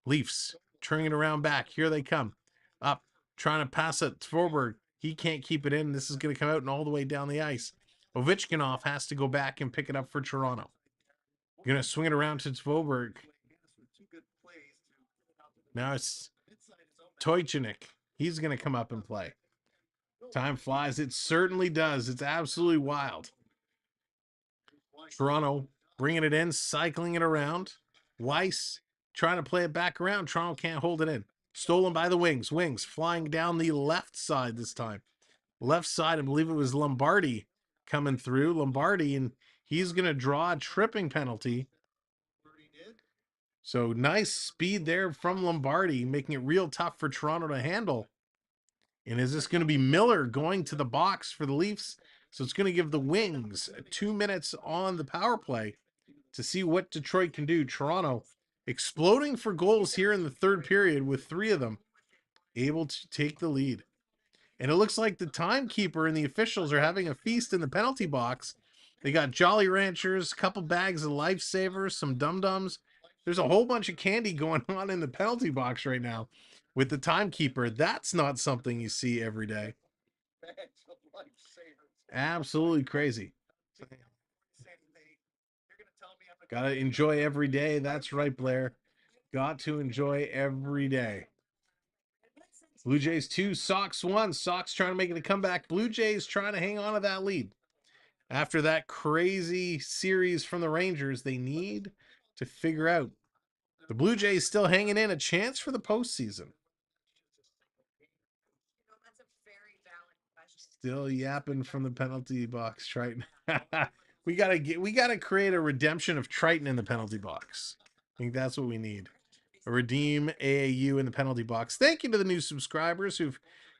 Leafs turning it around back. Here they come. Up. Trying to pass it to Forberg. He can't keep it in. This is going to come out and all the way down the ice. Ovechkinov has to go back and pick it up for Toronto. Going to swing it around to Svoberg. Now it's Tojcinik. He's going to come up and play. Time flies. It certainly does. It's absolutely wild. Toronto bringing it in, cycling it around. Weiss trying to play it back around. Toronto can't hold it in. Stolen by the Wings. Wings flying down the left side this time. Left side, I believe it was Lombardi coming through. Lombardi, and he's going to draw a tripping penalty. So nice speed there from Lombardi, making it real tough for Toronto to handle. And is this going to be Miller going to the box for the Leafs? So it's going to give the Wings 2 minutes on the power play to see what Detroit can do. Toronto exploding for goals here in the third period with 3 of them, able to take the lead. And it looks like the timekeeper and the officials are having a feast in the penalty box. They got Jolly Ranchers, a couple bags of Lifesavers, some Dum-Dums. There's a whole bunch of candy going on in the penalty box right now with the timekeeper. That's not something you see every day. Absolutely crazy. Gotta enjoy every day. That's right, Blair. Got to enjoy every day. Blue Jays 2, Sox 1. Sox trying to make it a comeback. Blue Jays trying to hang on to that lead. After that crazy series from the Rangers, they need to figure out. The Blue Jays still hanging in, a chance for the postseason. Still yapping from the penalty box, Triton. we gotta create a redemption of Triton in the penalty box. I think that's what we need. A redeem AAU in the penalty box. Thank you to the new subscribers who've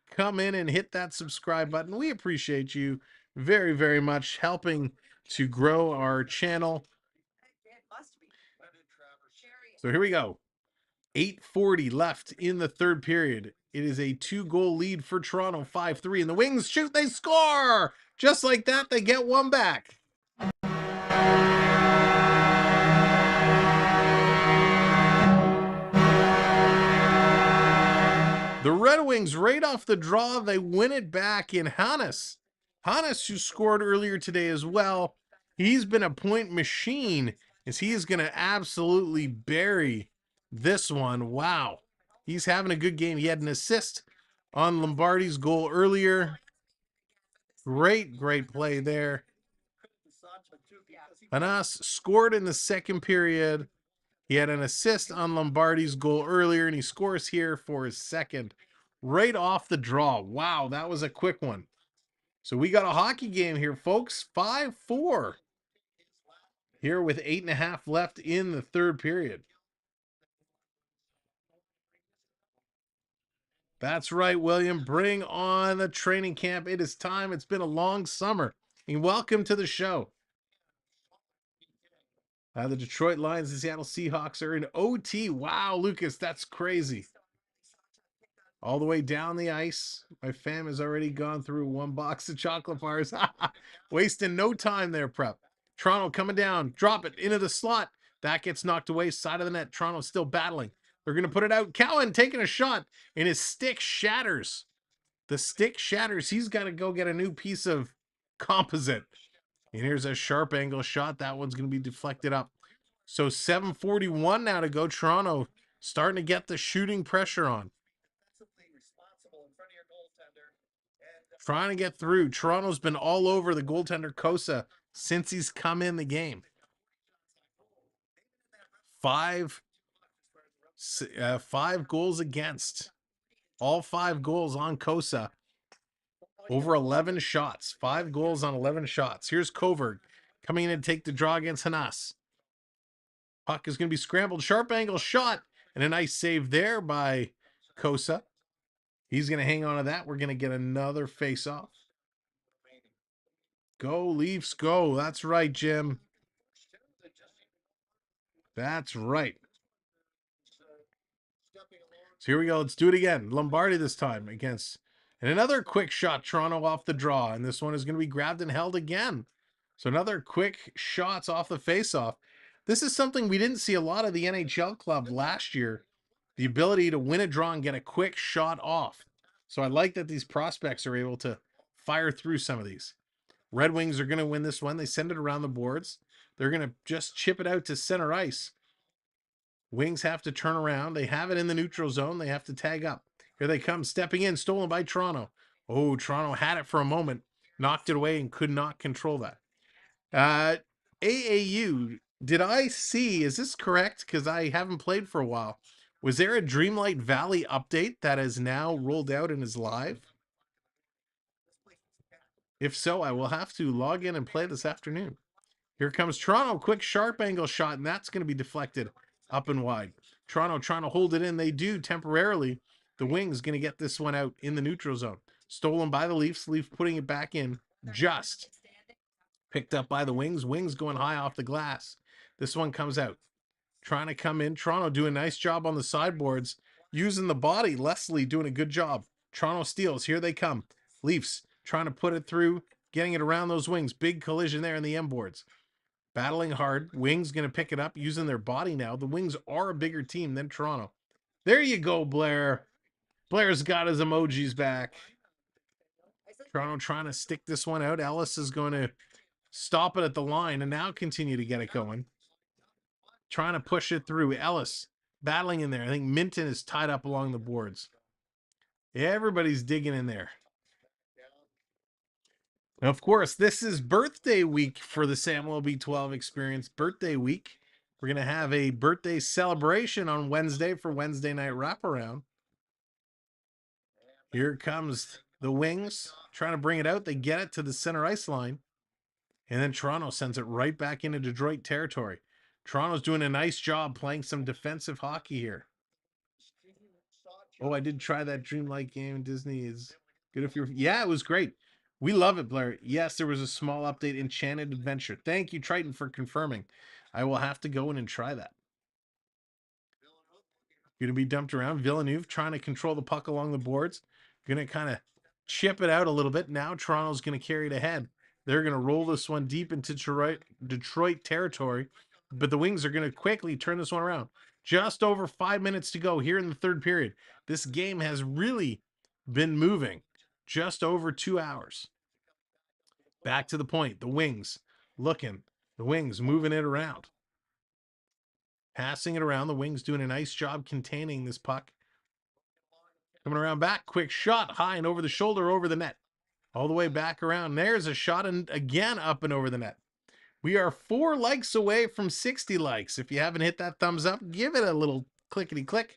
come in and hit that subscribe button. We appreciate you very, very much, helping to grow our channel. So here we go. 8:40 left in the third period. It is a 2-goal lead for Toronto, 5-3. And the Wings shoot, they score! Just like that, they get one back. The Red Wings, right off the draw, they win it back in Hannes. Hannes, who scored earlier today as well. He's been a point machine as he is going to absolutely bury this one. Wow. He's having a good game. He had an assist on Lombardi's goal earlier. Great play there. Hannes scored in the second period. He had an assist on Lombardi's goal earlier, and he scores here for his second right off the draw. Wow, that was a quick one. So we got a hockey game here, folks. 5-4 here with 8.5 left in the third period. That's right, William. Bring on the training camp. It is time. It's been a long summer. And welcome to the show. The Detroit Lions and Seattle Seahawks are in OT. Wow, Lucas, that's crazy. All the way down the ice. My fam has already gone through one box of chocolate bars. Wasting no time there, Prep. Toronto coming down. Drop it into the slot. That gets knocked away. Side of the net. Toronto's still battling. They're going to put it out. Cowan taking a shot, and his stick shatters. The stick shatters. He's got to go get a new piece of composite. And here's a sharp angle shot. That one's going to be deflected up. So 7:41 now to go. Toronto starting to get the shooting pressure on. Trying to get through. Toronto's been all over the goaltender Kosa since he's come in the game. Five goals against. All 5 goals on Kosa. Over 11 shots. 5 goals on 11 shots. Here's Coburg coming in to take the draw against Hanas. Puck is going to be scrambled. Sharp angle shot. And a nice save there by Kosa. He's going to hang on to that. We're going to get another face-off. Go, Leafs, go. That's right, Jim. That's right. So here we go. Let's do it again. Lombardi this time against... And another quick shot, Toronto off the draw. And this one is going to be grabbed and held again. So another quick shots off the face-off. This is something we didn't see a lot of the NHL club last year. The ability to win a draw and get a quick shot off. So I like that these prospects are able to fire through some of these. Red Wings are going to win this one. They send it around the boards. They're going to just chip it out to center ice. Wings have to turn around. They have it in the neutral zone. They have to tag up. Here they come, stepping in, stolen by Toronto. Oh, Toronto had it for a moment, knocked it away and could not control that. AAU, did I see, is this correct? Because I haven't played for a while. Was there a Dreamlight Valley update that is now rolled out and is live? If so, I will have to log in and play this afternoon. Here comes Toronto, quick sharp angle shot, and that's going to be deflected up and wide. Toronto trying to hold it in. They do temporarily. The Wings going to get this one out in the neutral zone. Stolen by the Leafs. Leafs putting it back in. Just picked up by the Wings. Wings going high off the glass. This one comes out. Trying to come in. Toronto doing a nice job on the sideboards. Using the body. Leslie doing a good job. Toronto steals. Here they come. Leafs trying to put it through. Getting it around those Wings. Big collision there in the M boards. Battling hard. Wings going to pick it up using their body now. The Wings are a bigger team than Toronto. There you go, Blair. Blair's got his emojis back. Toronto trying to stick this one out. Ellis is going to stop it at the line and now continue to get it going. Trying to push it through. Ellis battling in there. I think Minton is tied up along the boards. Yeah, everybody's digging in there. Now, of course, this is birthday week for the Samwelb12 Experience. Birthday week. We're going to have a birthday celebration on Wednesday for Wednesday night wraparound. Here comes the Wings trying to bring it out. They get it to the center ice line. And then Toronto sends it right back into Detroit territory. Toronto's doing a nice job playing some defensive hockey here. Oh, I did try that Dreamlight game. Disney is good if you're... Yeah, it was great. We love it, Blair. Yes, there was a small update, Enchanted Adventure. Thank you, Triton, for confirming. I will have to go in and try that. Going to be dumped around. Villeneuve trying to control the puck along the boards. Going to kind of chip it out a little bit. Now Toronto's going to carry it ahead. They're going to roll this one deep into Detroit territory. But the Wings are going to quickly turn this one around. Just over 5 minutes to go here in the third period. This game has really been moving. Just over 2 hours. Back to the point. The Wings looking. The Wings moving it around. Passing it around. The Wings doing a nice job containing this puck. Coming around back. Quick shot. High and over the shoulder, over the net. All the way back around. There's a shot and again up and over the net. We are 4 likes away from 60 likes. If you haven't hit that thumbs up, give it a little clickety click.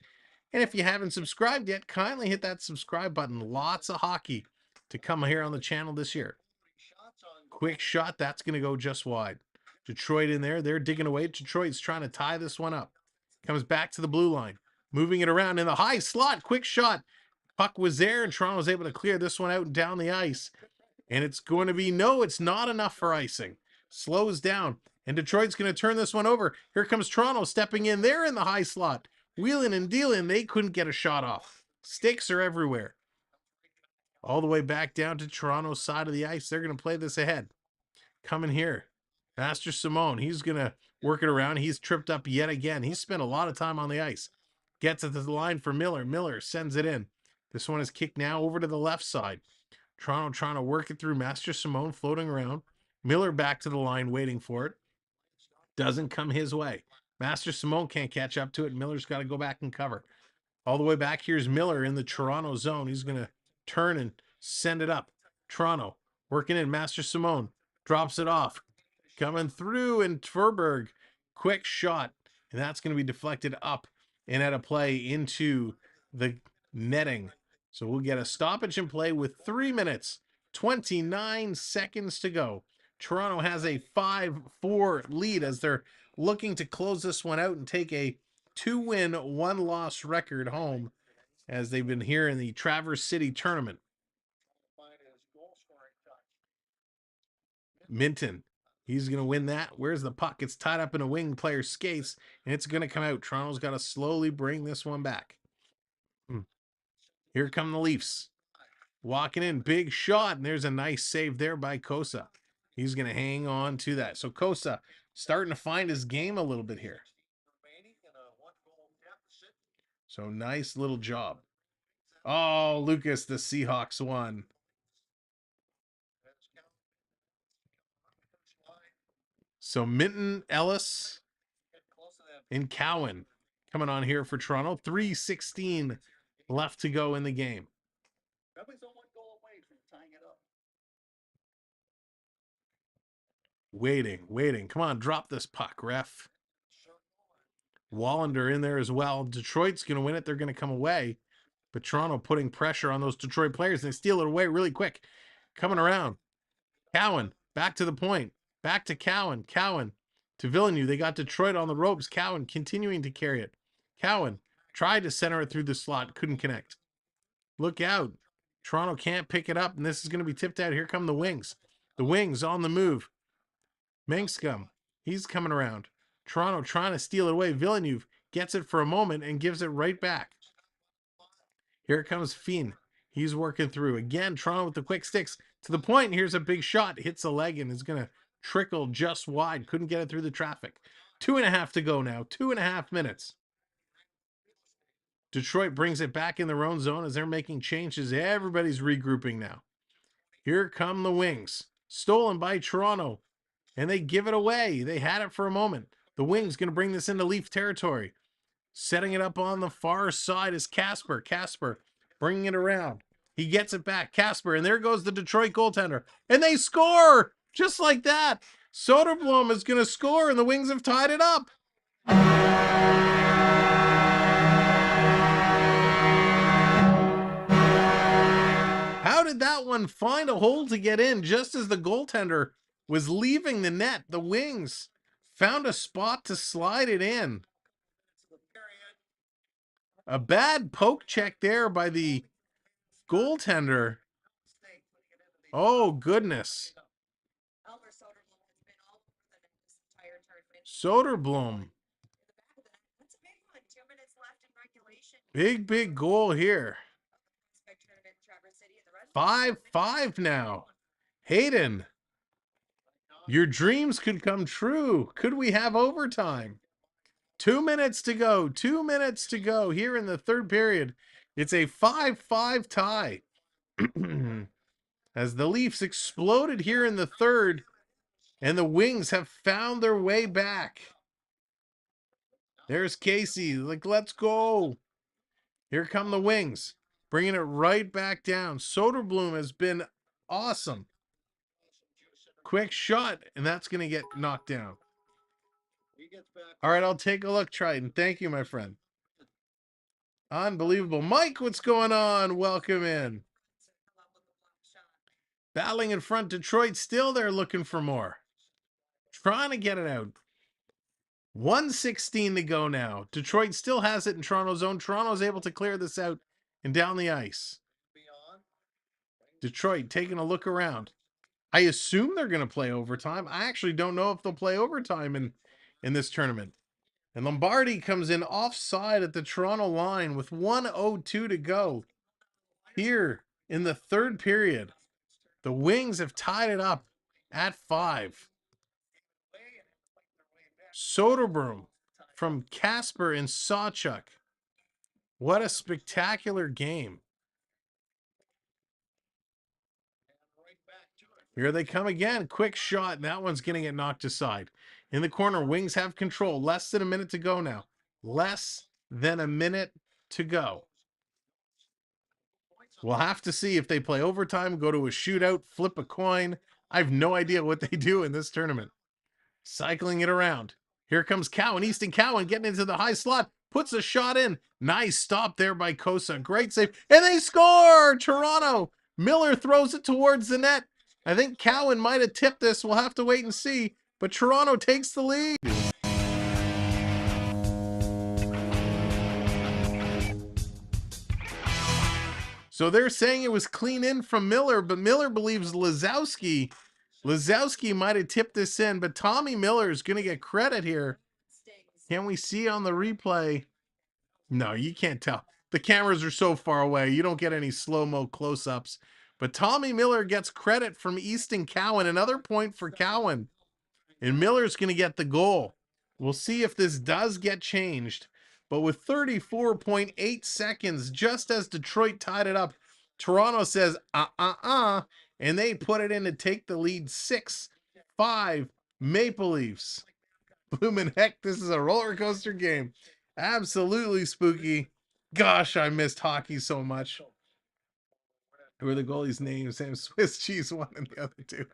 And if you haven't subscribed yet, kindly hit that subscribe button. Lots of hockey to come here on the channel this year. Quick shot, that's going to go just wide. Detroit in there. They're digging away. Detroit's trying to tie this one up. Comes back to the blue line. Moving it around in the high slot. Quick shot. Puck was there, and Toronto was able to clear this one out and down the ice. And it's going to be, no, it's not enough for icing. Slows down. And Detroit's going to turn this one over. Here comes Toronto stepping in. They're in the high slot. Wheeling and dealing. They couldn't get a shot off. Stakes are everywhere. All the way back down to Toronto's side of the ice. They're going to play this ahead. Coming here. Master Simone. He's going to work it around. He's tripped up yet again. He's spent a lot of time on the ice. Gets it to the line for Miller. Miller sends it in. This one is kicked now over to the left side. Toronto trying to work it through. Master Simone floating around. Miller back to the line waiting for it. Doesn't come his way. Master Simone can't catch up to it. Miller's got to go back and cover. All the way back, here's Miller in the Toronto zone. He's going to turn and send it up. Toronto working in. Master Simone drops it off. Coming through, and Tverberg, quick shot. And that's going to be deflected up and at a play into the netting. So we'll get a stoppage in play with 3 minutes, 29 seconds to go. Toronto has a 5-4 lead as they're looking to close this one out and take a 2-win, 1-loss record home as they've been here in the Traverse City tournament. Minton, he's going to win that. Where's the puck? It's tied up in a wing player's skates, and it's going to come out. Toronto's got to slowly bring this one back. Here come the Leafs. Walking in, big shot, and there's a nice save there by Kosa. He's going to hang on to that. So Kosa starting to find his game a little bit here. So nice little job. Oh, Lucas, the Seahawks won. So Minton, Ellis, and Cowan coming on here for Toronto. 3:16 left to go in the game. Waiting. Come on, drop this puck, ref. Wallander in there as well. Detroit's going to win it. They're going to come away. But Toronto putting pressure on those Detroit players. And they steal it away really quick. Coming around. Cowan, back to the point. Back to Cowan. Cowan to Villeneuve. They got Detroit on the ropes. Cowan continuing to carry it. Cowan tried to center it through the slot. Couldn't connect. Look out. Toronto can't pick it up. And this is going to be tipped out. Here come the Wings. The Wings on the move. Mengscum. He's coming around. Toronto trying to steal it away. Villeneuve gets it for a moment and gives it right back. Here comes Fien. He's working through. Again, Toronto with the quick sticks. To the point, here's a big shot. Hits a leg and is going to trickle just wide. Couldn't get it through the traffic. 2.5 to go now. 2.5 minutes. Detroit brings it back in their own zone as they're making changes. Everybody's regrouping now. Here come the Wings. Stolen by Toronto. And they give it away. They had it for a moment. The Wings going to bring this into Leaf territory. Setting it up on the far side is Casper. Casper bringing it around. He gets it back. Casper, and there goes the Detroit goaltender. And they score! Just like that. Soderblom is going to score, and the Wings have tied it up. How did that one find a hole to get in just as the goaltender was leaving the net? The Wings found a spot to slide it in. A bad poke check there by the goaltender. Oh, goodness. Soderblom. Big goal here. 5-5 now. Hayden, your dreams could come true. Could we have overtime? 2 minutes to go. 2 minutes to go here in the third period. It's a 5-5 tie. As the Leafs exploded here in the third, and the Wings have found their way back. There's Casey. Like, let's go. Here come the Wings. Bringing it right back down. Soderblom has been awesome. Quick shot, and that's going to get knocked down. He gets back. All right, I'll take a look, Triton. Thank you, my friend. Unbelievable. Mike, what's going on? Welcome in. Battling in front, Detroit still there looking for more. Trying to get it out. 1:16 to go now. Detroit still has it in Toronto's zone. Toronto's able to clear this out and down the ice. Detroit taking a look around. I assume they're going to play overtime. I actually don't know if they'll play overtime in this tournament. And Lombardi comes in offside at the Toronto line with 1:02 to go. Here in the third period, the Wings have tied it up at 5. Soderblom from Casper and Sawchuk. What a spectacular game. Here they come again. Quick shot, and that one's going to get knocked aside. In the corner, Wings have control. Less than a minute to go now. Less than a minute to go. We'll have to see if they play overtime, go to a shootout, flip a coin. I have no idea what they do in this tournament. Cycling it around. Here comes Cowan, Easton Cowan getting into the high slot. Puts a shot in. Nice stop there by Kosa. Great save. And they score! Toronto. Miller throws it towards the net. I think Cowan might have tipped this. We'll have to wait and see. But Toronto takes the lead. So they're saying it was clean in from Miller, but Miller believes Lazowski might have tipped this in, but Tommy Miller is going to get credit here. Can we see on the replay? No, you can't tell. The cameras are so far away. You don't get any slow-mo close-ups. But Tommy Miller gets credit from Easton Cowan. Another point for Cowan. And Miller's going to get the goal. We'll see if this does get changed. But with 34.8 seconds, just as Detroit tied it up, Toronto says, and they put it in to take the lead 6-5 Maple Leafs. Bloomin' heck, this is a roller coaster game. Absolutely spooky. Gosh, I missed hockey so much. Who are the goalies' names? Sam Swiss cheese one and the other two.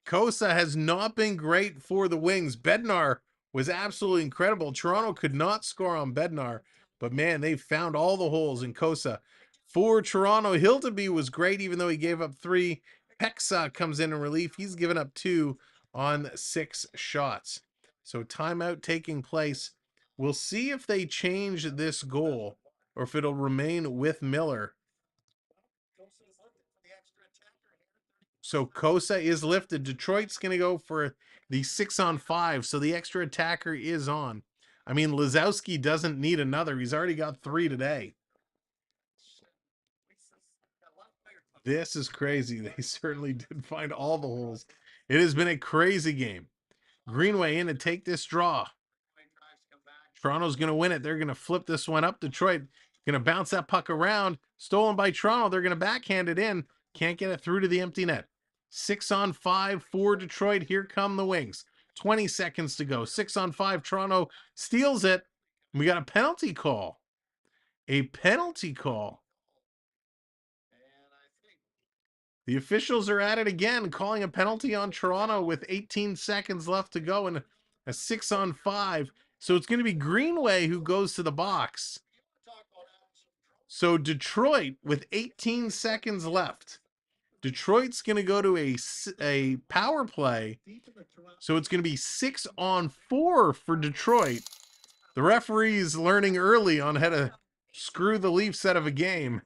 Kosa has not been great for the Wings. Bednar was absolutely incredible. Toronto could not score on Bednar, but man, they found all the holes in Kosa. For Toronto, Hilteby was great, even though he gave up 3. Peksa comes in relief. He's given up 2 on 6 shots. So timeout taking place. We'll see if they change this goal or if it'll remain with Miller. So Kosa is lifted. Detroit's going to go for the 6-on-5. So the extra attacker is on. I mean, Lazowski doesn't need another. He's already got 3 today. This is crazy. They certainly did find all the holes. It has been a crazy game. Greenway in to take this draw. Toronto's going to win it. They're going to flip this one up. Detroit going to bounce that puck around. Stolen by Toronto. They're going to backhand it in. Can't get it through to the empty net. 6-on-5 for Detroit. Here come the Wings. 20 seconds to go. 6-on-5. Toronto steals it. We got a penalty call. A penalty call. The officials are at it again, calling a penalty on Toronto with 18 seconds left to go and a 6-on-5. So it's going to be Greenway who goes to the box. So Detroit with 18 seconds left. Detroit's going to go to a power play. So it's going to be 6-on-4 for Detroit. The referee's learning early on how to screw the Leafs out of a game.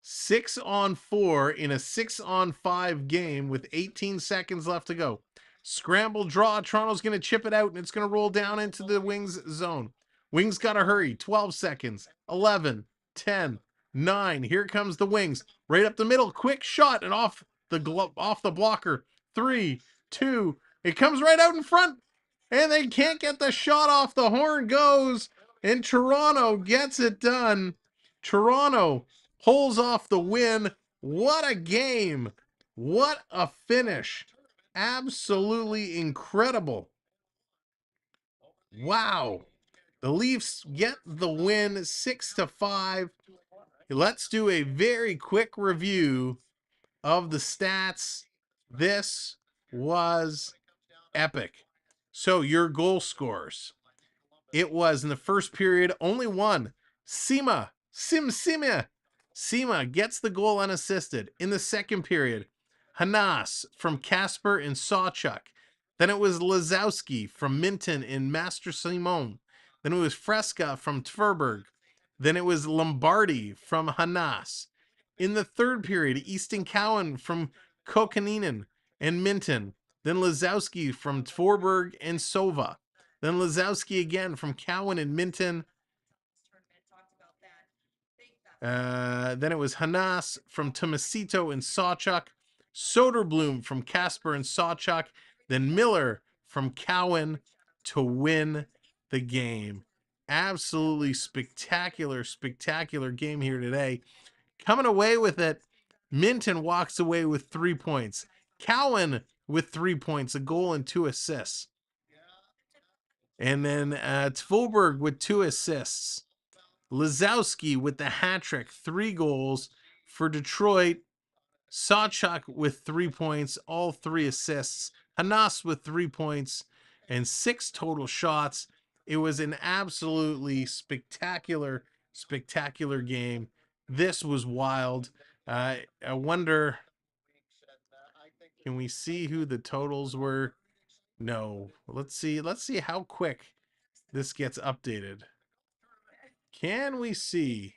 6-on-4 in a 6-on-5 game with 18 seconds left to go. Scramble draw. Toronto's going to chip it out, and it's going to roll down into the Wings zone. Wings got to hurry. 12 seconds. 11, 10, 9. Here comes the Wings. Right up the middle. Quick shot and off the blocker. 3, 2. It comes right out in front, and they can't get the shot off. The horn goes, and Toronto gets it done. Toronto pulls off the win. What a game. What a finish. Absolutely incredible. Wow. The Leafs get the win 6-5. Let's do a very quick review of the stats. This was epic. So your goal scores. It was in the first period, only one. Sima gets the goal unassisted. In the second period, Hanas from Casper and Sawchuk. Then it was Lazowski from Minton and Master Simon. Then it was Fresca from Tverberg. Then it was Lombardi from Hanas. In the third period, Easton Cowan from Kokaninen and Minton. Then Lazowski from Tvorberg and Sova. Then Lazowski again from Cowan and Minton. Then it was Hanas from Tomasito and Sawchuk. Soderblom from Casper and Sawchuk. Then Miller from Cowan to win the game. Absolutely spectacular, spectacular game here today. Coming away with it, Minton walks away with 3 points. Cowan with 3 points, a goal and 2 assists. And then Tvoberg with 2 assists. Lazowski with the hat trick, 3 goals for Detroit. Sawchuk with 3 points, all 3 assists. Hanas with 3 points and 6 total shots. It was an absolutely spectacular, spectacular game. This was wild. I wonder, can we see who the totals were? No. Let's see how quick this gets updated. Can we see?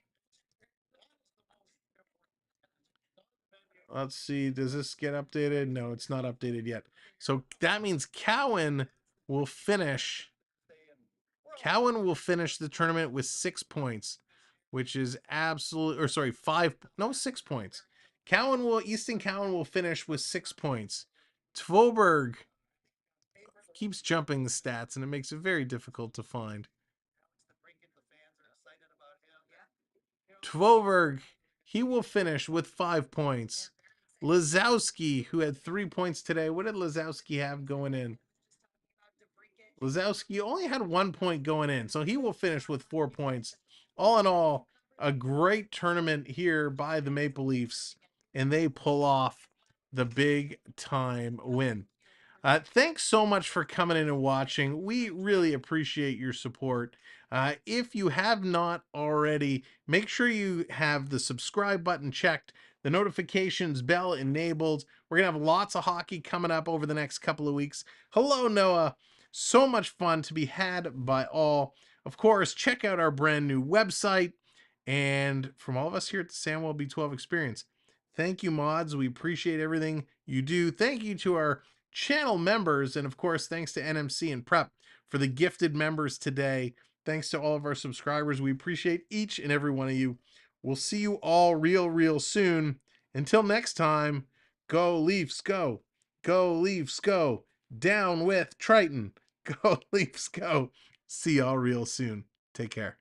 Let's see. Does this get updated? No, it's not updated yet. So that means Cowan will finish. Cowan will finish the tournament with 6 points, which is absolute, or sorry, 6 points. Easton Cowan will finish with 6 points. Tvoberg keeps jumping the stats, and it makes it very difficult to find. Tvoberg, he will finish with 5 points. Lazowski, who had 3 points today. What did Lazowski have going in? Lazowski only had 1 point going in, so he will finish with 4 points. All in all, a great tournament here by the Maple Leafs, and they pull off the big time win. Thanks so much for coming in and watching. We really appreciate your support. If you have not already, make sure you have the subscribe button checked, the notifications bell enabled. We're going to have lots of hockey coming up over the next couple of weeks. Hello, Noah. So much fun to be had by all. Of course, check out our brand new website. And from all of us here at the Samwelb12 Experience, thank you, mods. We appreciate everything you do. Thank you to our channel members, and of course thanks to NMC and Prep for the gifted members today. Thanks to all of our subscribers. We appreciate each and every one of you. We'll see you all real soon. Until next time, go Leafs, go. Go Leafs, go. Down with Triton. Go Leafs, go. See y'all real soon. Take care.